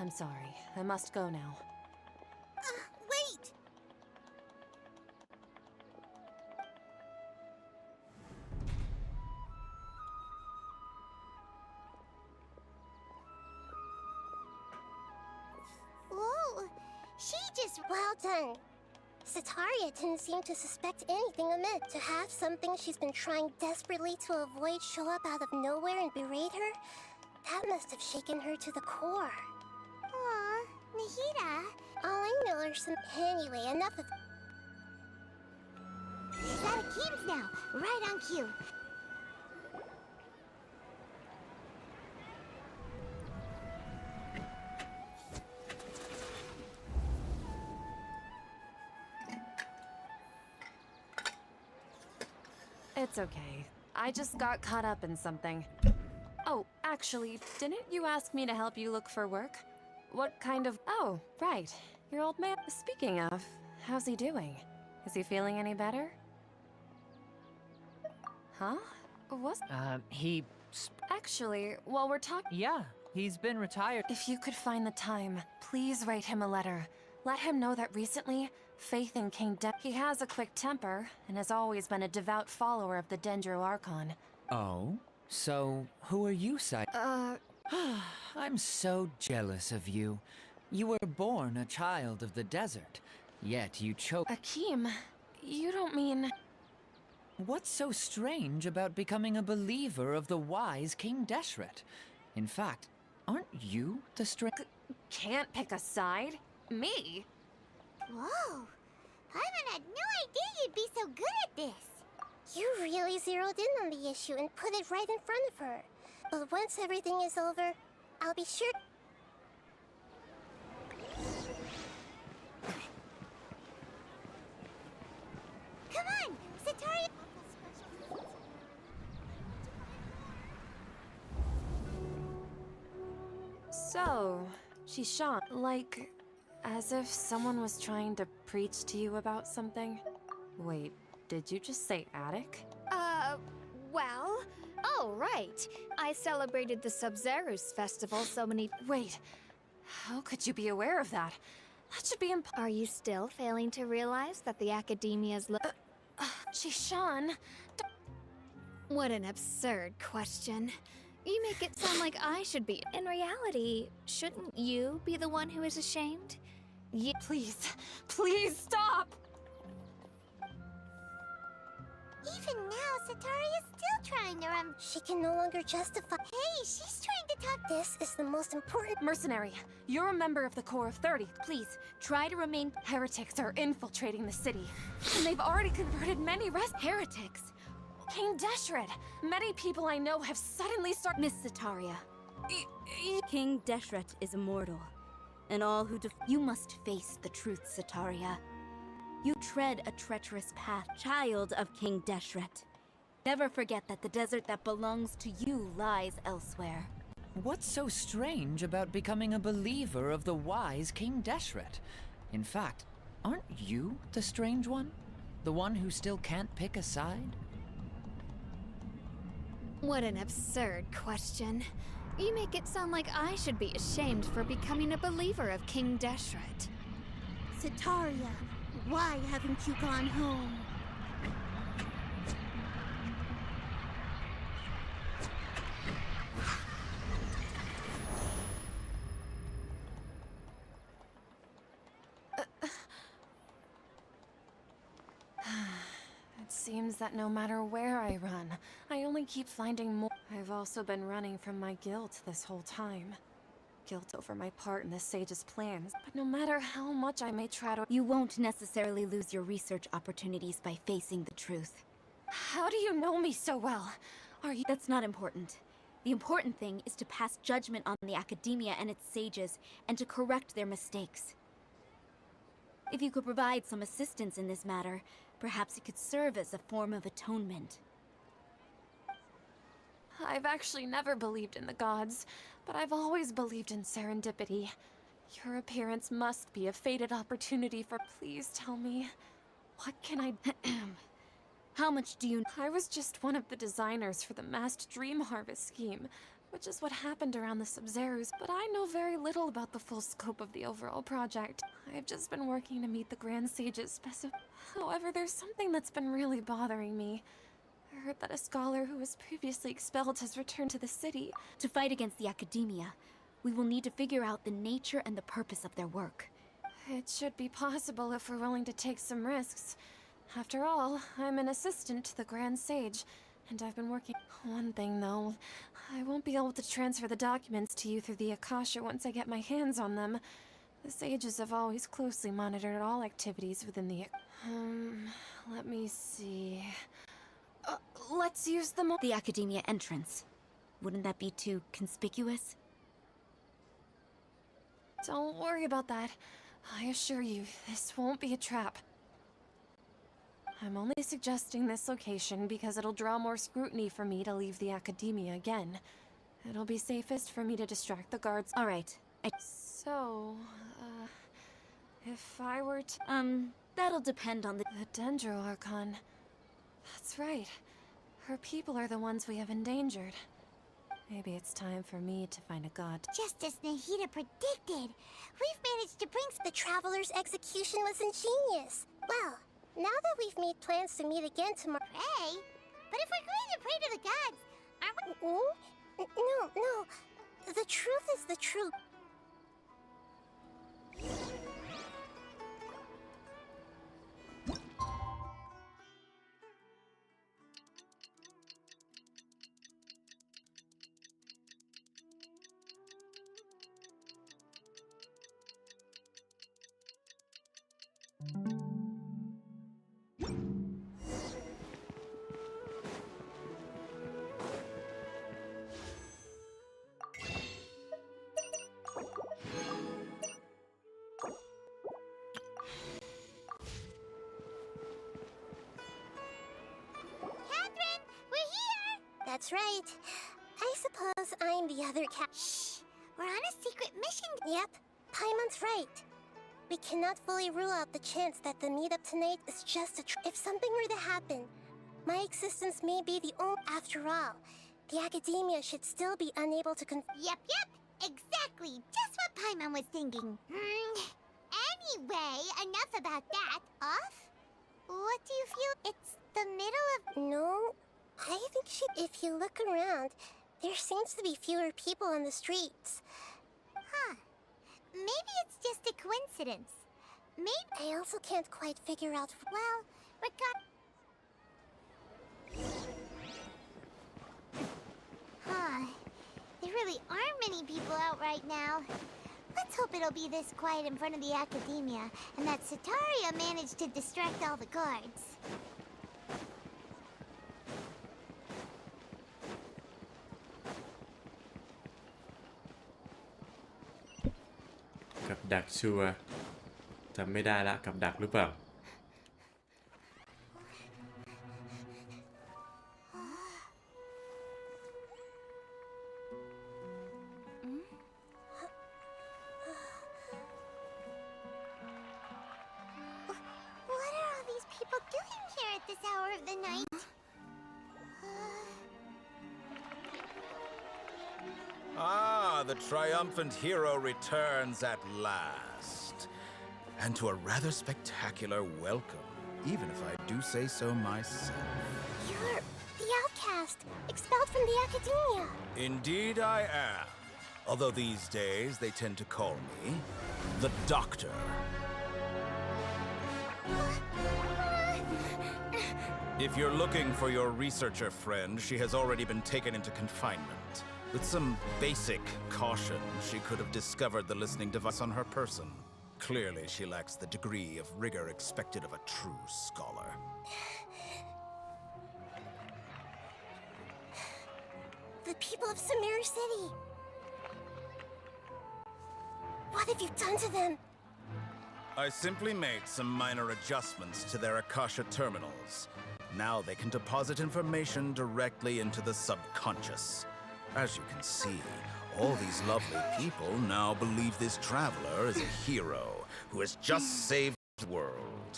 I'm sorry. I must go now. Wait! Whoa! She just... Well done. Sataria didn't seem to suspect anything amiss. To have something she's been trying desperately to avoid show up out of nowhere and berate her, that must have shaken her to the core. Aw, Nahida. All I know are some... Anyway, enough of... She's out of Keem's now, right on cue. It's okay. I just got caught up in something. Oh, actually, didn't you ask me to help you look for work? What kind of... Oh, right. Your old man. Speaking of, how's he doing? Is he feeling any better? Huh? He... Actually, while we're talking... Yeah, he's been retired. If you could find the time, please write him a letter. Let him know that recently, faith in King he has a quick temper, and has always been a devout follower of the Dendro Archon. Oh? So, who are you, I'm so jealous of you. You were born a child of the desert, yet you chose. Akeem, you don't mean... What's so strange about becoming a believer of the wise King Deshret? In fact, aren't you the Can't pick a side? Me? Whoa! Paimon had no idea you'd be so good at this. You really zeroed in on the issue and put it right in front of her. But once everything is over, I'll be sure... Come on, Sataria! So, Shishan, like, as if someone was trying to preach to you about something? Wait, did you just say attic? Well... Oh, right. I celebrated the Sub-Zerus festival so many... Wait, how could you be aware of that? That should be Are you still failing to realize that the Academia's Shishan... What an absurd question. You make it sound like I should be. In reality, shouldn't you be the one who is ashamed? Please stop! Even now, Sataria's still trying to She can no longer justify. Hey, she's trying to talk. This is the most important. Mercenary, you're a member of the Corps of 30. Please, try to remain. Heretics are infiltrating the city, and they've already converted many heretics. King Deshret, many people I know have suddenly started. Miss Sataria, King Deshret is immortal, and all who You must face the truth, Sataria. You tread a treacherous path, child of King Deshret. Never forget that the desert that belongs to you lies elsewhere. What's so strange about becoming a believer of the wise King Deshret? In fact, aren't you the strange one? The one who still can't pick a side? What an absurd question. You make it sound like I should be ashamed for becoming a believer of King Deshret. Sataria, why haven't you gone home? It seems that no matter where I run, I only keep finding more. I've also been running from my guilt this whole time. Guilt over my part in the Sage's plans, but no matter how much I may try to— You won't necessarily lose your research opportunities by facing the truth. How do you know me so well? Are you— That's not important. The important thing is to pass judgment on the Academia and its sages, and to correct their mistakes. If you could provide some assistance in this matter, perhaps it could serve as a form of atonement. I've actually never believed in the gods, but I've always believed in serendipity. Your appearance must be a fated opportunity for— Please tell me, what can I— How much do you— I was just one of the designers for the massed dream harvest scheme, which is what happened around the Sub-Zerus, but I know very little about the full scope of the overall project. I've just been working to meet the Grand Sage's However, there's something that's been really bothering me. I heard that a scholar who was previously expelled has returned to the city. To fight against the Academia, we will need to figure out the nature and the purpose of their work. It should be possible if we're willing to take some risks. After all, I'm an assistant to the Grand Sage, and I've been working— One thing, though, I won't be able to transfer the documents to you through the Akasha once I get my hands on them. The sages have always closely monitored all activities within the— let me see— let's use the Academia entrance. Wouldn't that be too conspicuous? Don't worry about that. I assure you, this won't be a trap. I'm only suggesting this location because it'll draw more scrutiny for me to leave the Academia again. It'll be safest for me to distract the guards. All right. So, if I were to— that'll depend on the Dendro Archon. That's right. Her people are the ones we have endangered. Maybe it's time for me to find a god. Just as Nahida predicted, we've managed to bring— The Traveler's execution was ingenious. Well, now that we've made plans to meet again tomorrow— Pray? But if we're going to pray to the gods, aren't we— No. The truth is the truth. That's right. I suppose I'm the other cat. Shh! We're on a secret mission. Yep, Paimon's right. We cannot fully rule out the chance that the meetup tonight is just a if something were to happen, my existence may be the only. After all, the academia should still be unable to Yep, exactly. Just what Paimon was thinking. Anyway, enough about that. Off? What do you feel? It's the middle of... No, I think if you look around, there seems to be fewer people on the streets. Huh. Maybe it's just a coincidence. Maybe... I also can't quite figure out... Well, Huh. There really aren't many people out right now. Let's hope it'll be this quiet in front of the academia, and that Sataria managed to distract all the guards.กับดักชัวร์จำไม่ได้ละกับดักหรือเปล่า What are all these people doing here at this hour of the night? Ah, the triumphant hero returns at last. And to a rather spectacular welcome, even if I do say so myself. You're the outcast, expelled from the academia. Indeed I am. Although these days they tend to call me the Doctor. If you're looking for your researcher friend, she has already been taken into confinement. With some basic caution, she could have discovered the listening device on her person. Clearly, she lacks the degree of rigor expected of a true scholar. The people of Sumeru City. What have you done to them? I simply made some minor adjustments to their Akasha terminals. Now they can deposit information directly into the subconscious. As you can see, all these lovely people now believe this traveler is a hero who has just saved the world.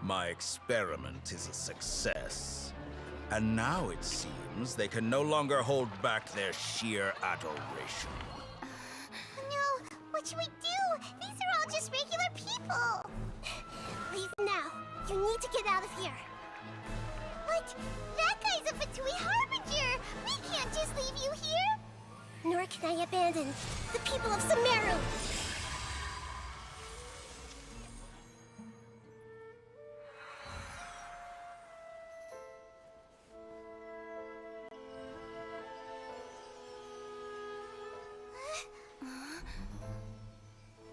My experiment is a success. And now it seems they can no longer hold back their sheer adoration. No, what should we do? These are all just regular people. Leave now. You need to get out of here. What? That guy's a Fatui Harbinger! We can't just leave you here! Nor can I abandon the people of Sumeru!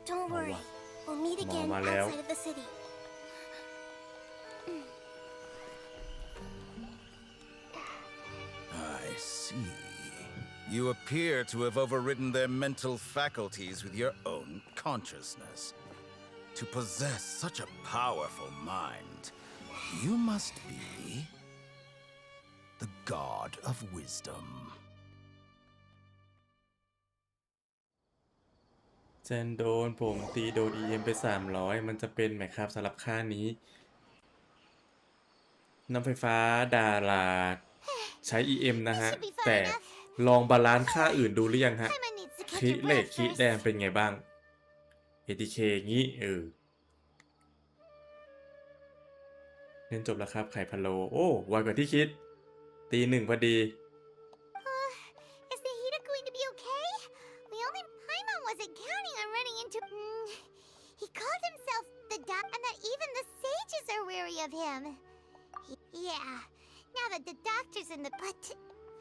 Don't worry. We'll meet again outside of the city. I see. You appear to have overridden their mental faculties with your own consciousness. To possess such a powerful mind, you must be the god of wisdom. เจนโดนผมตีโดน EM ไป300มันจะเป็นไหมครับสำหรับค่านี้น้ำไฟฟ้าดาราใช้ EM นะฮะแต่ลองบาลานซ์ค่าอื่นดูหรือยังฮะคิเหล็กคิแดงเป็นไงบ้าง ATK งี้เล่นจบแล้วครับไข่พะโล้โอ้ไวกว่าที่คิดตี 1พอดี Is the Hida going to be okay? Paimon wasn't counting on running into... He called himself the and that even the sages are wary of him. Yeah, now that the doctor's in the... But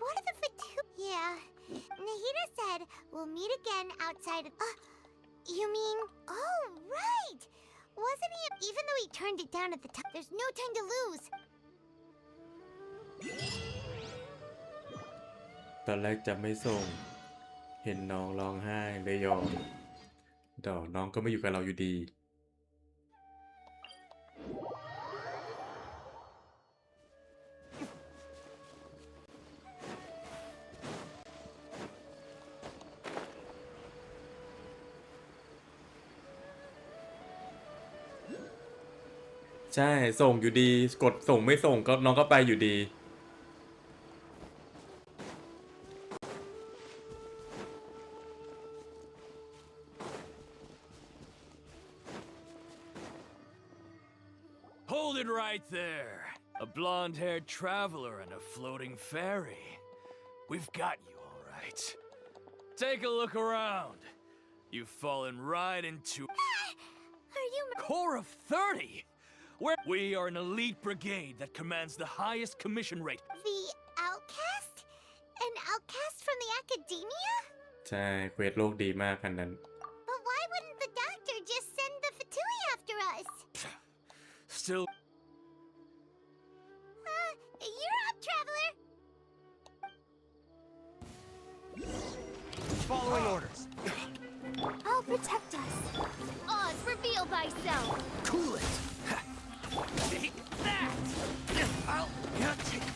what are the Fatu... Yeah, Nahida said we'll meet again outside of... You mean... Oh, right! Wasn't he... Even though he turned it down at the top, there's no time to lose. ตอนแรกจะไม่ส่งเห็นน้องร้องไห้เลยยอมเดี๋ยวน้องก็ไม่อยู่กับเราอยู่ดี Huh? ใช่ส่งอยู่ดีกดส่งไม่ส่งก็น้องก็ไปอยู่ดี Hold it right there. A blonde-haired traveler and a floating fairy. We've got you, all right. Take a look around. You've fallen right into... Are you... Core of 30? We are an elite brigade that commands the highest commission rate. The outcast? An outcast from the academia? ใช่เควสโลกดีมากคันนั้น But why wouldn't the doctor just send the Fatui after us? Still... You're up, traveler! Following orders. I'll protect us. Oz, reveal thyself! Cool it! Take that! I'll take...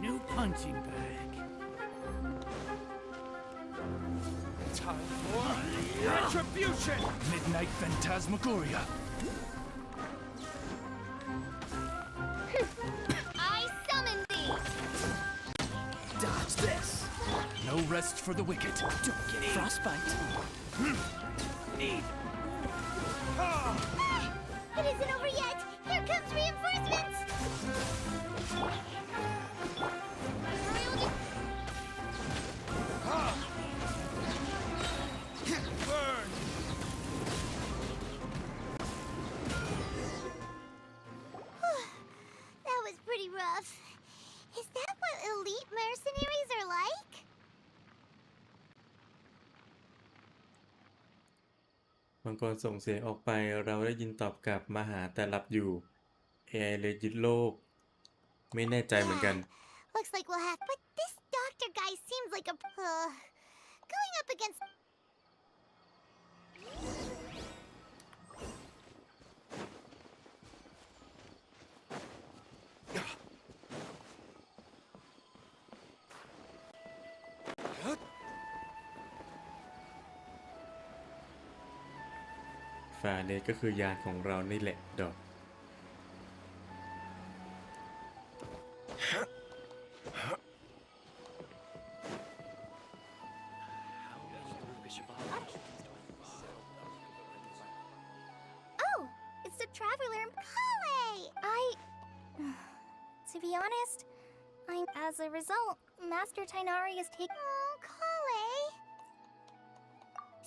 New punching bag. Time for retribution! Midnight Phantasmagoria. I summon thee! Dodge this. No rest for the wicked. Don't get frostbite. Need. It isn't over yet! Here comes reinforcements! Burn! That was pretty rough. Is that what elite mercenaries are like? มังกรส่งเสียงออกไปเราได้ยินตอบกลับมาหาแต่หลับอยู่ AI เลยยึดโลก ไม่แน่ใจเหมือนกัน Looks like we'll have... But this doctor guy seems like a... going up against...ฟาเนสก็คือยานของเรานี่แหละดอก Oh, it's the traveler. To be honest, as a result, Master Tainari is taking... Oh, Kale.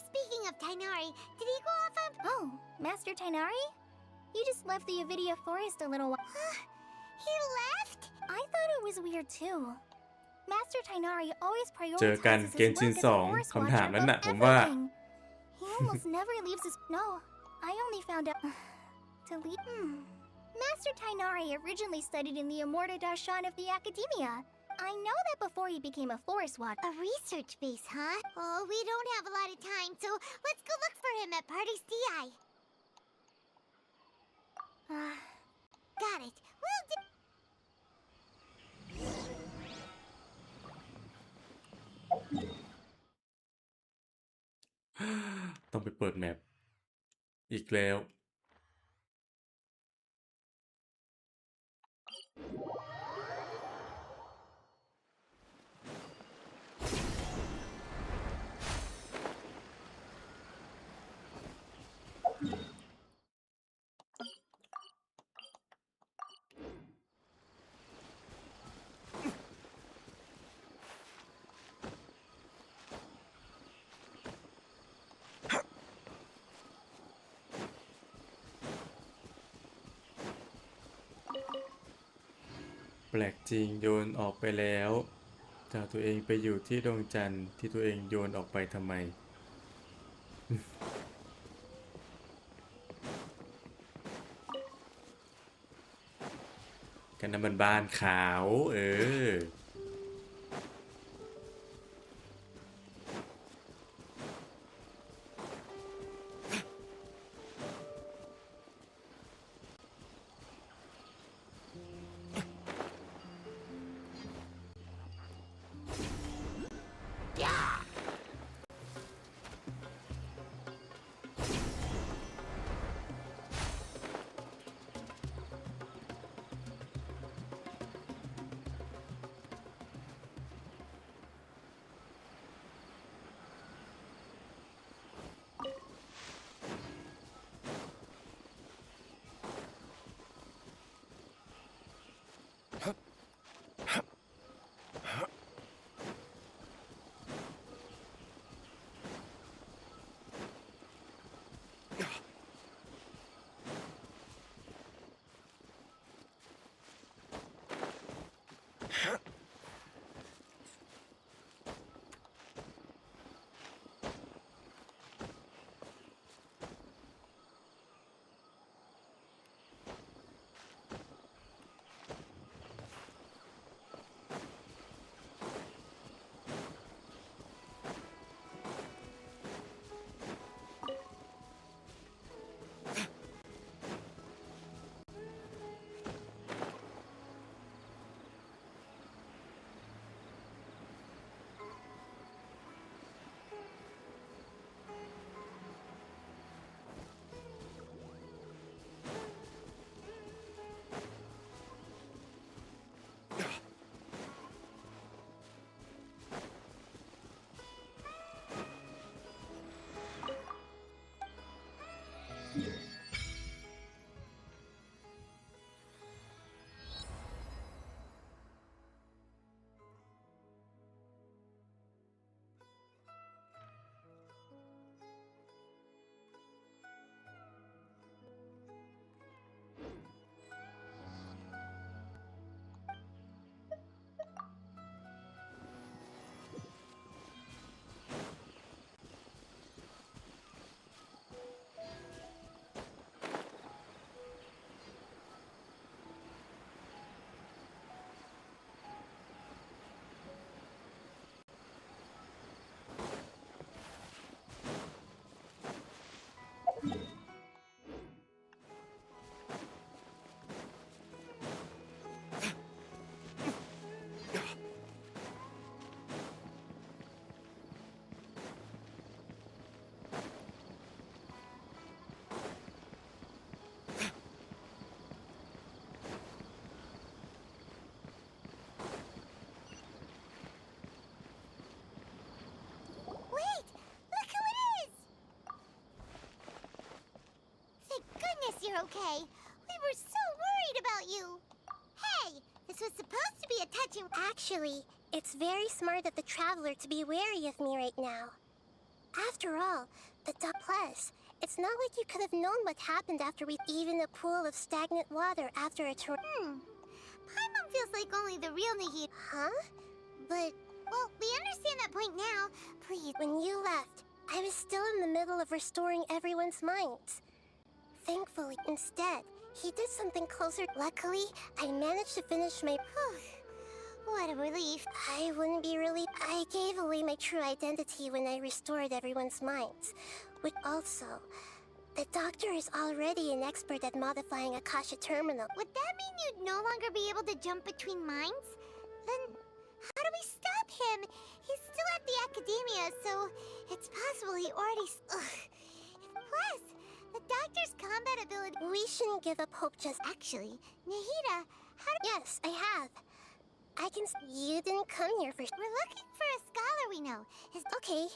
Speaking of Tainari, did he go off on... Oh, Master Tainari? You just left the Avidia Forest a little while... He left? I thought it was weird too. Master Tainari always เจอกัน prioritizes เก his นชิน work as ส a อง forest คำถาม watcher นั้น above น่ะผมว่า everything. He almost never leaves his... No, I only found out... to leave... Master Tainari originally studied in the Immorta Darshan of the Academia. I know that before he became a forest watcher. A research base, huh? Oh, we don't have a lot of time, so let's go look for him at Party's DI. Got it. We'll do... ต้องไปเปิดแมปอีกแล้ว แปลกจริงโยนออกไปแล้วจะเอาตัวเองไปอยู่ที่ดวงจันทร์ที่ตัวเองโยนออกไปทำไม กันน้ำมันบ้านขาว Wait! Look who it is! Thank goodness you're okay. We were so worried about you. Hey, this was supposed to be a touching... Actually, it's very smart of the traveler to be wary of me right now. After all, plus, it's not like you could have known what happened after we even a pool of stagnant water after a Paimon feels like only the real Nahida. Huh? But... Well, we understand that point now. Please, when you left, I was still in the middle of restoring everyone's minds. Thankfully, instead, he did something closer. Luckily, I managed to finish my... What a relief. I wouldn't be really... I gave away my true identity when I restored everyone's minds. Which also... The doctor is already an expert at modifying Akasha Terminal. Would that mean you'd no longer be able to jump between minds? Then... how do we stop him? He's still at the academia, so... it's possible he already... Plus, the doctor's combat ability... We shouldn't give up hope just... Actually, Nahida, how do... Yes, I have. I can... You didn't come here for... We're looking for a scholar we know. Okay.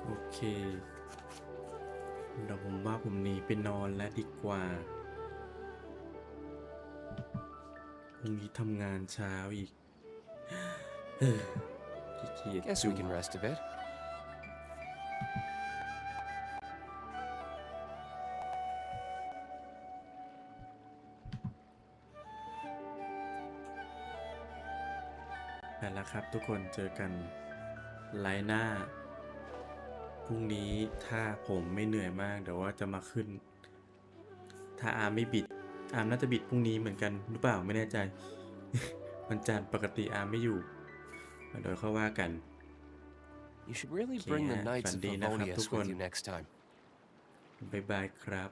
โอเคเดี๋ยวผมว่าผมหนีไปนอนแล้วดีกว่าพรุ่งนี้ทำงานเช้าอีกขี้เกียจ Guess we can rest a bit. ไปแล้วครับทุกคนเจอกันไลน์หน้าพรุ่งนี้ถ้าผมไม่เหนื่อยมากเดี๋ยวว่าจะมาขึ้นถ้าอาร์มไม่บิดอาร์มน่าจะบิดพรุ่งนี้เหมือนกันหรือเปล่าไม่แน่ใจ วันจันทร์ปกติอาร์มไม่อยู่เดี๋ยวเข้าว่ากัน You should really bring the Knights of ฝันดีนะครับทุ Favonius กคน with you next time. บ๊ายบายครับ